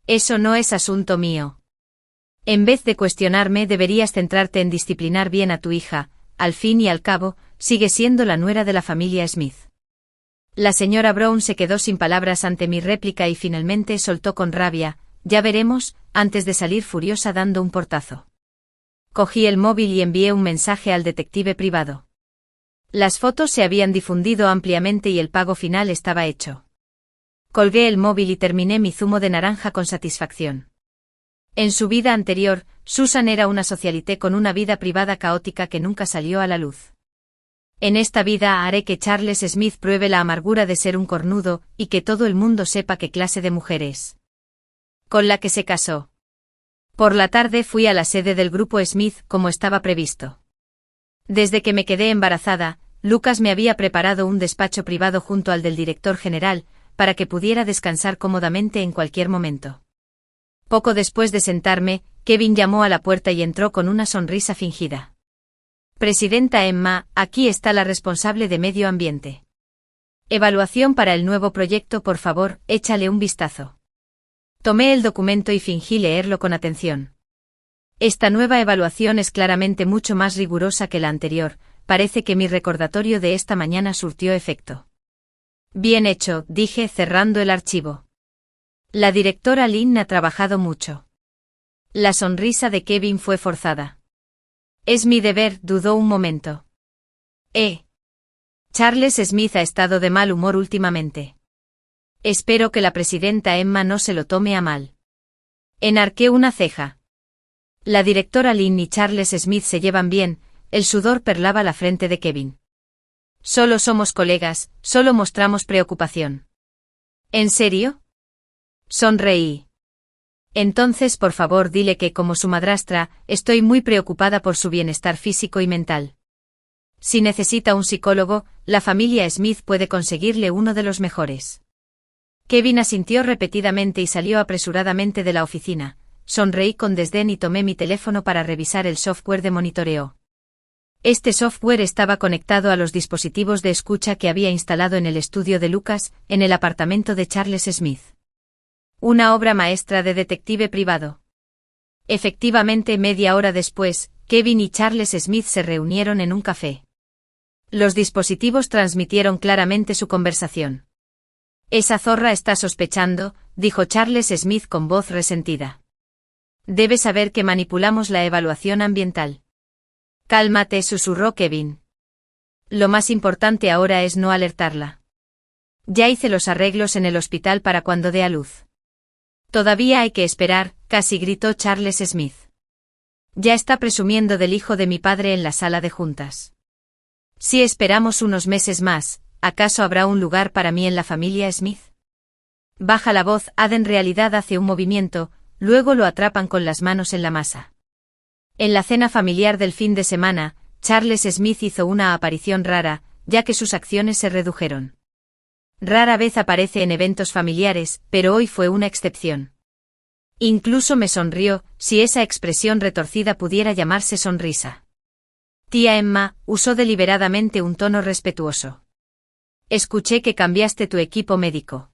Eso no es asunto mío. En vez de cuestionarme, deberías centrarte en disciplinar bien a tu hija. Al fin y al cabo, sigue siendo la nuera de la familia Smith. La señora Brown se quedó sin palabras ante mi réplica y finalmente soltó con rabia. Ya veremos, antes de salir furiosa dando un portazo. Cogí el móvil y envié un mensaje al detective privado. Las fotos se habían difundido ampliamente y el pago final estaba hecho. Colgué el móvil y terminé mi zumo de naranja con satisfacción. En su vida anterior, Susan era una socialité con una vida privada caótica que nunca salió a la luz. En esta vida haré que Charles Smith pruebe la amargura de ser un cornudo, y que todo el mundo sepa qué clase de mujer es con la que se casó. Por la tarde fui a la sede del grupo Smith como estaba previsto. Desde que me quedé embarazada, Lucas me había preparado un despacho privado junto al del director general, para que pudiera descansar cómodamente en cualquier momento. Poco después de sentarme, Kevin llamó a la puerta y entró con una sonrisa fingida. Presidenta Emma, aquí está la responsable de medio ambiente. Evaluación para el nuevo proyecto, por favor, échale un vistazo. Tomé el documento y fingí leerlo con atención. Esta nueva evaluación es claramente mucho más rigurosa que la anterior. Parece que mi recordatorio de esta mañana surtió efecto. Bien hecho, dije cerrando el archivo. La directora Lynn ha trabajado mucho. La sonrisa de Kevin fue forzada. Es mi deber, dudó un momento. Charles Smith ha estado de mal humor últimamente. Espero que la presidenta Emma no se lo tome a mal. Enarqué una ceja. La directora Lynn y Charles Smith se llevan bien, el sudor perlaba la frente de Kevin. Solo somos colegas, solo mostramos preocupación. ¿En serio? Sonreí. Entonces, por favor, dile que, como su madrastra, estoy muy preocupada por su bienestar físico y mental. Si necesita un psicólogo, la familia Smith puede conseguirle uno de los mejores. Kevin asintió repetidamente y salió apresuradamente de la oficina. Sonreí con desdén y tomé mi teléfono para revisar el software de monitoreo. Este software estaba conectado a los dispositivos de escucha que había instalado en el estudio de Lucas, en el apartamento de Charles Smith. Una obra maestra de detective privado. Efectivamente, media hora después, Kevin y Charles Smith se reunieron en un café. Los dispositivos transmitieron claramente su conversación. Esa zorra está sospechando, dijo Charles Smith con voz resentida. Debe saber que manipulamos la evaluación ambiental. Cálmate, susurró Kevin. Lo más importante ahora es no alertarla. Ya hice los arreglos en el hospital para cuando dé a luz. Todavía hay que esperar, casi gritó Charles Smith. Ya está presumiendo del hijo de mi padre en la sala de juntas. Si esperamos unos meses más, ¿acaso habrá un lugar para mí en la familia Smith? Baja la voz, Ada en realidad hace un movimiento, luego lo atrapan con las manos en la masa. En la cena familiar del fin de semana, Charles Smith hizo una aparición rara, ya que sus acciones se redujeron. Rara vez aparece en eventos familiares, pero hoy fue una excepción. Incluso me sonrió, si esa expresión retorcida pudiera llamarse sonrisa. Tía Emma, usó deliberadamente un tono respetuoso. Escuché que cambiaste tu equipo médico.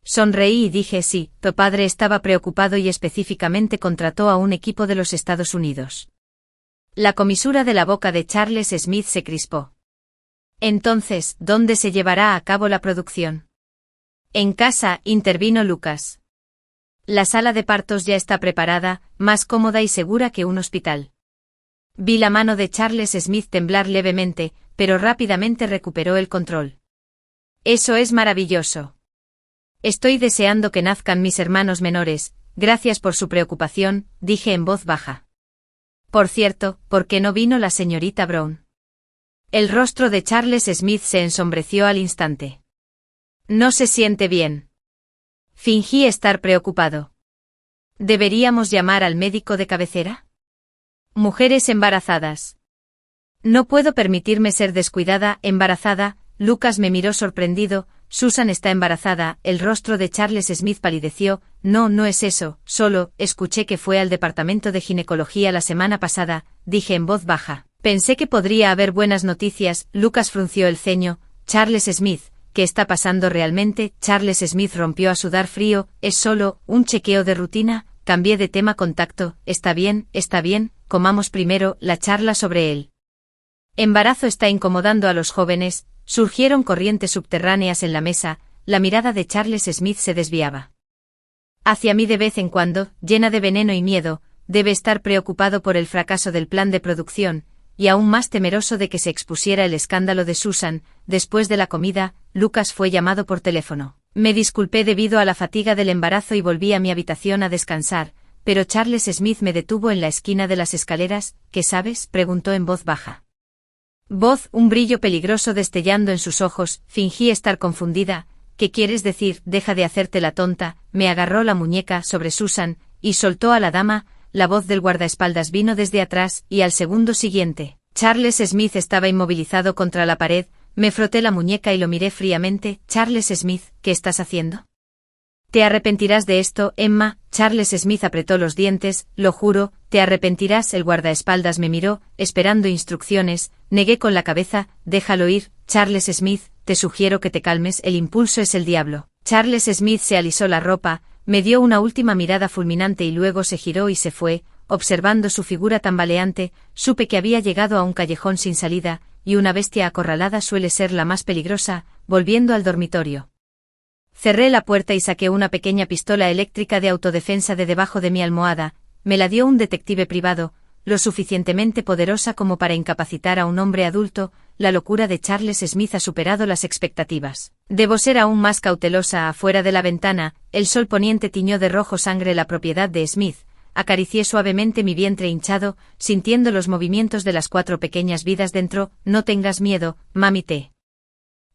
Sonreí y dije sí, tu padre estaba preocupado y específicamente contrató a un equipo de los Estados Unidos. La comisura de la boca de Charles Smith se crispó. Entonces, ¿dónde se llevará a cabo la producción? En casa, intervino Lucas. La sala de partos ya está preparada, más cómoda y segura que un hospital. Vi la mano de Charles Smith temblar levemente, pero rápidamente recuperó el control. Eso es maravilloso. Estoy deseando que nazcan mis hermanos menores, gracias por su preocupación, dije en voz baja. Por cierto, ¿por qué no vino la señorita Brown? El rostro de Charles Smith se ensombreció al instante. No se siente bien. Fingí estar preocupado. ¿Deberíamos llamar al médico de cabecera? Mujeres embarazadas. No puedo permitirme ser descuidada, embarazada. Lucas me miró sorprendido. Susan está embarazada. El rostro de Charles Smith palideció. No, no es eso, solo, escuché que fue al departamento de ginecología la semana pasada, dije en voz baja. Pensé que podría haber buenas noticias. Lucas frunció el ceño. Charles Smith, ¿qué está pasando realmente? Charles Smith rompió a sudar frío. Es solo un chequeo de rutina. Cambié de tema. Contacto. Está bien, comamos primero. La charla sobre el embarazo está incomodando a los jóvenes. Surgieron corrientes subterráneas en la mesa. La mirada de Charles Smith se desviaba hacia mí de vez en cuando, llena de veneno y miedo. Debe estar preocupado por el fracaso del plan de producción, y aún más temeroso de que se expusiera el escándalo de Susan. Después de la comida, Lucas fue llamado por teléfono. Me disculpé debido a la fatiga del embarazo y volví a mi habitación a descansar, pero Charles Smith me detuvo en la esquina de las escaleras. ¿Qué sabes?, preguntó en voz baja. Un brillo peligroso destellando en sus ojos. Fingí estar confundida. ¿Qué quieres decir? Deja de hacerte la tonta. Me agarró la muñeca sobre Susan, y soltó a la dama. La voz del guardaespaldas vino desde atrás, y al segundo siguiente, Charles Smith estaba inmovilizado contra la pared. Me froté la muñeca y lo miré fríamente. Charles Smith, ¿qué estás haciendo? Te arrepentirás de esto, Emma. Charles Smith apretó los dientes. Lo juro, te arrepentirás. El guardaespaldas me miró, esperando instrucciones. Negué con la cabeza. Déjalo ir, Charles Smith, te sugiero que te calmes. El impulso es el diablo. Charles Smith se alisó la ropa, me dio una última mirada fulminante y luego se giró y se fue. Observando su figura tambaleante, supe que había llegado a un callejón sin salida, y una bestia acorralada suele ser la más peligrosa. Volviendo al dormitorio, cerré la puerta y saqué una pequeña pistola eléctrica de autodefensa de debajo de mi almohada. me la dio un detective privado, lo suficientemente poderosa como para incapacitar a un hombre adulto. La locura de Charles Smith ha superado las expectativas. Debo ser aún más cautelosa. Afuera de la ventana, el sol poniente tiñó de rojo sangre la propiedad de Smith. Acaricié suavemente mi vientre hinchado, sintiendo los movimientos de las 4 pequeñas vidas dentro. No tengas miedo, mami, te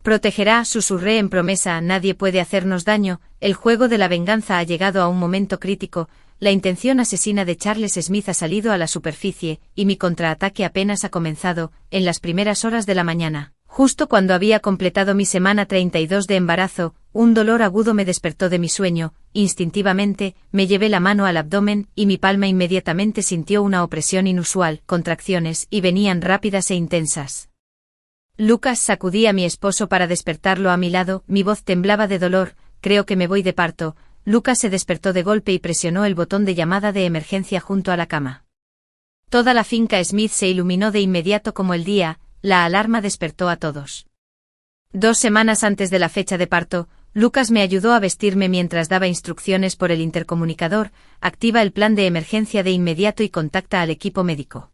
protegerá, susurré en promesa. Nadie puede hacernos daño. El juego de la venganza ha llegado a un momento crítico. La intención asesina de Charles Smith ha salido a la superficie, y mi contraataque apenas ha comenzado. En las primeras horas de la mañana, justo cuando había completado mi semana 32 de embarazo, un dolor agudo me despertó de mi sueño. Instintivamente, me llevé la mano al abdomen, y mi palma inmediatamente sintió una opresión inusual, contracciones, y venían rápidas e intensas. Lucas, sacudí a mi esposo para despertarlo a mi lado. Mi voz temblaba de dolor. Creo que me voy de parto. Lucas se despertó de golpe y presionó el botón de llamada de emergencia junto a la cama. Toda la finca Smith se iluminó de inmediato como el día. La alarma despertó a todos. 2 semanas antes de la fecha de parto, Lucas me ayudó a vestirme mientras daba instrucciones por el intercomunicador. Activa el plan de emergencia de inmediato y contacta al equipo médico.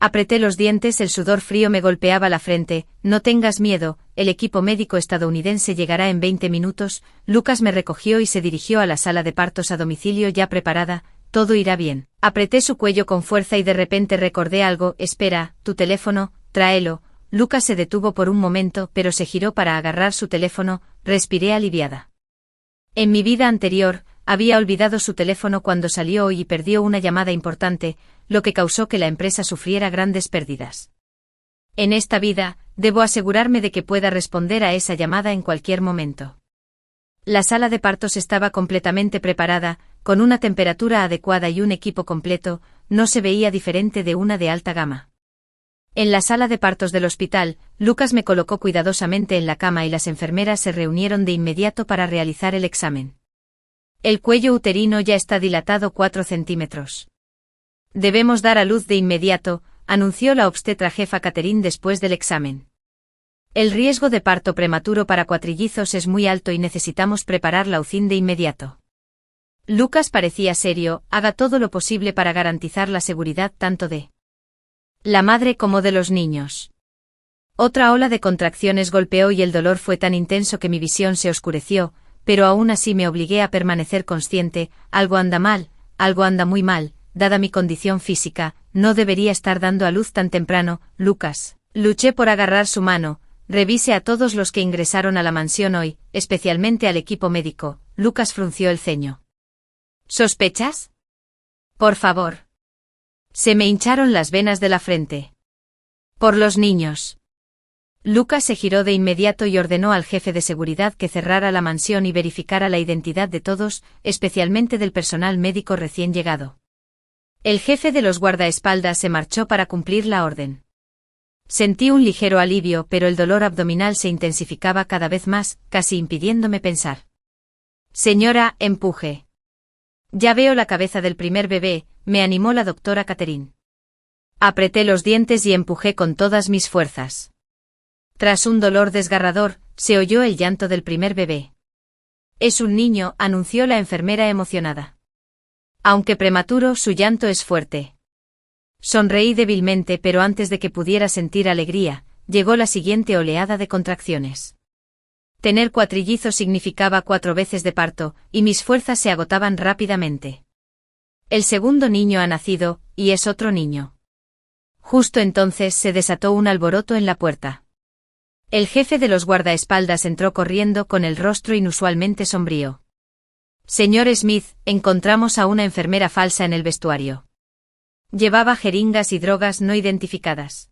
Apreté los dientes, el sudor frío me golpeaba la frente. No tengas miedo, el equipo médico estadounidense llegará en 20 minutos. Lucas me recogió y se dirigió a la sala de partos a domicilio ya preparada. Todo irá bien. Apreté su cuello con fuerza y de repente recordé algo. Espera, tu teléfono, tráelo. Lucas se detuvo por un momento, pero se giró para agarrar su teléfono. Respiré aliviada. En mi vida anterior, había olvidado su teléfono cuando salió hoy y perdió una llamada importante, lo que causó que la empresa sufriera grandes pérdidas. En esta vida, debo asegurarme de que pueda responder a esa llamada en cualquier momento. La sala de partos estaba completamente preparada, con una temperatura adecuada y un equipo completo. No se veía diferente de una de alta gama. En la sala de partos del hospital, Lucas me colocó cuidadosamente en la cama y las enfermeras se reunieron de inmediato para realizar el examen. El cuello uterino ya está dilatado 4 centímetros. Debemos dar a luz de inmediato, anunció la obstetra jefa Catherine después del examen. El riesgo de parto prematuro para cuatrillizos es muy alto y necesitamos preparar la UCIN de inmediato. Lucas parecía serio. Haga todo lo posible para garantizar la seguridad tanto de la madre como de los niños. Otra ola de contracciones golpeó y el dolor fue tan intenso que mi visión se oscureció, pero aún así me obligué a permanecer consciente. Algo anda mal, algo anda muy mal, dada mi condición física. No debería estar dando a luz tan temprano. Lucas, luché por agarrar su mano. Revise a todos los que ingresaron a la mansión hoy, especialmente al equipo médico. Lucas frunció el ceño. ¿Sospechas? Por favor. Se me hincharon las venas de la frente. Por los niños. Lucas se giró de inmediato y ordenó al jefe de seguridad que cerrara la mansión y verificara la identidad de todos, especialmente del personal médico recién llegado. El jefe de los guardaespaldas se marchó para cumplir la orden. Sentí un ligero alivio, pero el dolor abdominal se intensificaba cada vez más, casi impidiéndome pensar. Señora, empuje. Ya veo la cabeza del primer bebé, me animó la doctora Catherine. Apreté los dientes y empujé con todas mis fuerzas. Tras un dolor desgarrador, se oyó el llanto del primer bebé. Es un niño, anunció la enfermera emocionada. Aunque prematuro, su llanto es fuerte. Sonreí débilmente, pero antes de que pudiera sentir alegría, llegó la siguiente oleada de contracciones. Tener cuatrillizos significaba 4 veces de parto, y mis fuerzas se agotaban rápidamente. El segundo niño ha nacido, y es otro niño. Justo entonces se desató un alboroto en la puerta. El jefe de los guardaespaldas entró corriendo con el rostro inusualmente sombrío. Señor Smith, encontramos a una enfermera falsa en el vestuario. Llevaba jeringas y drogas no identificadas.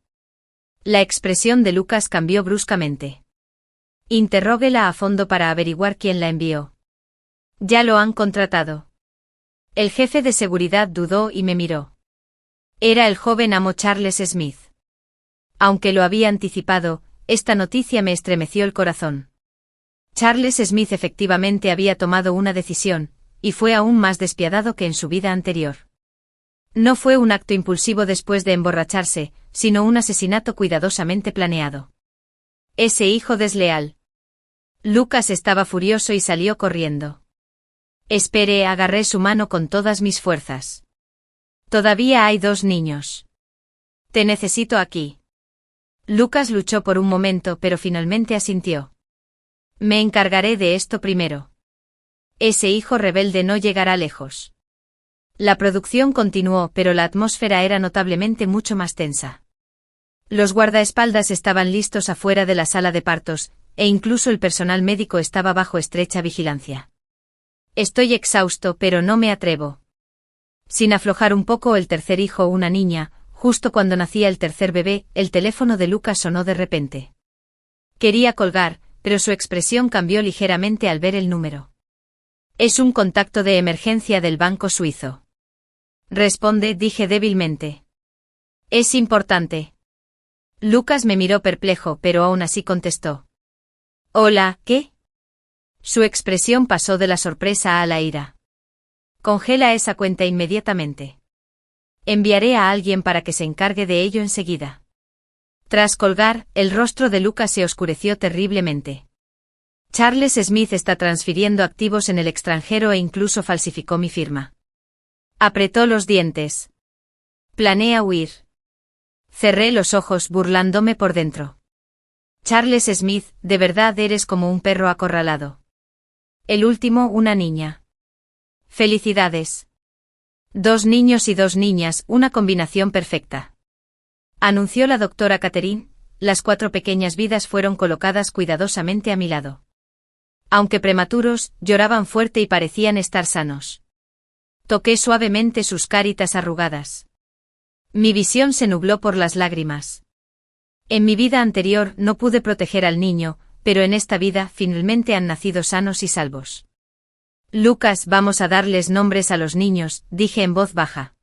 La expresión de Lucas cambió bruscamente. Interróguela a fondo para averiguar quién la envió. Ya lo han contratado. El jefe de seguridad dudó y me miró. Era el joven amo Charles Smith. Aunque lo había anticipado, esta noticia me estremeció el corazón. Charles Smith efectivamente había tomado una decisión, y fue aún más despiadado que en su vida anterior. No fue un acto impulsivo después de emborracharse, sino un asesinato cuidadosamente planeado. Ese hijo desleal. Lucas estaba furioso y salió corriendo. Espere, agarré su mano con todas mis fuerzas. Todavía hay 2 niños. Te necesito aquí. Lucas luchó por un momento, pero finalmente asintió. Me encargaré de esto primero. Ese hijo rebelde no llegará lejos. La producción continuó, pero la atmósfera era notablemente mucho más tensa. Los guardaespaldas estaban listos afuera de la sala de partos, e incluso el personal médico estaba bajo estrecha vigilancia. Estoy exhausto, pero no me atrevo. Sin aflojar un poco el tercer hijo, una niña, justo cuando nacía el tercer bebé, el teléfono de Lucas sonó de repente. Quería colgar, pero su expresión cambió ligeramente al ver el número. Es un contacto de emergencia del banco suizo. Responde, dije débilmente. Es importante. Lucas me miró perplejo, pero aún así contestó. Hola, ¿qué? Su expresión pasó de la sorpresa a la ira. Congela esa cuenta inmediatamente. Enviaré a alguien para que se encargue de ello enseguida. Tras colgar, el rostro de Lucas se oscureció terriblemente. Charles Smith está transfiriendo activos en el extranjero e incluso falsificó mi firma. Apretó los dientes. Planea huir. Cerré los ojos burlándome por dentro. Charles Smith, de verdad eres como un perro acorralado. El último, una niña. Felicidades. 2 niños y 2 niñas, una combinación perfecta. Anunció la doctora Catherine, las 4 pequeñas vidas fueron colocadas cuidadosamente a mi lado. Aunque prematuros, lloraban fuerte y parecían estar sanos. Toqué suavemente sus caritas arrugadas. Mi visión se nubló por las lágrimas. En mi vida anterior no pude proteger al niño, pero en esta vida finalmente han nacido sanos y salvos. Lucas, vamos a darles nombres a los niños, dije en voz baja.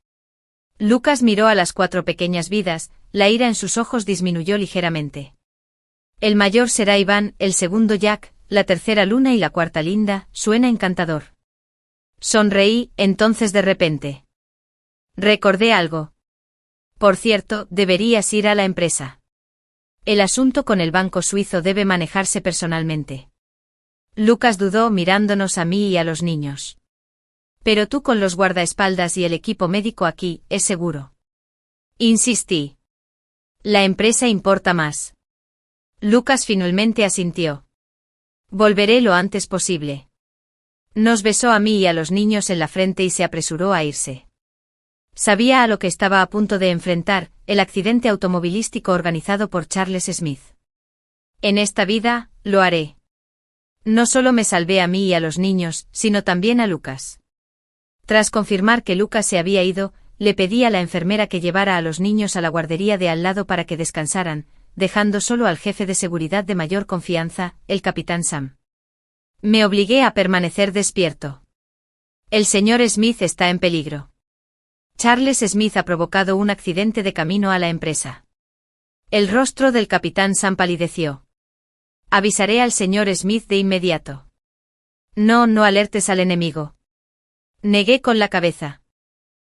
Lucas miró a las 4 pequeñas vidas, la ira en sus ojos disminuyó ligeramente. El mayor será Iván, el segundo Jack, la tercera Luna y la cuarta Linda, suena encantador. Sonreí, entonces de repente. Recordé algo. Por cierto, deberías ir a la empresa. El asunto con el banco suizo debe manejarse personalmente. Lucas dudó mirándonos a mí y a los niños. Pero tú con los guardaespaldas y el equipo médico aquí, es seguro. Insistí. La empresa importa más. Lucas finalmente asintió. Volveré lo antes posible. Nos besó a mí y a los niños en la frente y se apresuró a irse. Sabía a lo que estaba a punto de enfrentar, el accidente automovilístico organizado por Charles Smith. En esta vida, lo haré. No solo me salvé a mí y a los niños, sino también a Lucas. Tras confirmar que Lucas se había ido, le pedí a la enfermera que llevara a los niños a la guardería de al lado para que descansaran, dejando solo al jefe de seguridad de mayor confianza, el capitán Sam. Me obligué a permanecer despierto. El señor Smith está en peligro. Charles Smith ha provocado un accidente de camino a la empresa. El rostro del capitán Sam palideció. Avisaré al señor Smith de inmediato. No alertes al enemigo. Negué con la cabeza.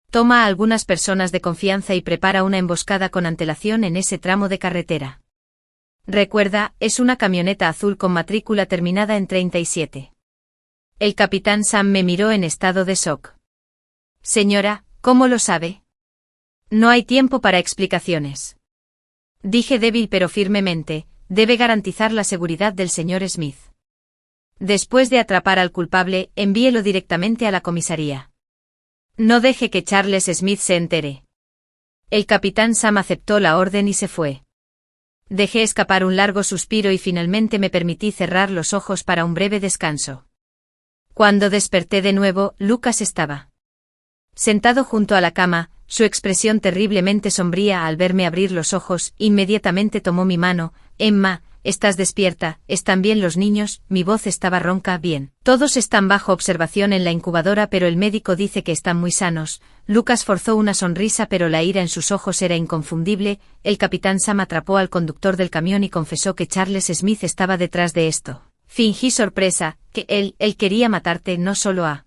Toma a algunas personas de confianza y prepara una emboscada con antelación en ese tramo de carretera. Recuerda, es una camioneta azul con matrícula terminada en 37. El capitán Sam me miró en estado de shock. Señora, ¿cómo lo sabe? No hay tiempo para explicaciones. Dije débil pero firmemente, debe garantizar la seguridad del señor Smith. Después de atrapar al culpable, envíelo directamente a la comisaría. No deje que Charles Smith se entere. El capitán Sam aceptó la orden y se fue. Dejé escapar un largo suspiro y finalmente me permití cerrar los ojos para un breve descanso. Cuando desperté de nuevo, Lucas estaba sentado junto a la cama, su expresión terriblemente sombría al verme abrir los ojos, inmediatamente tomó mi mano. Emma, ¿estás despierta? ¿Están bien los niños? Mi voz estaba ronca. Bien. Todos están bajo observación en la incubadora, pero el médico dice que están muy sanos. Lucas forzó una sonrisa, pero la ira en sus ojos era inconfundible. El capitán Sam atrapó al conductor del camión y confesó que Charles Smith estaba detrás de esto. Fingí sorpresa, que él quería matarte, no solo a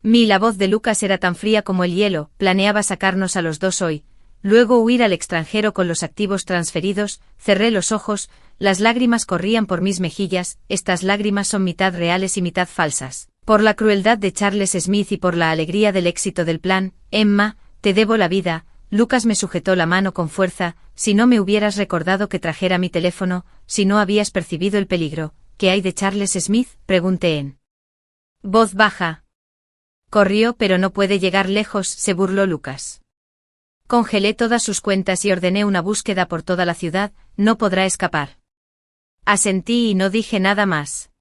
mí. La voz de Lucas era tan fría como el hielo. Planeaba sacarnos a los 2 hoy. Luego huir al extranjero con los activos transferidos. Cerré los ojos, las lágrimas corrían por mis mejillas. Estas lágrimas son mitad reales y mitad falsas. Por la crueldad de Charles Smith y por la alegría del éxito del plan. Emma, te debo la vida. Lucas me sujetó la mano con fuerza. Si no me hubieras recordado que trajera mi teléfono, si no habías percibido el peligro. ¿Qué hay de Charles Smith?, pregunté en voz baja. Corrió, pero no puede llegar lejos, se burló Lucas. Congelé todas sus cuentas y ordené una búsqueda por toda la ciudad, no podrá escapar. Asentí y no dije nada más.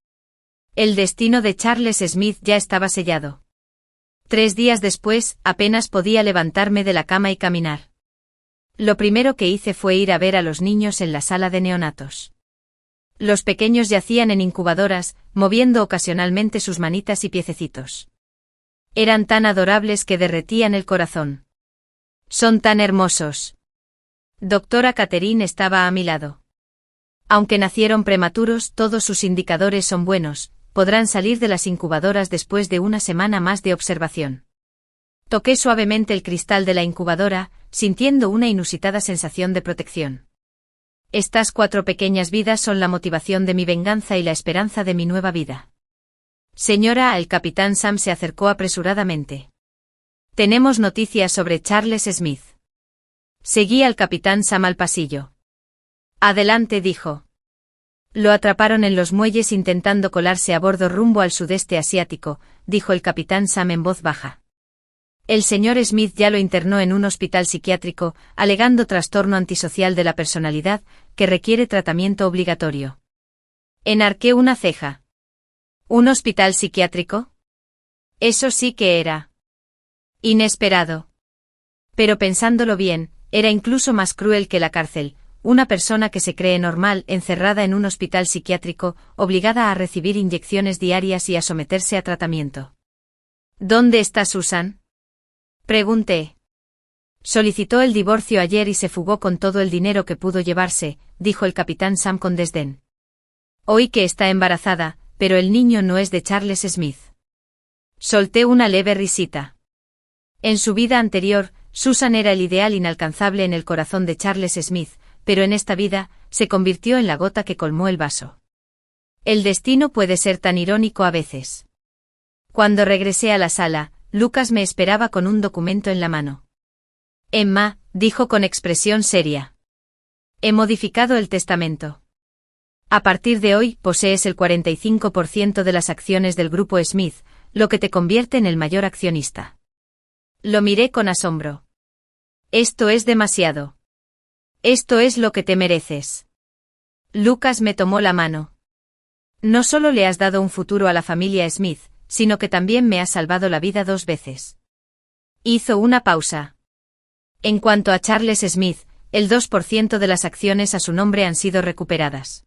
El destino de Charles Smith ya estaba sellado. 3 días después, apenas podía levantarme de la cama y caminar. Lo primero que hice fue ir a ver a los niños en la sala de neonatos. Los pequeños yacían en incubadoras, moviendo ocasionalmente sus manitas y piececitos. Eran tan adorables que derretían el corazón. Son tan hermosos. Doctora Catherine estaba a mi lado. Aunque nacieron prematuros, todos sus indicadores son buenos, podrán salir de las incubadoras después de una semana más de observación. Toqué suavemente el cristal de la incubadora, sintiendo una inusitada sensación de protección. Estas 4 pequeñas vidas son la motivación de mi venganza y la esperanza de mi nueva vida. Señora, el capitán Sam se acercó apresuradamente. Tenemos noticias sobre Charles Smith. Seguí al capitán Sam al pasillo. Adelante, dijo. Lo atraparon en los muelles intentando colarse a bordo rumbo al sudeste asiático, dijo el capitán Sam en voz baja. El señor Smith ya lo internó en un hospital psiquiátrico, alegando trastorno antisocial de la personalidad, que requiere tratamiento obligatorio. Enarqué una ceja. ¿Un hospital psiquiátrico? Eso sí que era inesperado. Pero pensándolo bien, era incluso más cruel que la cárcel. Una persona que se cree normal, encerrada en un hospital psiquiátrico, obligada a recibir inyecciones diarias y a someterse a tratamiento. ¿Dónde está Susan?, pregunté. Solicitó el divorcio ayer y se fugó con todo el dinero que pudo llevarse, dijo el capitán Sam con desdén. Oí que está embarazada, pero el niño no es de Charles Smith. Solté una leve risita. En su vida anterior, Susan era el ideal inalcanzable en el corazón de Charles Smith, pero en esta vida, se convirtió en la gota que colmó el vaso. El destino puede ser tan irónico a veces. Cuando regresé a la sala, Lucas me esperaba con un documento en la mano. Emma, dijo con expresión seria. He modificado el testamento. A partir de hoy, posees el 45% de las acciones del grupo Smith, lo que te convierte en el mayor accionista. Lo miré con asombro. Esto es demasiado. Esto es lo que te mereces. Lucas me tomó la mano. No solo le has dado un futuro a la familia Smith, sino que también me has salvado la vida 2 veces. Hizo una pausa. En cuanto a Charles Smith, el 2% de las acciones a su nombre han sido recuperadas.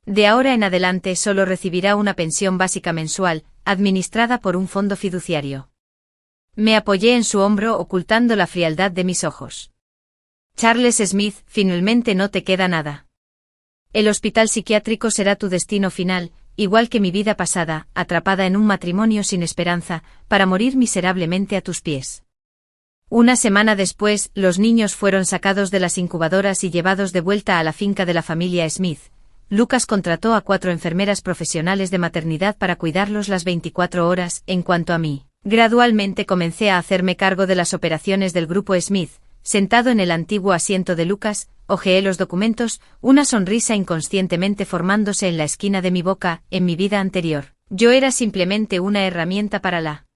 De ahora en adelante solo recibirá una pensión básica mensual, administrada por un fondo fiduciario. Me apoyé en su hombro ocultando la frialdad de mis ojos. Charles Smith, finalmente no te queda nada. El hospital psiquiátrico será tu destino final, igual que mi vida pasada, atrapada en un matrimonio sin esperanza, para morir miserablemente a tus pies. Una semana después, los niños fueron sacados de las incubadoras y llevados de vuelta a la finca de la familia Smith. Lucas contrató a 4 enfermeras profesionales de maternidad para cuidarlos las 24 horas. En cuanto a mí, gradualmente comencé a hacerme cargo de las operaciones del grupo Smith. Sentado en el antiguo asiento de Lucas, hojeé los documentos, una sonrisa inconscientemente formándose en la esquina de mi boca. En mi vida anterior, yo era simplemente una herramienta para la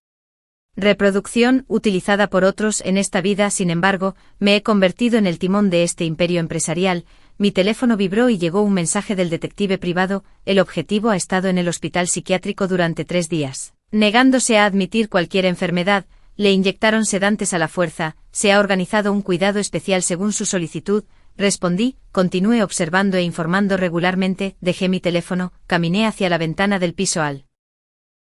reproducción utilizada por otros. En esta vida, sin embargo, me he convertido en el timón de este imperio empresarial. Mi teléfono vibró y llegó un mensaje del detective privado. El objetivo ha estado en el hospital psiquiátrico durante 3 días, negándose a admitir cualquier enfermedad. Le inyectaron sedantes a la fuerza, se ha organizado un cuidado especial según su solicitud, respondí, continué observando e informando regularmente, dejé mi teléfono, caminé hacia la ventana del piso al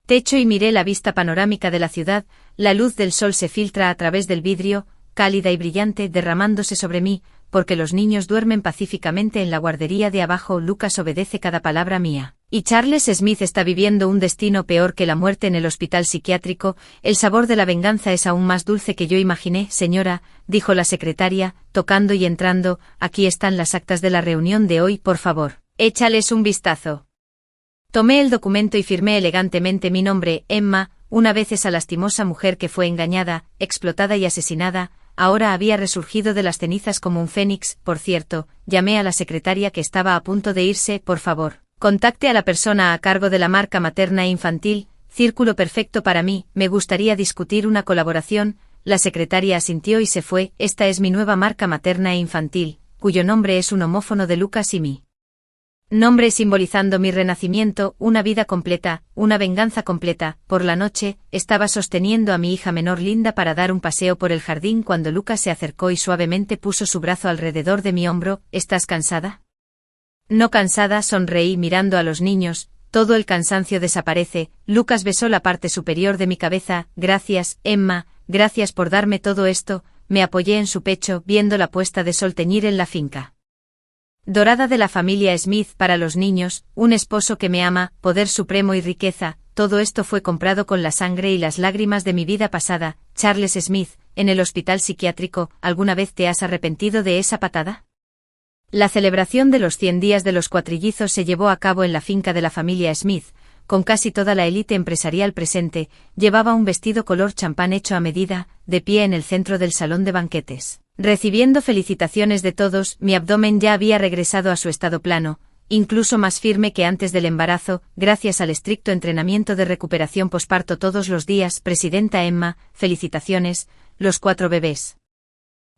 techo y miré la vista panorámica de la ciudad. La luz del sol se filtra a través del vidrio, cálida y brillante, derramándose sobre mí, porque los niños duermen pacíficamente en la guardería de abajo. Lucas obedece cada palabra mía. Y Charles Smith está viviendo un destino peor que la muerte en el hospital psiquiátrico. El sabor de la venganza es aún más dulce que yo imaginé. Señora, dijo la secretaria, tocando y entrando, aquí están las actas de la reunión de hoy, por favor, échales un vistazo. Tomé el documento y firmé elegantemente mi nombre, Emma, una vez esa lastimosa mujer que fue engañada, explotada y asesinada, ahora había resurgido de las cenizas como un fénix. Por cierto, llamé a la secretaria que estaba a punto de irse. Por favor, contacte a la persona a cargo de la marca materna e infantil, Círculo Perfecto para mí, me gustaría discutir una colaboración. La secretaria asintió y se fue. Esta es mi nueva marca materna e infantil, cuyo nombre es un homófono de Lucas y mi nombre simbolizando mi renacimiento, una vida completa, una venganza completa. Por la noche, estaba sosteniendo a mi hija menor Linda para dar un paseo por el jardín cuando Lucas se acercó y suavemente puso su brazo alrededor de mi hombro. ¿Estás cansada? No cansada, sonreí mirando a los niños. Todo el cansancio desaparece. Lucas besó la parte superior de mi cabeza. Gracias, Emma, gracias por darme todo esto. Me apoyé en su pecho, viendo la puesta de sol teñir en la finca dorada de la familia Smith. Para los niños, un esposo que me ama, poder supremo y riqueza, todo esto fue comprado con la sangre y las lágrimas de mi vida pasada. Charles Smith, en el hospital psiquiátrico, ¿alguna vez te has arrepentido de esa patada? La celebración de los 100 días de los cuatrillizos se llevó a cabo en la finca de la familia Smith, con casi toda la élite empresarial presente. Llevaba un vestido color champán hecho a medida, de pie en el centro del salón de banquetes. Recibiendo felicitaciones de todos, mi abdomen ya había regresado a su estado plano, incluso más firme que antes del embarazo, gracias al estricto entrenamiento de recuperación posparto todos los días. Presidenta Emma, felicitaciones, los 4 bebés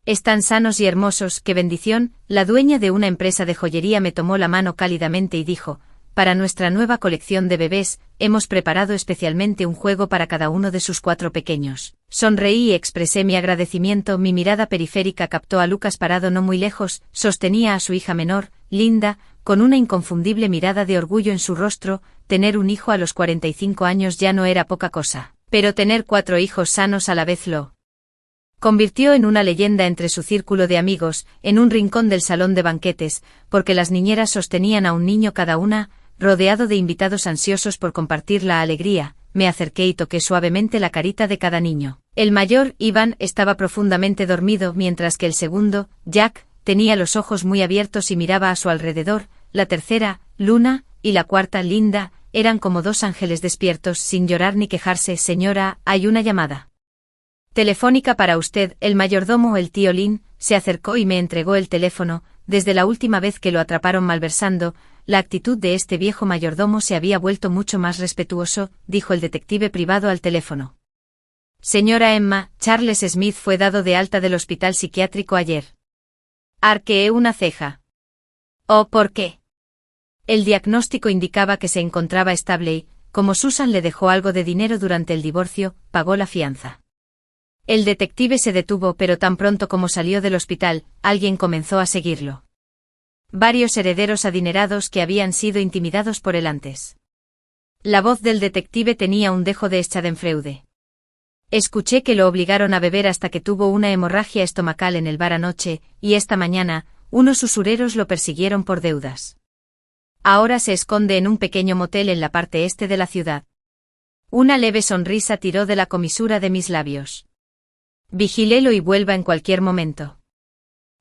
están sanos y hermosos. ¡Qué bendición! La dueña de una empresa de joyería me tomó la mano cálidamente y dijo, para nuestra nueva colección de bebés, hemos preparado especialmente un juego para cada uno de sus 4 pequeños. Sonreí y expresé mi agradecimiento. Mi mirada periférica captó a Lucas parado no muy lejos, sostenía a su hija menor, Linda, con una inconfundible mirada de orgullo en su rostro. Tener un hijo a los 45 años ya no era poca cosa, pero tener 4 hijos sanos a la vez lo convirtió en una leyenda entre su círculo de amigos. En un rincón del salón de banquetes, porque las niñeras sostenían a un niño cada una, rodeado de invitados ansiosos por compartir la alegría, me acerqué y toqué suavemente la carita de cada niño. El mayor, Iván, estaba profundamente dormido, mientras que el segundo, Jack, tenía los ojos muy abiertos y miraba a su alrededor. La tercera, Luna, y la cuarta, Linda, eran como 2 ángeles despiertos, sin llorar ni quejarse. Señora, hay una llamada telefónica para usted. El mayordomo, el tío Lin, se acercó y me entregó el teléfono. Desde la última vez que lo atraparon malversando, la actitud de este viejo mayordomo se había vuelto mucho más respetuoso, dijo el detective privado al teléfono. Señora Emma, Charles Smith fue dado de alta del hospital psiquiátrico ayer. Arqueé una ceja. ¿Oh, por qué? El diagnóstico indicaba que se encontraba estable y, como Susan le dejó algo de dinero durante el divorcio, pagó la fianza. El detective se detuvo, pero tan pronto como salió del hospital, alguien comenzó a seguirlo. Varios herederos adinerados que habían sido intimidados por él antes. La voz del detective tenía un dejo de Schadenfreude. Escuché que lo obligaron a beber hasta que tuvo una hemorragia estomacal en el bar anoche, y esta mañana, unos usureros lo persiguieron por deudas. Ahora se esconde en un pequeño motel en la parte este de la ciudad. Una leve sonrisa tiró de la comisura de mis labios. Vigílelo y vuelva en cualquier momento.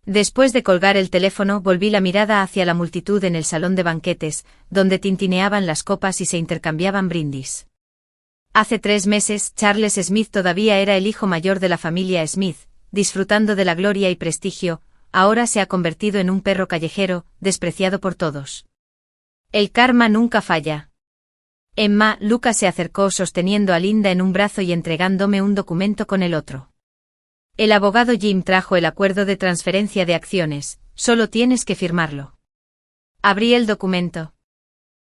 Después de colgar el teléfono, volví la mirada hacia la multitud en el salón de banquetes, donde tintineaban las copas y se intercambiaban brindis. Hace 3 meses, Charles Smith todavía era el hijo mayor de la familia Smith, disfrutando de la gloria y prestigio. Ahora se ha convertido en un perro callejero, despreciado por todos. El karma nunca falla. Emma, Lucas se acercó sosteniendo a Linda en un brazo y entregándome un documento con el otro. El abogado Jim trajo el acuerdo de transferencia de acciones, solo tienes que firmarlo. Abrí el documento.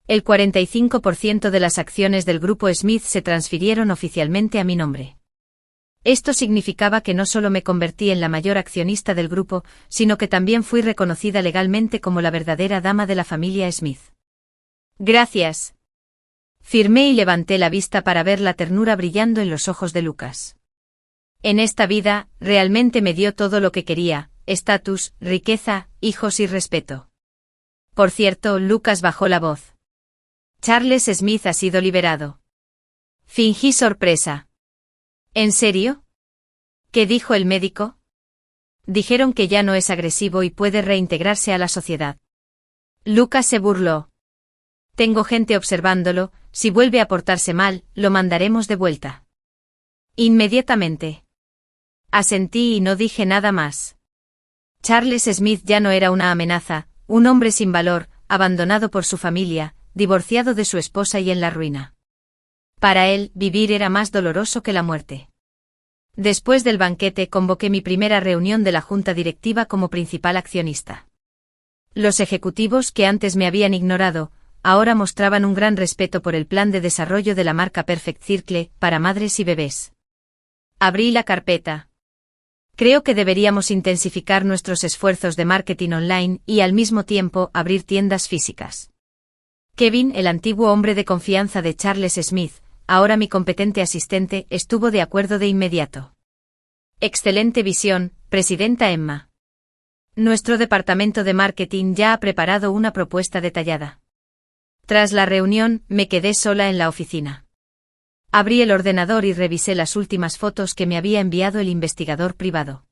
El 45% de las acciones del grupo Smith se transfirieron oficialmente a mi nombre. Esto significaba que no solo me convertí en la mayor accionista del grupo, sino que también fui reconocida legalmente como la verdadera dama de la familia Smith. Gracias. Firmé y levanté la vista para ver la ternura brillando en los ojos de Lucas. En esta vida, realmente me dio todo lo que quería, estatus, riqueza, hijos y respeto. Por cierto, Lucas bajó la voz. Charles Smith ha sido liberado. Fingí sorpresa. ¿En serio? ¿Qué dijo el médico? Dijeron que ya no es agresivo y puede reintegrarse a la sociedad. Lucas se burló. Tengo gente observándolo, si vuelve a portarse mal, lo mandaremos de vuelta. Inmediatamente. Asentí y no dije nada más. Charles Smith ya no era una amenaza, un hombre sin valor, abandonado por su familia, divorciado de su esposa y en la ruina. Para él, vivir era más doloroso que la muerte. Después del banquete convoqué mi primera reunión de la junta directiva como principal accionista. Los ejecutivos que antes me habían ignorado, ahora mostraban un gran respeto por el plan de desarrollo de la marca Perfect Circle para madres y bebés. Abrí la carpeta. Creo que deberíamos intensificar nuestros esfuerzos de marketing online y al mismo tiempo abrir tiendas físicas. Kevin, el antiguo hombre de confianza de Charles Smith, ahora mi competente asistente, estuvo de acuerdo de inmediato. Excelente visión, presidenta Emma. Nuestro departamento de marketing ya ha preparado una propuesta detallada. Tras la reunión, me quedé sola en la oficina. Abrí el ordenador y revisé las últimas fotos que me había enviado el investigador privado.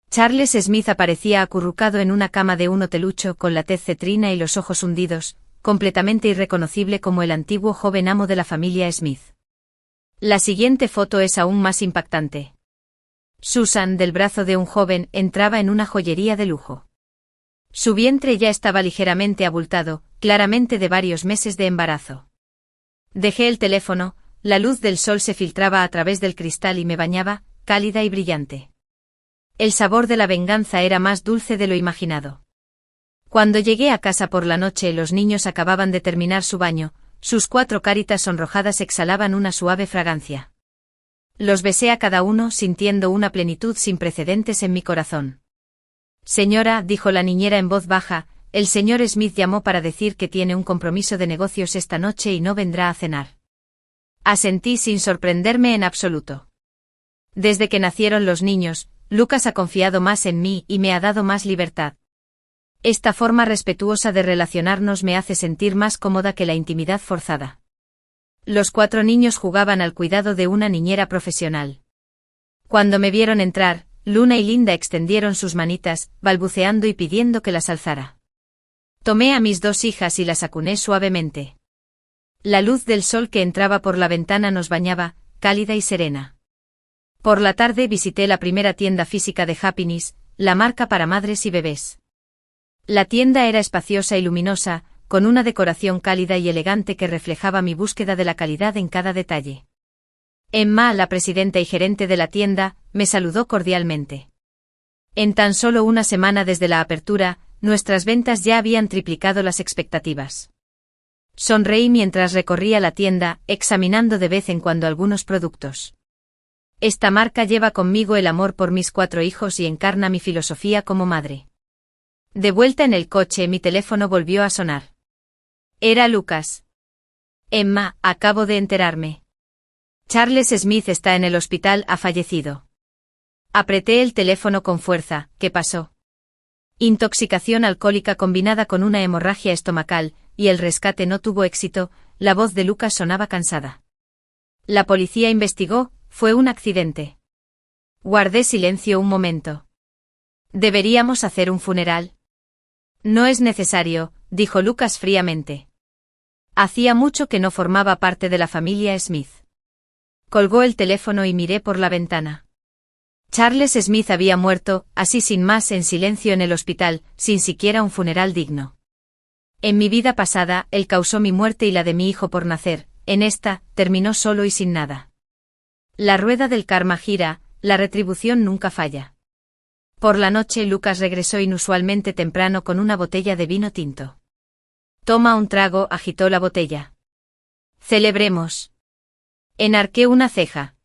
Charles Smith aparecía acurrucado en una cama de un hotelucho con la tez cetrina y los ojos hundidos, completamente irreconocible como el antiguo joven amo de la familia Smith. La siguiente foto es aún más impactante. Susan, del brazo de un joven, entraba en una joyería de lujo. Su vientre ya estaba ligeramente abultado, claramente de varios meses de embarazo. Dejé el teléfono, la luz del sol se filtraba a través del cristal y me bañaba, cálida y brillante. El sabor de la venganza era más dulce de lo imaginado. Cuando llegué a casa por la noche, los niños acababan de terminar su baño, sus 4 caritas sonrojadas exhalaban una suave fragancia. Los besé a cada uno sintiendo una plenitud sin precedentes en mi corazón. Señora, dijo la niñera en voz baja, el señor Smith llamó para decir que tiene un compromiso de negocios esta noche y no vendrá a cenar. Asentí sin sorprenderme en absoluto. Desde que nacieron los niños, Lucas ha confiado más en mí y me ha dado más libertad. Esta forma respetuosa de relacionarnos me hace sentir más cómoda que la intimidad forzada. Los 4 niños jugaban al cuidado de una niñera profesional. Cuando me vieron entrar, Luna y Linda extendieron sus manitas, balbuceando y pidiendo que las alzara. Tomé a mis 2 hijas y las acuné suavemente. La luz del sol que entraba por la ventana nos bañaba, cálida y serena. Por la tarde visité la primera tienda física de Happiness, la marca para madres y bebés. La tienda era espaciosa y luminosa, con una decoración cálida y elegante que reflejaba mi búsqueda de la calidad en cada detalle. Emma, la presidenta y gerente de la tienda, me saludó cordialmente. En tan solo una semana desde la apertura, nuestras ventas ya habían triplicado las expectativas. Sonreí mientras recorría la tienda, examinando de vez en cuando algunos productos. Esta marca lleva conmigo el amor por mis 4 hijos y encarna mi filosofía como madre. De vuelta en el coche, mi teléfono volvió a sonar. Era Lucas. Emma, acabo de enterarme. Charles Smith está en el hospital, ha fallecido. Apreté el teléfono con fuerza. ¿Qué pasó? Intoxicación alcohólica combinada con una hemorragia estomacal, y el rescate no tuvo éxito. La voz de Lucas sonaba cansada. La policía investigó, fue un accidente. Guardé silencio un momento. ¿Deberíamos hacer un funeral? No es necesario, dijo Lucas fríamente. Hacía mucho que no formaba parte de la familia Smith. Colgó el teléfono y miré por la ventana. Charles Smith había muerto, así sin más, en silencio en el hospital, sin siquiera un funeral digno. En mi vida pasada, él causó mi muerte y la de mi hijo por nacer, en esta, terminó solo y sin nada. La rueda del karma gira, la retribución nunca falla. Por la noche Lucas regresó inusualmente temprano con una botella de vino tinto. Toma un trago, agitó la botella. Celebremos. Enarqué una ceja.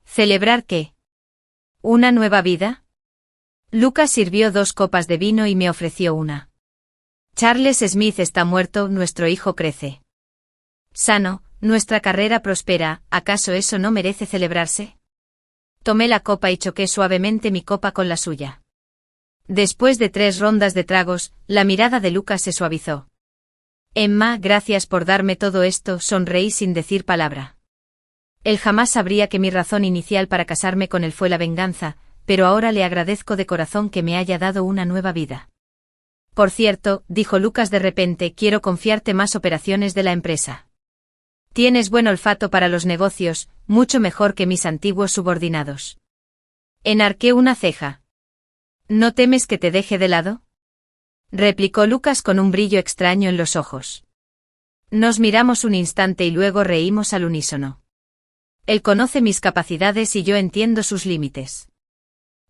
¿Celebrar qué? ¿Una nueva vida? Lucas sirvió 2 copas de vino y me ofreció una. Charles Smith está muerto, nuestro hijo crece sano, nuestra carrera prospera, ¿acaso eso no merece celebrarse? Tomé la copa y choqué suavemente mi copa con la suya. Después de 3 rondas de tragos, la mirada de Lucas se suavizó. Emma, gracias por darme todo esto, sonreí sin decir palabra. Él jamás sabría que mi razón inicial para casarme con él fue la venganza, pero ahora le agradezco de corazón que me haya dado una nueva vida. Por cierto, dijo Lucas de repente, quiero confiarte más operaciones de la empresa. Tienes buen olfato para los negocios, mucho mejor que mis antiguos subordinados. Enarqué una ceja. ¿No temes que te deje de lado? Replicó Lucas con un brillo extraño en los ojos. Nos miramos un instante y luego reímos al unísono. Él conoce mis capacidades y yo entiendo sus límites.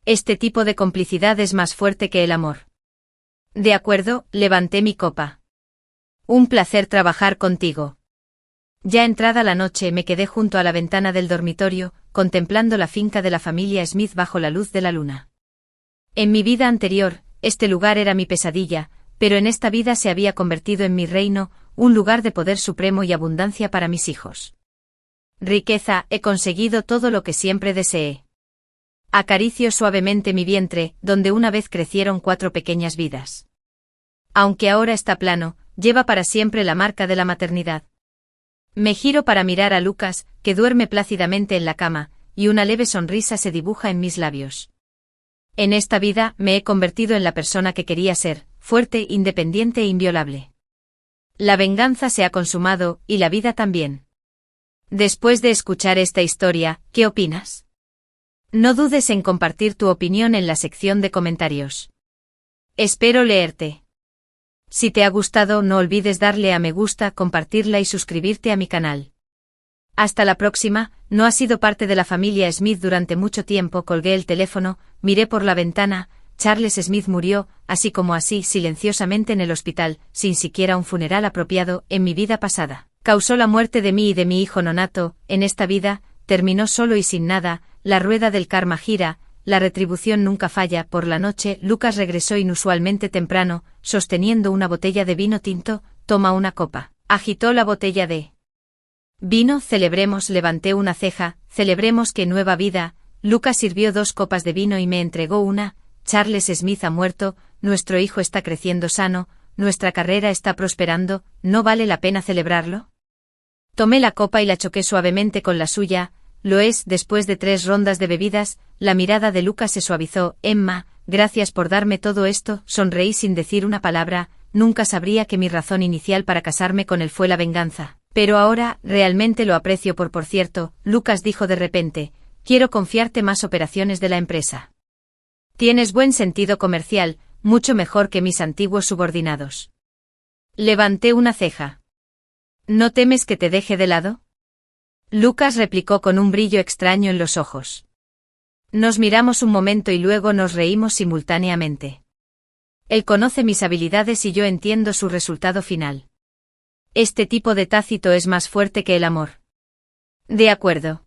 Este tipo de complicidad es más fuerte que el amor. De acuerdo, levanté mi copa. Un placer trabajar contigo. Ya entrada la noche me quedé junto a la ventana del dormitorio, contemplando la finca de la familia Smith bajo la luz de la luna. En mi vida anterior, este lugar era mi pesadilla, pero en esta vida se había convertido en mi reino, un lugar de poder supremo y abundancia para mis hijos. Riqueza, he conseguido todo lo que siempre deseé. Acaricio suavemente mi vientre, donde una vez crecieron 4 pequeñas vidas. Aunque ahora está plano, lleva para siempre la marca de la maternidad. Me giro para mirar a Lucas, que duerme plácidamente en la cama, y una leve sonrisa se dibuja en mis labios. En esta vida me he convertido en la persona que quería ser, fuerte, independiente e inviolable. La venganza se ha consumado, y la vida también. Después de escuchar esta historia, ¿qué opinas? No dudes en compartir tu opinión en la sección de comentarios. Espero leerte. Si te ha gustado, no olvides darle a me gusta, compartirla y suscribirte a mi canal. Hasta la próxima. No has sido parte de la familia Smith durante mucho tiempo. Colgué el teléfono, miré por la ventana. Charles Smith murió, así como así, silenciosamente en el hospital, sin siquiera un funeral apropiado, en mi vida pasada. Causó la muerte de mí y de mi hijo nonato, en esta vida, terminó solo y sin nada, la rueda del karma gira, la retribución nunca falla. Por la noche, Lucas regresó inusualmente temprano, sosteniendo una botella de vino tinto. Toma una copa. Agitó la botella de vino. Celebremos, levanté una ceja, celebremos que nueva vida. Lucas sirvió 2 copas de vino y me entregó una. Charles Smith ha muerto, nuestro hijo está creciendo sano, nuestra carrera está prosperando, ¿no vale la pena celebrarlo? Tomé la copa y la choqué suavemente con la suya. Lo es. Después de 3 rondas de bebidas, la mirada de Lucas se suavizó. Emma, gracias por darme todo esto. Sonreí sin decir una palabra. Nunca sabría que mi razón inicial para casarme con él fue la venganza. Pero ahora, realmente lo aprecio. Por cierto, Lucas dijo de repente, quiero confiarte más operaciones de la empresa. Tienes buen sentido comercial, mucho mejor que mis antiguos subordinados. Levanté una ceja. ¿No temes que te deje de lado? Lucas replicó con un brillo extraño en los ojos. Nos miramos un momento y luego nos reímos simultáneamente. Él conoce mis habilidades y yo entiendo su resultado final. Este tipo de tácito es más fuerte que el amor. De acuerdo.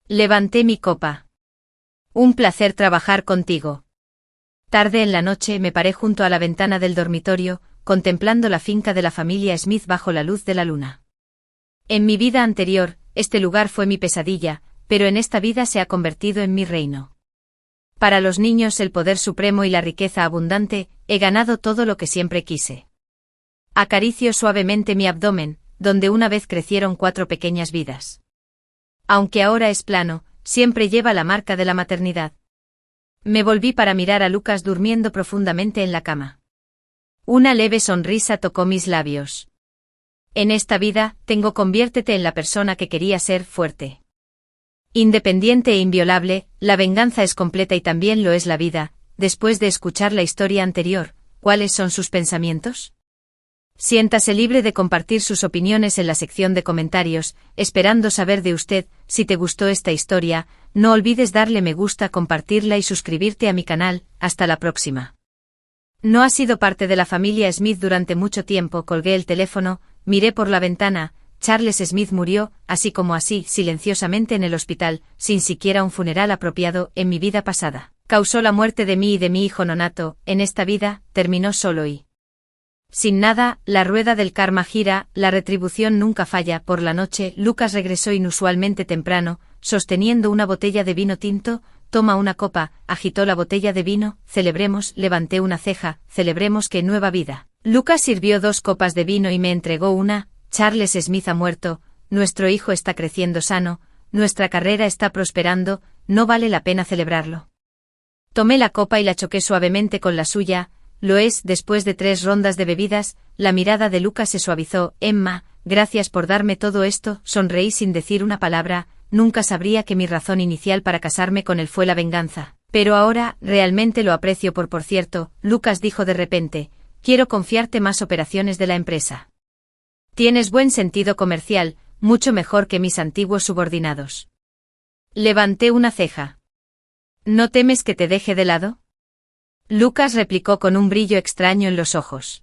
Levanté mi copa. Un placer trabajar contigo. Tarde en la noche me paré junto a la ventana del dormitorio, contemplando la finca de la familia Smith bajo la luz de la luna. En mi vida anterior, este lugar fue mi pesadilla, pero en esta vida se ha convertido en mi reino. Para los niños el poder supremo y la riqueza abundante, he ganado todo lo que siempre quise. Acaricio suavemente mi abdomen, donde una vez crecieron 4 pequeñas vidas. Aunque ahora es plano, siempre lleva la marca de la maternidad. Me volví para mirar a Lucas durmiendo profundamente en la cama. Una leve sonrisa tocó mis labios. En esta vida, conviértete en la persona que quería ser, fuerte. Independiente e inviolable, la venganza es completa y también lo es la vida. Después de escuchar la historia anterior, ¿cuáles son sus pensamientos? Siéntase libre de compartir sus opiniones en la sección de comentarios, esperando saber de usted. Si te gustó esta historia, no olvides darle me gusta, compartirla y suscribirte a mi canal. Hasta la próxima. No has sido parte de la familia Smith durante mucho tiempo. Colgué el teléfono, miré por la ventana. Charles Smith murió, así como así, silenciosamente en el hospital, sin siquiera un funeral apropiado. En mi vida pasada, causó la muerte de mí y de mi hijo nonato. En esta vida, terminó solo y sin nada. La rueda del karma gira, la retribución nunca falla. Por la noche, Lucas regresó inusualmente temprano, sosteniendo una botella de vino tinto. Toma una copa. Agitó la botella de vino. Celebremos, levanté una ceja, celebremos que nueva vida. Lucas sirvió 2 copas de vino y me entregó una. Charles Smith ha muerto, nuestro hijo está creciendo sano, nuestra carrera está prosperando, ¿no vale la pena celebrarlo? Tomé la copa y la choqué suavemente con la suya. lo es. Después de 3 rondas de bebidas, la mirada de Lucas se suavizó. Emma, gracias por darme todo esto, sonreí sin decir una palabra. Nunca sabría que mi razón inicial para casarme con él fue la venganza. Pero ahora, realmente lo aprecio. Por cierto, Lucas dijo de repente, quiero confiarte más operaciones de la empresa. Tienes buen sentido comercial, mucho mejor que mis antiguos subordinados. Levanté una ceja. ¿No temes que te deje de lado? Lucas replicó con un brillo extraño en los ojos.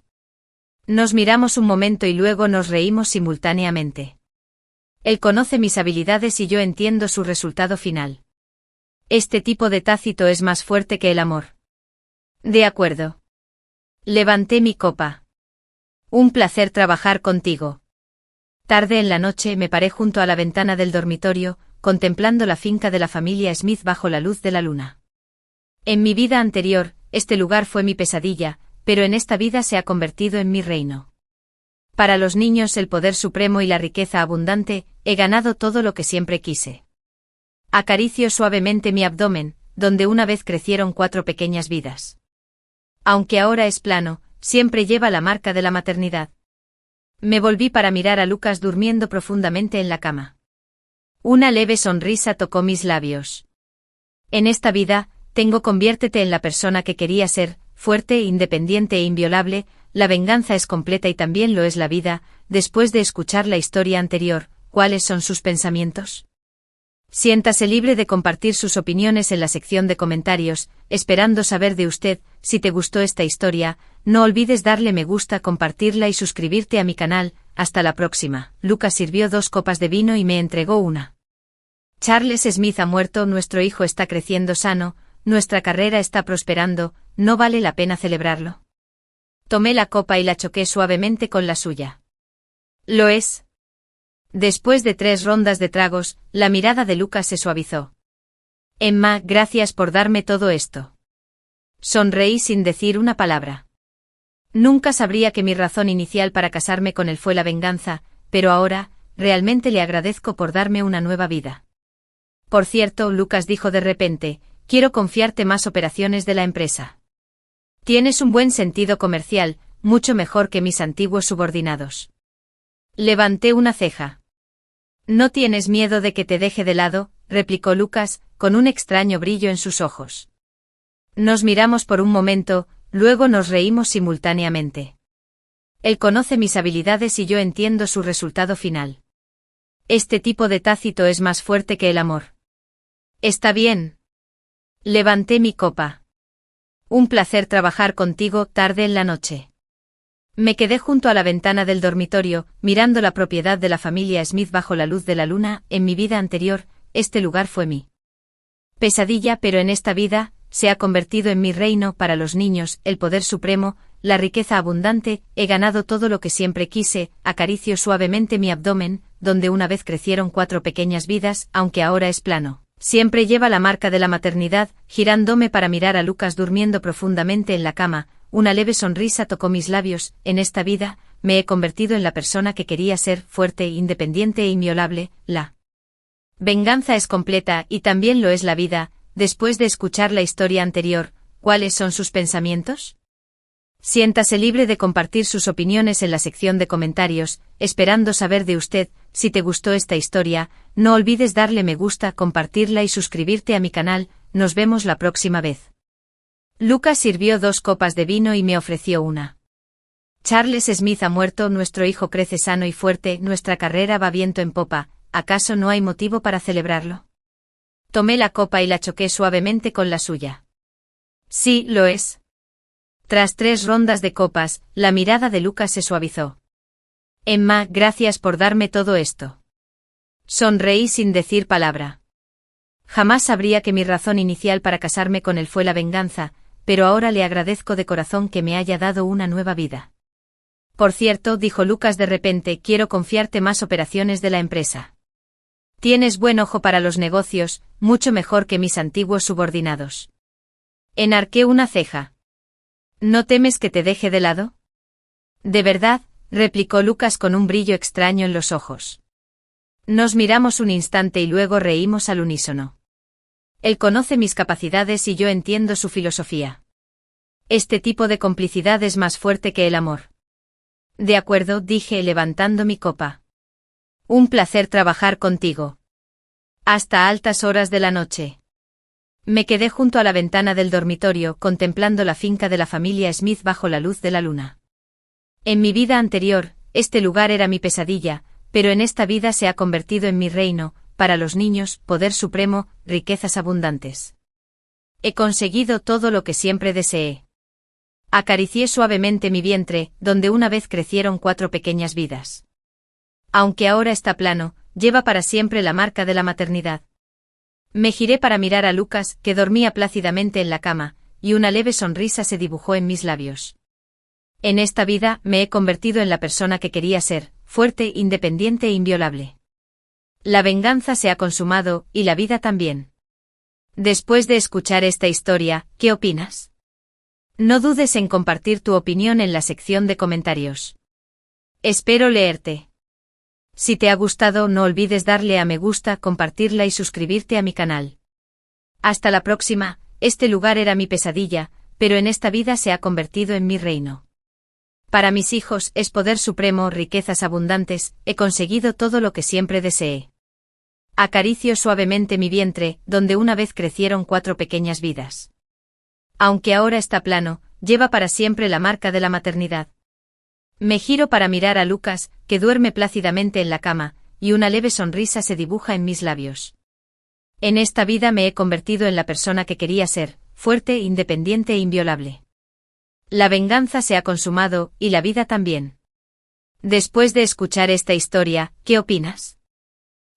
Nos miramos un momento y luego nos reímos simultáneamente. Él conoce mis habilidades y yo entiendo su resultado final. Este tipo de tácito es más fuerte que el amor. De acuerdo. Levanté mi copa. Un placer trabajar contigo. Tarde en la noche me paré junto a la ventana del dormitorio, contemplando la finca de la familia Smith bajo la luz de la luna. En mi vida anterior, este lugar fue mi pesadilla, pero en esta vida se ha convertido en mi reino. Para los niños el poder supremo y la riqueza abundante, he ganado todo lo que siempre quise. Acaricio suavemente mi abdomen, donde una vez crecieron 4 pequeñas vidas. Aunque ahora es plano, siempre lleva la marca de la maternidad. Me volví para mirar a Lucas durmiendo profundamente en la cama. Una leve sonrisa tocó mis labios. En esta vida, conviértete en la persona que quería ser, fuerte, independiente e inviolable. La venganza es completa y también lo es la vida. Después de escuchar la historia anterior, ¿cuáles son sus pensamientos? Siéntase libre de compartir sus opiniones en la sección de comentarios, esperando saber de usted. Si te gustó esta historia, no olvides darle me gusta, compartirla y suscribirte a mi canal. Hasta la próxima. Lucas sirvió 2 copas de vino y me entregó una. Charles Smith ha muerto, nuestro hijo está creciendo sano, nuestra carrera está prosperando, ¿no vale la pena celebrarlo? Tomé la copa y la choqué suavemente con la suya. Lo es. Después de 3 rondas de tragos, la mirada de Lucas se suavizó. Emma, gracias por darme todo esto. Sonreí sin decir una palabra. Nunca sabría que mi razón inicial para casarme con él fue la venganza, pero ahora, realmente le agradezco por darme una nueva vida. Por cierto, Lucas dijo de repente, quiero confiarte más operaciones de la empresa. Tienes un buen sentido comercial, mucho mejor que mis antiguos subordinados. Levanté una ceja. ¿No tienes miedo de que te deje de lado?, replicó Lucas, con un extraño brillo en sus ojos. Nos miramos por un momento, luego nos reímos simultáneamente. Él conoce mis habilidades y yo entiendo su resultado final. Este tipo de tácito es más fuerte que el amor. Está bien. Levanté mi copa. Un placer trabajar contigo. Tarde en la noche. Me quedé junto a la ventana del dormitorio, mirando la propiedad de la familia Smith bajo la luz de la luna. En mi vida anterior, este lugar fue mi pesadilla, pero en esta vida, se ha convertido en mi reino. Para los niños, el poder supremo, la riqueza abundante, he ganado todo lo que siempre quise. Acaricio suavemente mi abdomen, donde una vez crecieron 4 pequeñas vidas, aunque ahora es plano. Siempre lleva la marca de la maternidad. Girándome para mirar a Lucas durmiendo profundamente en la cama, una leve sonrisa tocó mis labios. En esta vida, me he convertido en la persona que quería ser, fuerte, independiente e inviolable. La venganza es completa y también lo es la vida. Después de escuchar la historia anterior, ¿cuáles son sus pensamientos? Siéntase libre de compartir sus opiniones en la sección de comentarios, esperando saber de usted. Si te gustó esta historia, no olvides darle me gusta, compartirla y suscribirte a mi canal. Nos vemos la próxima vez. Lucas sirvió 2 copas de vino y me ofreció una. Charles Smith ha muerto, nuestro hijo crece sano y fuerte, nuestra carrera va viento en popa. ¿Acaso no hay motivo para celebrarlo? Tomé la copa y la choqué suavemente con la suya. Sí, lo es. Tras 3 rondas de copas, la mirada de Lucas se suavizó. Emma, gracias por darme todo esto. Sonreí sin decir palabra. Jamás sabría que mi razón inicial para casarme con él fue la venganza, pero ahora le agradezco de corazón que me haya dado una nueva vida. Por cierto, dijo Lucas de repente, quiero confiarte más operaciones de la empresa. Tienes buen ojo para los negocios, mucho mejor que mis antiguos subordinados. Enarqué una ceja. ¿No temes que te deje de lado? De verdad, replicó Lucas con un brillo extraño en los ojos. Nos miramos un instante y luego reímos al unísono. Él conoce mis capacidades y yo entiendo su filosofía. Este tipo de complicidad es más fuerte que el amor. De acuerdo, dije levantando mi copa. Un placer trabajar contigo. Hasta altas horas de la noche. Me quedé junto a la ventana del dormitorio contemplando la finca de la familia Smith bajo la luz de la luna. En mi vida anterior, este lugar era mi pesadilla, pero en esta vida se ha convertido en mi reino, para los niños, poder supremo, riquezas abundantes. He conseguido todo lo que siempre deseé. Acaricié suavemente mi vientre, donde una vez crecieron 4 pequeñas vidas. Aunque ahora está plano, lleva para siempre la marca de la maternidad. Me giré para mirar a Lucas, que dormía plácidamente en la cama, y una leve sonrisa se dibujó en mis labios. En esta vida me he convertido en la persona que quería ser, fuerte, independiente e inviolable. La venganza se ha consumado, y la vida también. Después de escuchar esta historia, ¿qué opinas? No dudes en compartir tu opinión en la sección de comentarios. Espero leerte. Si te ha gustado, no olvides darle a me gusta, compartirla y suscribirte a mi canal. Hasta la próxima. Este lugar era mi pesadilla, pero en esta vida se ha convertido en mi reino. Para mis hijos es poder supremo, riquezas abundantes, he conseguido todo lo que siempre deseé. Acaricio suavemente mi vientre, donde una vez crecieron 4 pequeñas vidas. Aunque ahora está plano, lleva para siempre la marca de la maternidad. Me giro para mirar a Lucas, que duerme plácidamente en la cama, y una leve sonrisa se dibuja en mis labios. En esta vida me he convertido en la persona que quería ser, fuerte, independiente e inviolable. La venganza se ha consumado, y la vida también. Después de escuchar esta historia, ¿qué opinas?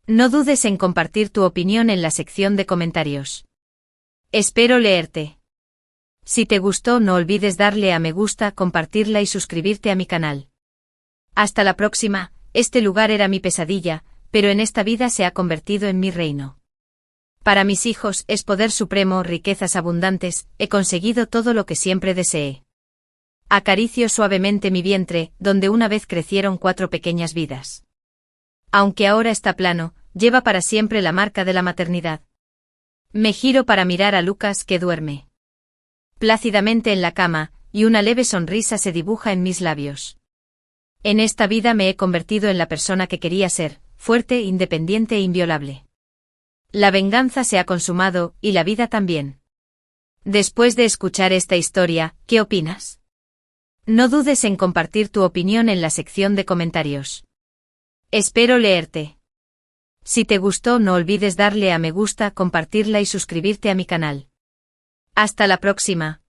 No dudes en compartir tu opinión en la sección de comentarios. Espero leerte. Si te gustó, no olvides darle a me gusta, compartirla y suscribirte a mi canal. Hasta la próxima. Este lugar era mi pesadilla, pero en esta vida se ha convertido en mi reino. Para mis hijos es poder supremo, riquezas abundantes, he conseguido todo lo que siempre deseé. Acaricio suavemente mi vientre, donde una vez crecieron 4 pequeñas vidas. Aunque ahora está plano, lleva para siempre la marca de la maternidad. Me giro para mirar a Lucas, que duerme plácidamente en la cama, y una leve sonrisa se dibuja en mis labios. En esta vida me he convertido en la persona que quería ser, fuerte, independiente e inviolable. La venganza se ha consumado, y la vida también. Después de escuchar esta historia, ¿qué opinas? No dudes en compartir tu opinión en la sección de comentarios. Espero leerte. Si te gustó, no olvides darle a me gusta, compartirla y suscribirte a mi canal. Hasta la próxima.